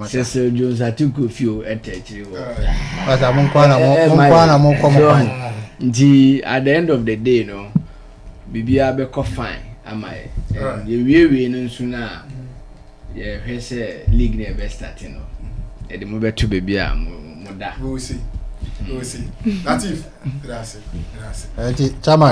Cecil Jones, I took a few at touch. But I'm at the end of the day, you know, Bibi Abeko fine, am I? You will no sooner. Yeah, here's a league near best starting, you know. At the moment to baby, we'll see. We'll see. Latif, gracias. Chairman,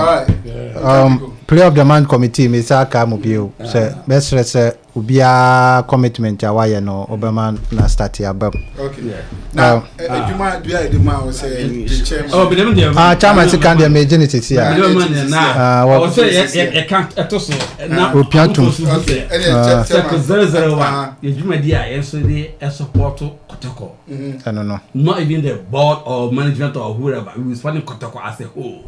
Player of the Month committee, Mr. Kamubio, sir, best say ubia commitment awaya no Obama na start ya bab. Okay. Now, do you mind say the chairman? Oh, but them chairman second the majority here. I was say I can't etoso na opiatum. Okay. 001. You do media yesterday support Kotoko. I don't know. Not even the board or management or whoever. We was funding Kotoko as a whole.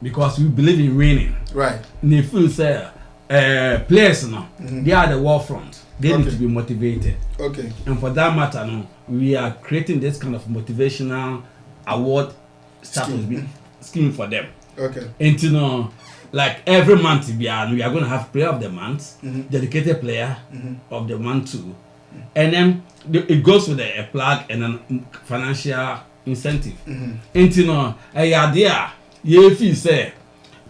Because we believe in winning. Right. And if you say players now, they are the war front. They need to be motivated. Okay. And for that matter, now we are creating this kind of motivational award scheme for them. Okay. And you know, like every month we are going to have player of the month, dedicated player of the month too, and then it goes with a plug and a financial incentive. And you know, idea, if you say.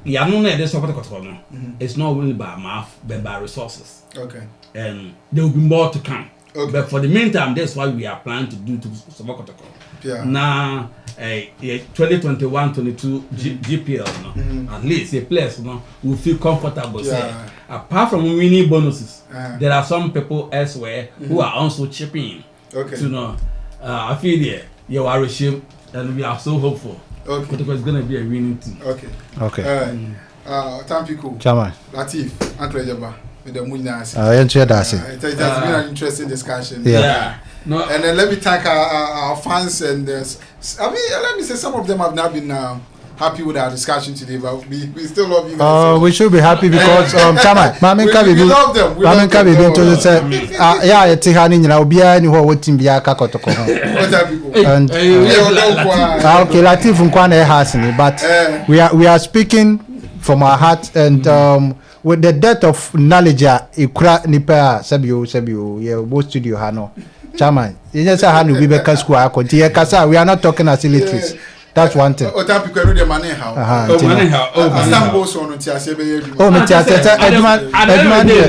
It's not only by mouth but by resources. Okay. And there will be more to come. Okay. But for the meantime, that's what we are planning to do to support Kotoko. Yeah. Now, 2021-22 GPL, at least a place will feel comfortable. Yeah. Say, apart from winning bonuses, there are some people elsewhere who are also chipping. Okay. To know, I feel there. you are ashamed, and we are so hopeful. Okay. Kotoko is gonna be a winning team. Okay. Tampico. Chairman. Latif, Antrejaba, with the Munas. I enjoy that. It has been an interesting discussion. Yeah. No, and then let me thank our fans and let me say some of them have not been happy with our discussion today, but we still love you guys. We should be happy because Chairman, we love them. We love them. To say, yeah, it's happening. You know, be any who waiting be a Kotoko. And okay, Latif Nkwane has me, but we are speaking from our heart and with the depth of knowledge, ikura nipa sabio, yeah, both studio hano. Chairman, you just say hanu be back school. We are not talking as illiterates. That's one thing. Oh, time people the money how. Some goes on until I say be. Oh, me tia Edman.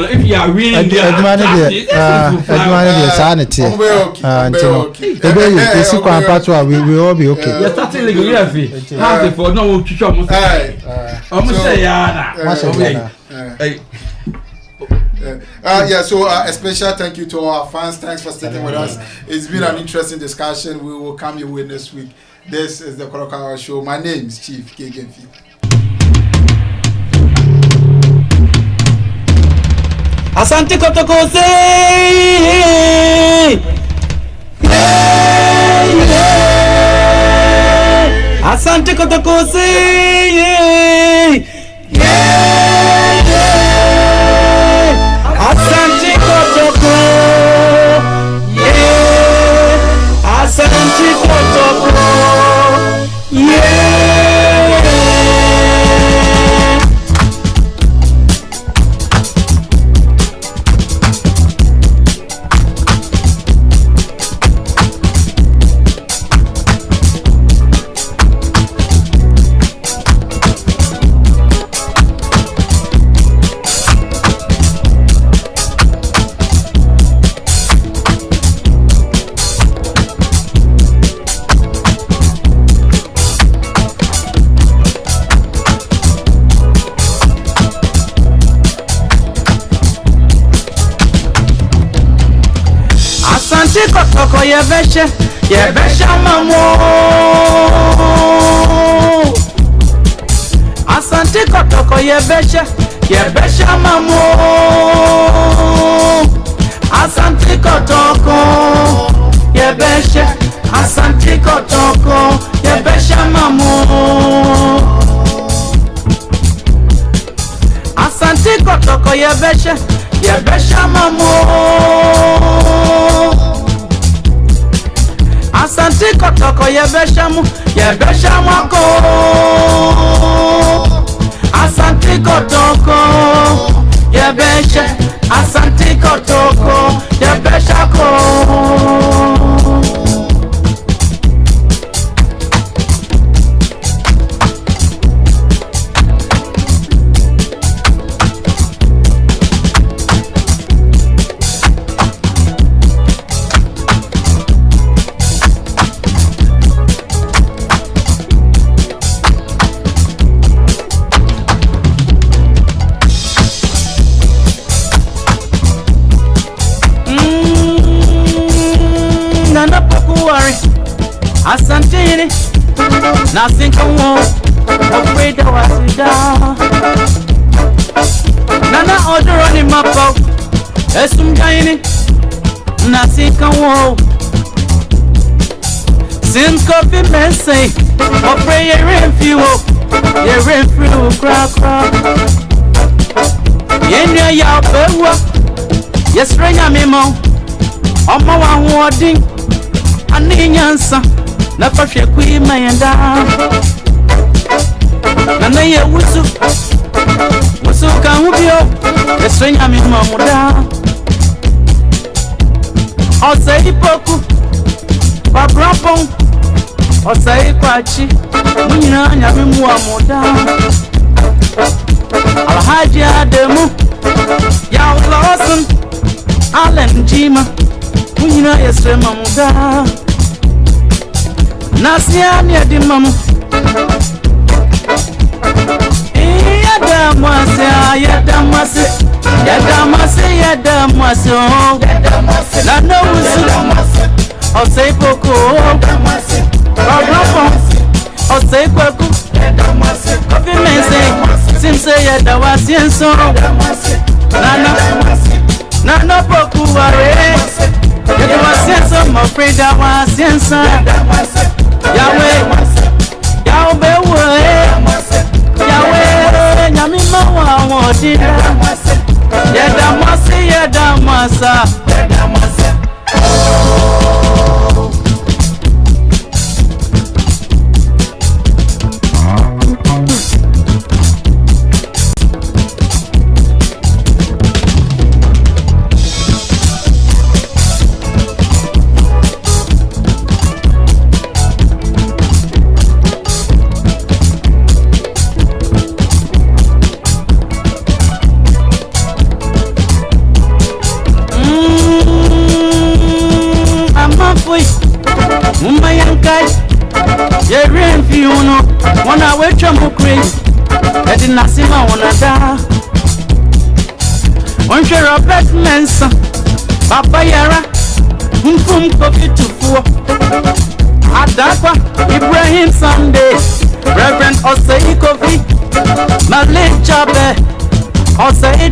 If you are winning, Edman, sanity. We all be okay. You're starting like a half for no to show. Almost say yeah, so a special thank you to our fans. Thanks for sticking with us. It's been an interesting discussion. We will come your way next week. This is the Kotoko Show. My name is Chief Gyabibi. Asante Kotoko say, Asante Kotoko say, Asante Kotoko, Asante Kotoko, Kotoko yebesha mamo. Asante Kotoko yebesha mamo. Asante Kotoko yebesha. Asante Kotoko yebesha mamo. Asante Kotoko yebesha mamo. Asante Kotoko yebesha mwako. Asante Kotoko yebesha. Asante Kotoko yebesha ko. Asante nasinka wo afraid wasida nana odoro ni mapo esum gaini nasinka wo since coffee messy afraid you refuel crack yenya ya bewa yesrenya memo omo wa hoodin ani nyansa na fahwe kuima yenda na ye wusu ka hubio esrenya mi mamuda osei poku babrapon osei kwachi munyina nya mi muamuda alhaji ademu ya lawson Allen Jima munyina yesrema muda Nasia ni adimamu yadamase na no wusu Ose Poco, Ose Kwaku, Coffee Mensing, Sinsay, the Wasian song, Nana Poku, it was some afraid that was inside. Yahweh, Yahweh, Yamima, what did Yadamasa. When I wait for more crazy, I did not see my one da. One share of black men's Papa Yara, coffee to four. Adakwa, Ibrahim Sunday, Reverend Osei Kofi, Malik Chabe, Osei